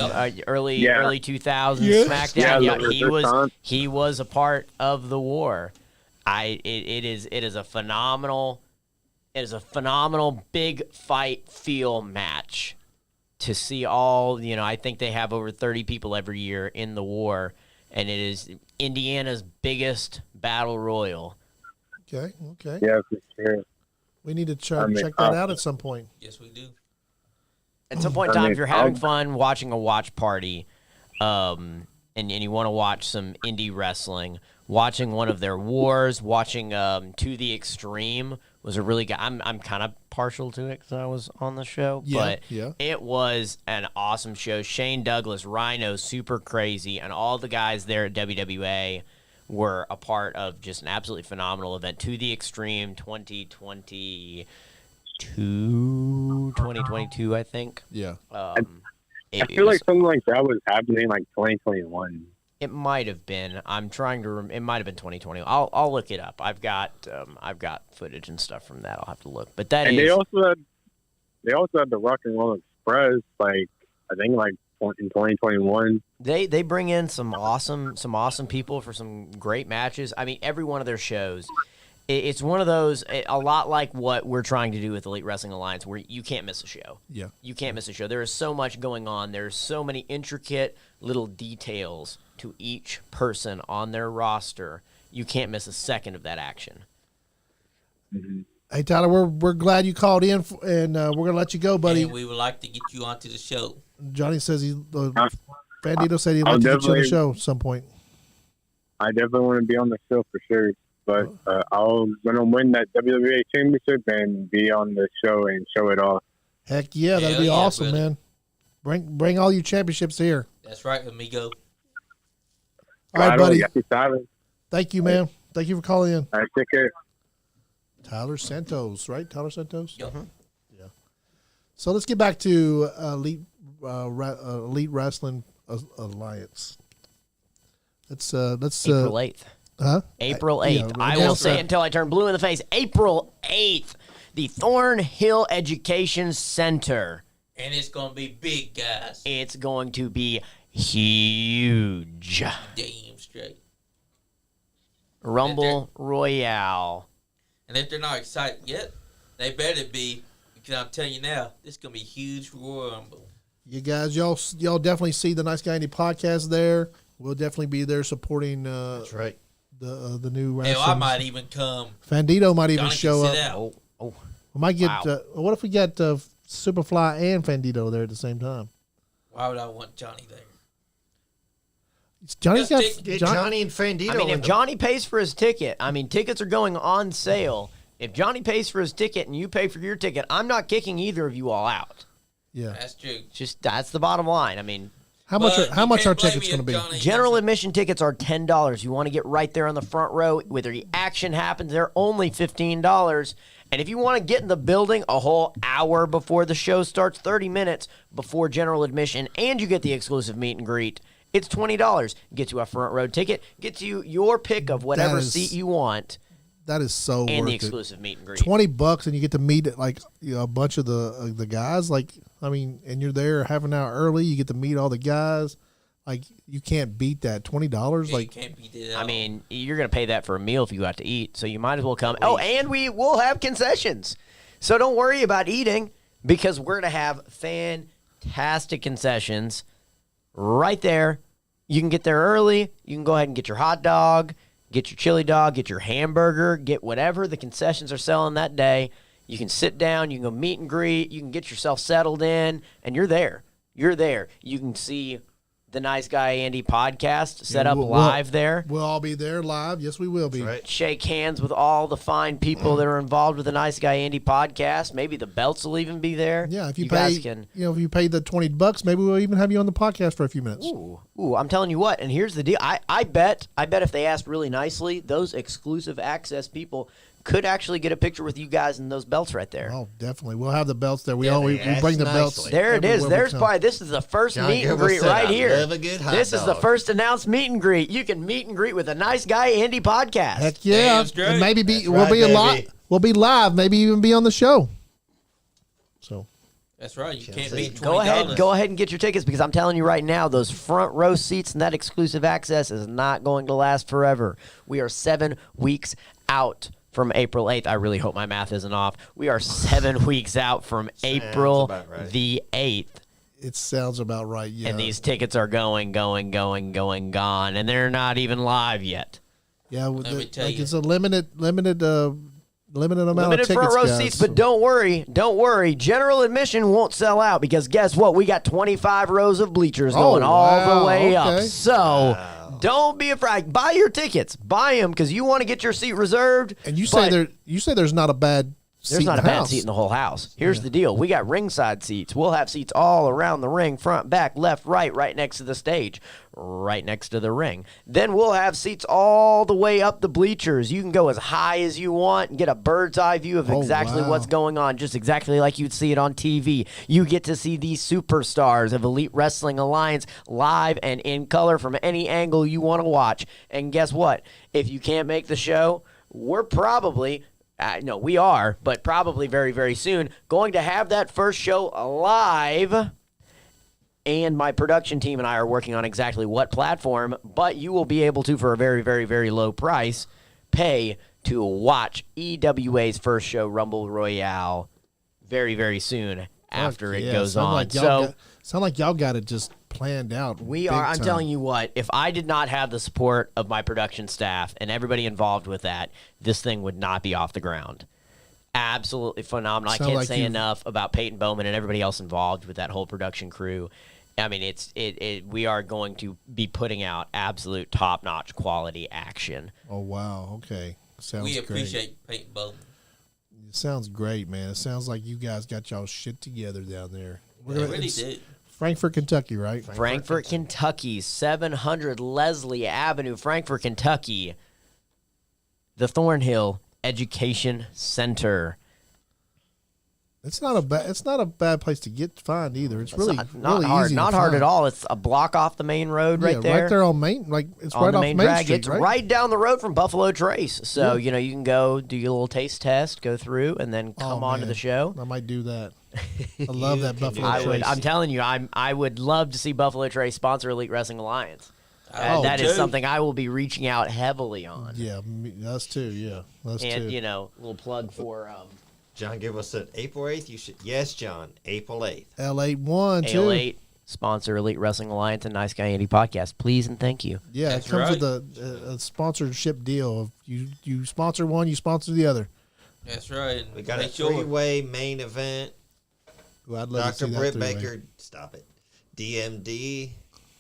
early 2000s Yeah. SmackDown? Yeah, He was a part of the war. It is a phenomenal big fight feel match. To see all, I think they have over 30 people every year in the war, and it is Indiana's biggest battle royal. Okay. Yeah, for sure. We need to check that out at some point. Yes, we do. At some point in time, if you're having fun watching a watch party, and you want to watch some indie wrestling, watching one of their wars, watching To the Extreme was a really good. I'm kind of partial to it because I was on the show, but it was an awesome show. Shane Douglas, Rhino, Super Crazy, and all the guys there at WWA were a part of just an absolutely phenomenal event. To the Extreme 2022, I think. Yeah. I feel like something like that was happening like 2021. It might have been. I'm trying to. It might have been 2020. I'll look it up. I've got footage and stuff from that. I'll have to look. But that And is. they also had the Rock and Roll Express, like I think like in 2021. They bring in some awesome people for some great matches. I mean, every one of their shows. It's one of those, a lot like what we're trying to do with Elite Wrestling Alliance, where you can't miss a show. Yeah. You can't miss a show. There is so much going on. There's so many intricate little details to each person on their roster. You can't miss a second of that action. Hey Tyler, we're glad you called in, and we're gonna let you go, buddy. And we would like to get you onto the show. Johnny says Bandito said he'd like to get you on the show at some point. I definitely want to be on the show for sure. But I'm gonna win that WWA championship and be on the show and show it off. Heck yeah, that'd Hell be yeah, awesome, brother. man. Bring all your championships here. That's right, amigo. All right, buddy. Happy Tyler. Thank you, man. Thank you for calling in. All right, take care. Tyler Santos, right? Tyler Santos. Yep. Yeah. So let's get back to Elite Wrestling Alliance. Let's April 8th. huh? April 8th. Yeah, I will announce say that. it until I turn blue in the face. April 8th. the Thornhill Education Center. And it's going to be big, guys. It's going to be huge. Damn straight. Rumble Royale. And if they're not excited yet, they better be, because I'm telling you now, this is going to be a huge Royal Rumble. You guys, y'all definitely see the Nice Guy Andy podcast there. We'll definitely be there supporting. That's right. The new. Hell, I might even come. Fandito might even Johnny show can up. sit out. Oh. We might get. Wow. What if we got Superfly and Fandito there at the same time? Why would I want Johnny there? Johnny's got Get Johnny and Fandito. I mean, if Johnny pays for his ticket, tickets are going on sale. If Johnny pays for his ticket and you pay for your ticket, I'm not kicking either of you all out. Yeah. That's true. That's the bottom line. I mean, How much But are you can't blame tickets me going to if be? Johnny- general admission tickets are $10. You want to get right there on the front row where the action happens. They're only $15. And if you want to get in the building a whole hour before the show starts, 30 minutes before general admission, and you get the exclusive meet and greet, it's $20. Gets you a front row ticket, gets you your pick of whatever seat you want, That is so and worth the it. exclusive meet and greet. $20 and you get to meet like a bunch of the guys. Like and you're there half an hour early. You get to meet all the guys. Like you can't beat that. $20. You Like can't beat it at all. You're going to pay that for a meal if you go out to eat, so you might as well come. Oh, and we will have concessions. So don't worry about eating because we're going to have fantastic concessions right there. You can get there early. You can go ahead and get your hot dog, get your chili dog, get your hamburger, get whatever the concessions are selling that day. You can sit down. You can go meet and greet. You can get yourself settled in, and you're there. You're there. You can see the Nice Guy Andy podcast set up live there. We'll all be there live. Yes, we will be. That's right. Shake hands with all the fine people that are involved with the Nice Guy Andy podcast. Maybe the belts will even be there. Yeah, if you guys pay, can. if you pay the $20, maybe we'll even have you on the podcast for a few minutes. Ooh, I'm telling you what. And here's the deal. I bet if they asked really nicely, those exclusive access people could actually get a picture with you guys in those belts right there. Oh, definitely. We'll have the belts there. We Yeah, bring the that's belts. nicely. There it is. everywhere we There's come. probably this is the first John meet and Gilbert greet said, right "I here. love a good hot This is the dog." first announced meet and greet. You can meet and greet with a Nice Guy Andy podcast. Heck yeah. Damn straight. And maybe That's we'll right, be a lot. baby. We'll be live. Maybe even be on the show. So That's right. You can't see. beat $20. Go ahead and get your tickets because I'm telling you right now, those front row seats and that exclusive access is not going to last forever. We are 7 weeks out from April 8th. I really hope my math isn't off. We are 7 weeks out from April about right. the 8th. it sounds about right. Yeah. And these tickets are going, gone. And they're not even live yet. Yeah, Let me tell you. it's a limited amount of Limited tickets, front row guys, seats, so- but don't worry. General admission won't sell out because guess what? We got 25 rows of bleachers going all wow, the way up. okay. So don't be afraid. Buy your tickets. Buy them because you want to get your seat reserved. And you but say there's not a bad seat there's not in a the bad house. seat in the whole house. Here's the deal. We got ringside seats. We'll have seats all around the ring, front, back, left, right next to the stage, right next to the ring. Then we'll have seats all the way up the bleachers. You can go as high as you want and get a bird's eye view of Oh, exactly wow. what's going on, just exactly like you'd see it on TV. You get to see these superstars of Elite Wrestling Alliance live and in color from any angle you want to watch. And guess what? If you can't make the show, we're probably... no, we are, but probably very, very soon, going to have that first show live. And my production team and I are working on exactly what platform, but you will be able to, for a very, very, very low price, pay to watch EWA's first show, Rumble Royale, very, very soon after it goes sound on. Like y'all got it just planned out. We are. I'm telling you what, if I did not have the support of my production staff and everybody involved with that, this thing would not be off the ground. Absolutely phenomenal. I Sound can't like say you've- enough about Peyton Bowman and everybody else involved with that whole production crew. I mean, we are going to be putting out absolute top-notch quality action. Oh wow, okay, sounds We great. appreciate Peyton Bowman. It sounds great, man. It sounds like you guys got y'all shit together down there. They really did. Frankfort, Kentucky, right? Frankfort, Kentucky, 700 Leslie Avenue, Frankfort, Kentucky. The Thornhill Education Center. It's not a bad place to find either. It's really not really hard, easy not to hard find. at all. It's a block off the main road right there. Right there on Main, like it's on right the off main Main drag. Street, It's right? right down the road from Buffalo Trace. So you know you can go do your little taste test, go through, and then come on to man. the show. I might do that. I love that Buffalo I would. Trace. I'm telling you, I would love to see Buffalo Trace sponsor Elite Wrestling Alliance. That is something I will be reaching out heavily on. Yeah, us too. Yeah, us too. And you know, little plug for John, give us an April 8th. You should. Yes, John. April 8th. L81 too. AL8 sponsor Elite Wrestling Alliance and Nice Guy Andy podcast. Please and thank you. Yeah, That's it comes right. with a sponsorship deal of you sponsor one, you sponsor the other. That's right. And We got a make sure three-way main event. Ooh, I'd love to Dr. see Britt that three-way. Baker, stop it. DMD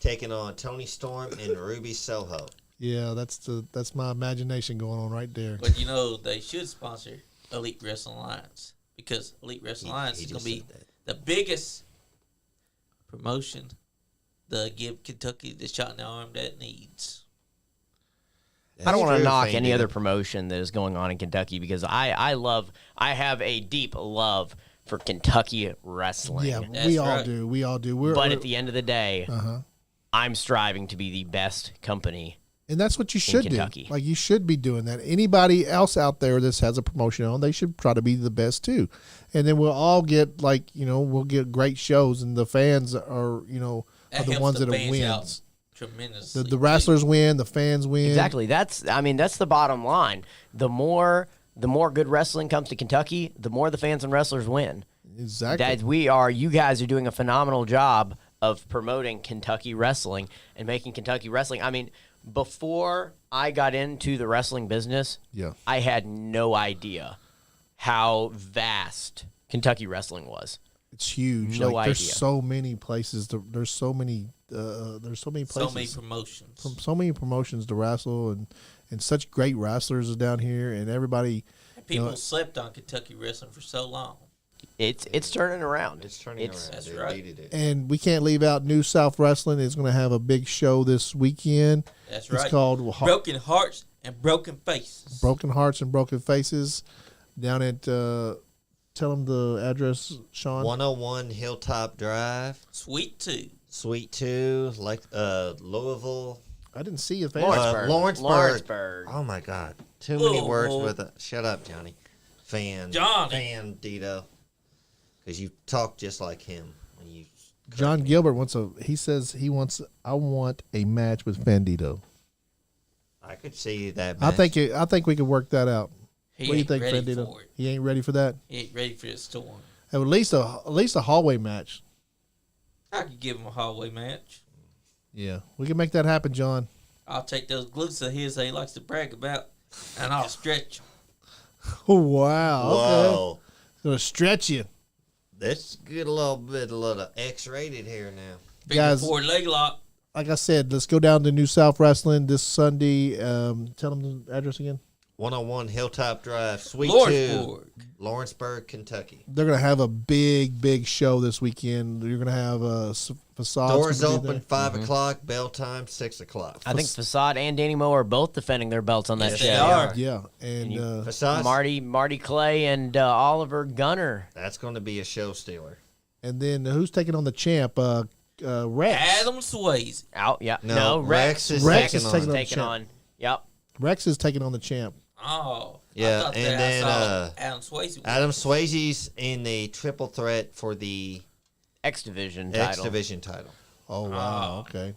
taking on Tony Storm and Ruby Soho. Yeah, that's my imagination going on right there. But you know, they should sponsor Elite Wrestling Alliance because Elite Wrestling Alliance is going to be the biggest promotion to give Kentucky the shot in the arm that it needs. I don't want to true, knock Fane any did other it. promotion that is going on in Kentucky because I have a deep love for Kentucky wrestling. Yeah, That's we all right. do. We all do. But at the end of the day, uh-huh. I'm striving to be the best company. And that's what you should do. Kentucky. Like you should be doing that. Anybody else out there that has a promotion on, they should try to be the best too. And then we'll all get we'll get great shows, and the fans are are That the helps ones the that fans wins. out tremendously. The wrestlers win, the fans win. Exactly. That's the bottom line. The more good wrestling comes to Kentucky, the more the fans and wrestlers win. Exactly. You guys are doing a phenomenal job of promoting Kentucky wrestling and making Kentucky wrestling. I mean, before I got into the wrestling business, Yeah. I had no idea how vast Kentucky wrestling was. It's huge. No There's idea. so many places. There's so many places. so many promotions. So many promotions to wrestle, and such great wrestlers is down here, and everybody. People slept on Kentucky wrestling for so long. It's turning around. It's turning around. That's They right. needed it. And we can't leave out New South Wrestling. It's going to have a big show this weekend. That's It's right. called Broken Hearts and Broken Faces. Broken Hearts and Broken Faces down at, tell them the address, Sean. 101 Hilltop Drive, Sweet too. Suite 2, like Louisville. I didn't see it. Lawrenceburg. Oh my God! Too many Whoa. words with it. Shut up, Johnny. Fan Dito, because you talk just like him when you. John Gilbert I want a match with Fandito. I could see that. I Match. think we could work that out. He What do you ain't think, ready Fandito? for it. He ain't ready for that. He ain't ready for the storm. At least a hallway match. I could give him a hallway match. Yeah, we can make that happen, John. I'll take those glutes of his that he likes to brag about, and I'll stretch 'em. Oh wow! Okay, Whoa, gonna stretch you, let's get a little X-rated here now. Figure Guys. four leg lock. like I said. Let's go down to New South Wrestling this Sunday. Tell them the address again. 101 Hilltop Drive, Suite 2, Lawrenceburg. Lawrenceburg, Kentucky. They're gonna have a big show this weekend. You're gonna have facades. Doors gonna be open there. 5 o'clock. Bell time 6 o'clock. I think Facade and Danny Moe are both defending their belts on that Yes, show. they are. Yeah, and you- Facades, Marty Clay and Oliver Gunner. that's going to be a show stealer. and then who's taking on the champ? Rex. Adam Swayze. Out, yeah. No, No, Rex is Rex taking is on. taking on- taking on. Yep. Rex is taking on the champ. Oh. Yeah, I thought and that then, I saw Adam Swayze. Adam Swayze's in the triple threat for the X Division X title. Division title. Oh wow! Oh. Okay,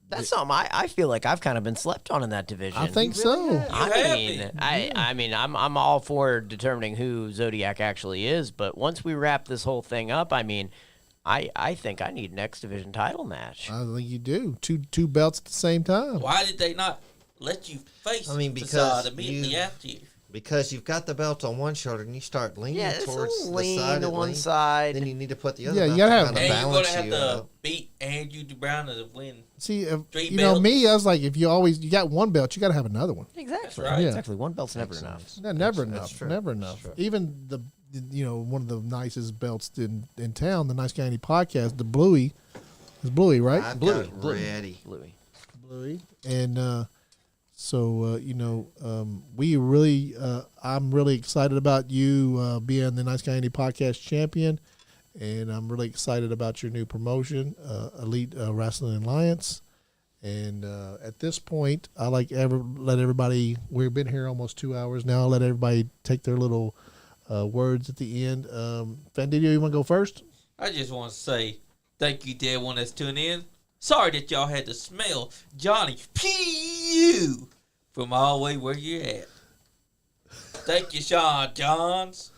That's something I feel like I've kind of been slept on in that division. I think so. I mean, I'm all for determining who Zodiac actually is, but once we wrap this whole thing up, I mean, I think I need an X Division title match. I think you do two belts at the same time. Why did they not let you face because Facade immediately after you? Because you've got the belt on one shoulder and you start leaning Yeah, it's towards a the lean side to it one leans, side. Then you need to put the other Yeah, you belt gotta have- kind of And you're balance gonna have you to out. beat Andrew Brown to win. See, if, Three you know belts. me, I was like, if you got one belt, you got to have another one. Exactly. right. Yeah. Exactly. One belt's never Makes enough. sense. No, never That's enough. true. Never That's enough. true. Even the one of the nicest belts in town, the Nice Guy Andy podcast, the Bluey, is Bluey, right? I've Bluey, got it Bluey. ready. Louis. Bluey, and So, we really, I'm really excited about you being the Nice Guy Andy podcast champion. And I'm really excited about your new promotion, Elite Wrestling Alliance. And at this point, I let everybody, we've been here almost 2 hours now. I'll let everybody take their little words at the end. Fandidio, you want to go first? I just want to say thank you to everyone that's tuning in. Sorry that y'all had to smell Johnny Pew from all the way where you're at. Thank you, Sean Johns.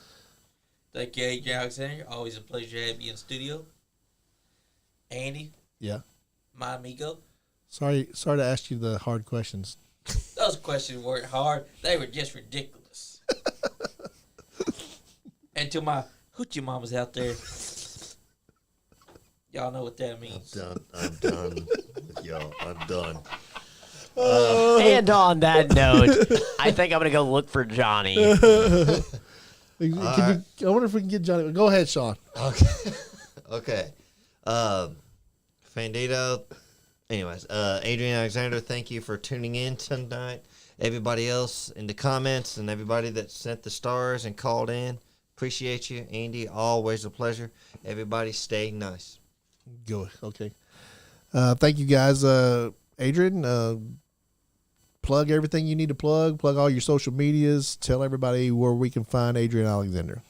Thank you, Adrian Alexander. Always a pleasure to have you in the studio. Andy. Yeah. My amigo. Sorry to ask you the hard questions. Those questions weren't hard. They were just ridiculous. And to my hoochie mamas out there, y'all know what that means. I'm done with y'all. I'm done. And on that note, I think I'm going to go look for Johnny. I wonder if we can get Johnny. Go ahead, Sean. Okay. Fandito. Anyways, Adrian Alexander, thank you for tuning in tonight. Everybody else in the comments and everybody that sent the stars and called in, appreciate you. Andy, always a pleasure. Everybody stay nice. Go. Okay. Thank you, guys. Adrian, plug everything you need to plug all your social medias. Tell everybody where we can find Adrian Alexander.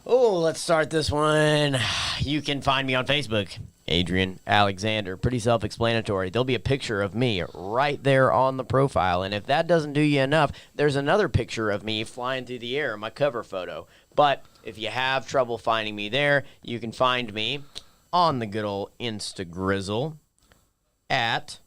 Oh, let's start this one. You can find me on Facebook, Adrian Alexander. Pretty self-explanatory. There'll be a picture of me right there on the profile. And if that doesn't do you enough, there's another picture of me flying through the air, my cover photo. But if you have trouble finding me there, you can find me on the good old Instagrizzle at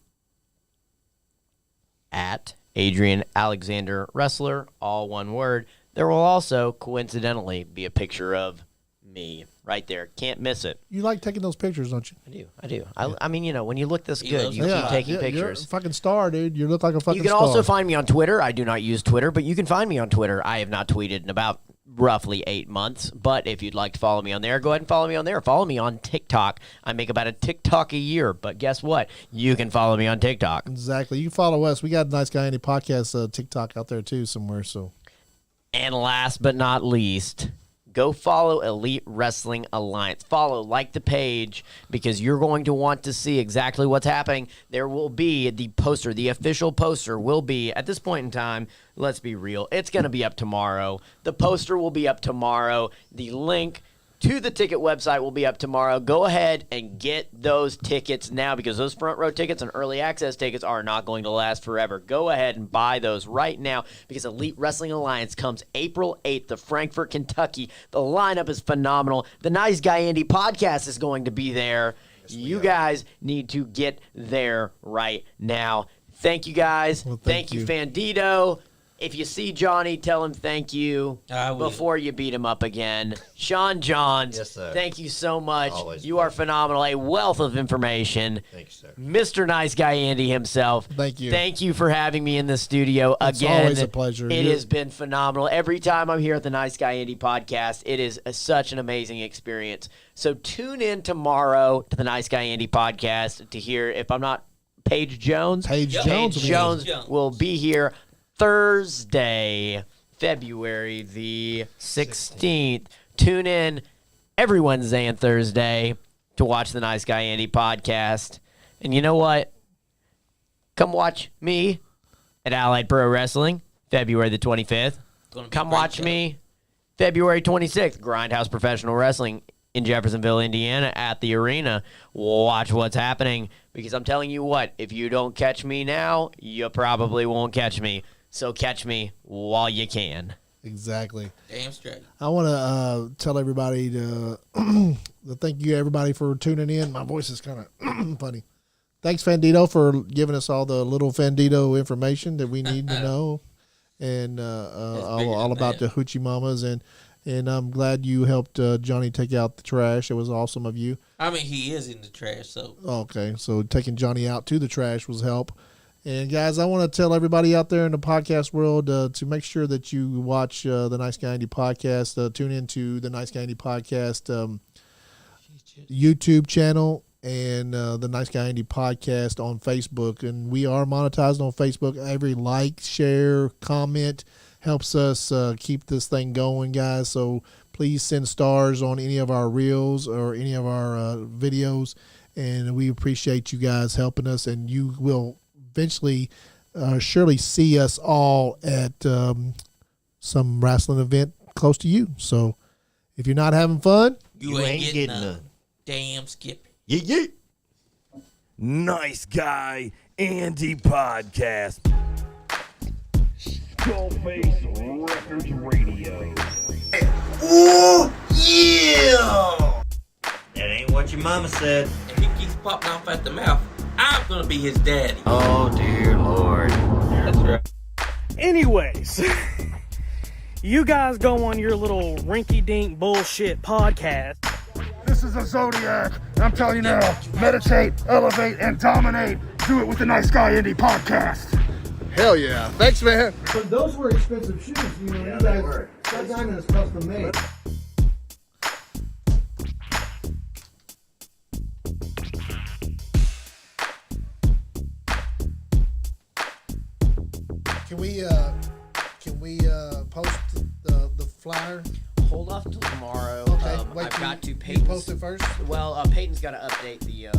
Adrian Alexander Wrestler, all one word. There will also, coincidentally, be a picture of me right there. Can't miss it. You like taking those pictures, don't you? I do. I mean, when you look this good, loves you keep taking You're pictures. a fucking star, dude. You look like a fucking You can star. also find me on Twitter. I do not use Twitter, but you can find me on Twitter. I have not tweeted in about roughly 8 months, but if you'd like to follow me on there, go ahead and follow me on there. Follow me on TikTok. I make about a TikTok a year, but guess what? You can follow me on TikTok. Exactly. You can follow us. We got a Nice Guy Andy podcast TikTok out there too somewhere. So, And last but not least, go follow Elite Wrestling Alliance. Follow, like the page, because you're going to want to see exactly what's happening. There will be the poster, the official poster will be, at this point in time, let's be real, it's going to be up tomorrow. The poster will be up tomorrow. The link to the ticket website will be up tomorrow. Go ahead and get those tickets now, because those front row tickets and early access tickets are not going to last forever. Go ahead and buy those right now, because Elite Wrestling Alliance comes April 8th to Frankfort, Kentucky. The lineup is phenomenal. The Nice Guy Andy podcast is going to be there. You guys need to get there right now. Thank you, guys. Well, thank you, Fandito. If you see Johnny, tell him thank you I will. before you beat him up again. Sean Johns, Yes, sir. thank you so much. Always You are phenomenal. A wealth of information. Thank you, sir. Mr. Nice Guy Andy himself. Thank you. Thank you for having me in the studio It's again. always a pleasure. It You're- has been phenomenal. Every time I'm here at the Nice Guy Andy podcast, it is such an amazing experience. So tune in tomorrow to the Nice Guy Andy podcast to hear, if I'm not Paige Jones, Paige Yep. Jones. Paige will be- Jones Jones. will be here Thursday, February the 16th. Tune in every Wednesday and Thursday to watch the Nice Guy Andy podcast. And you know what? Come watch me at Allied Pro Wrestling, February the 25th. Gonna be a Come great watch show. me February 26th, Grindhouse Professional Wrestling in Jeffersonville, Indiana at the arena. Watch what's happening, because I'm telling you what, if you don't catch me now, you probably won't catch me. So catch me while you can. Exactly. Damn straight. I want to tell everybody to thank you, everybody, for tuning in. My voice is kind of funny. Thanks, Fandito, for giving us all the little Fandito information that we need to know, and bigger all than about that. the Hoochie Mamas. And I'm glad you helped Johnny take out the trash. It was awesome of you. I mean, he is in the trash, so Okay, so taking Johnny out to the trash was help. And guys, I want to tell everybody out there in the podcast world to make sure that you watch the Nice Guy Andy podcast. Tune into the Nice Guy Andy podcast YouTube channel. and the Nice Guy Andy podcast on Facebook. And we are monetized on Facebook. Every like, share, comment helps us keep this thing going, guys. So please send stars on any of our reels or any of our videos. And we appreciate you guys helping us. And you will eventually surely see us all at some wrestling event close to you. So if you're not having fun, You ain't getting none. Damn Skippy. Yeah. Nice Guy Andy Podcast. Skullface Records Radio. Ooh, yeah! That ain't what your mama said. And he keeps popping off at the mouth. I'm gonna be his daddy. Oh, dear Lord. That's right. Anyways, you guys go on your little rinky-dink bullshit podcast. This is a Zodiac. I'm telling you now, meditate, elevate, and dominate. Do it with the Nice Guy Indie podcast. hell yeah. Thanks, man. But those were expensive shoes. You know, you guys, that diamond is custom made. Can we post the flyer? Hold off till tomorrow. Okay, wait, I've got to you Peyton's. post it first? Well, Peyton's got to update the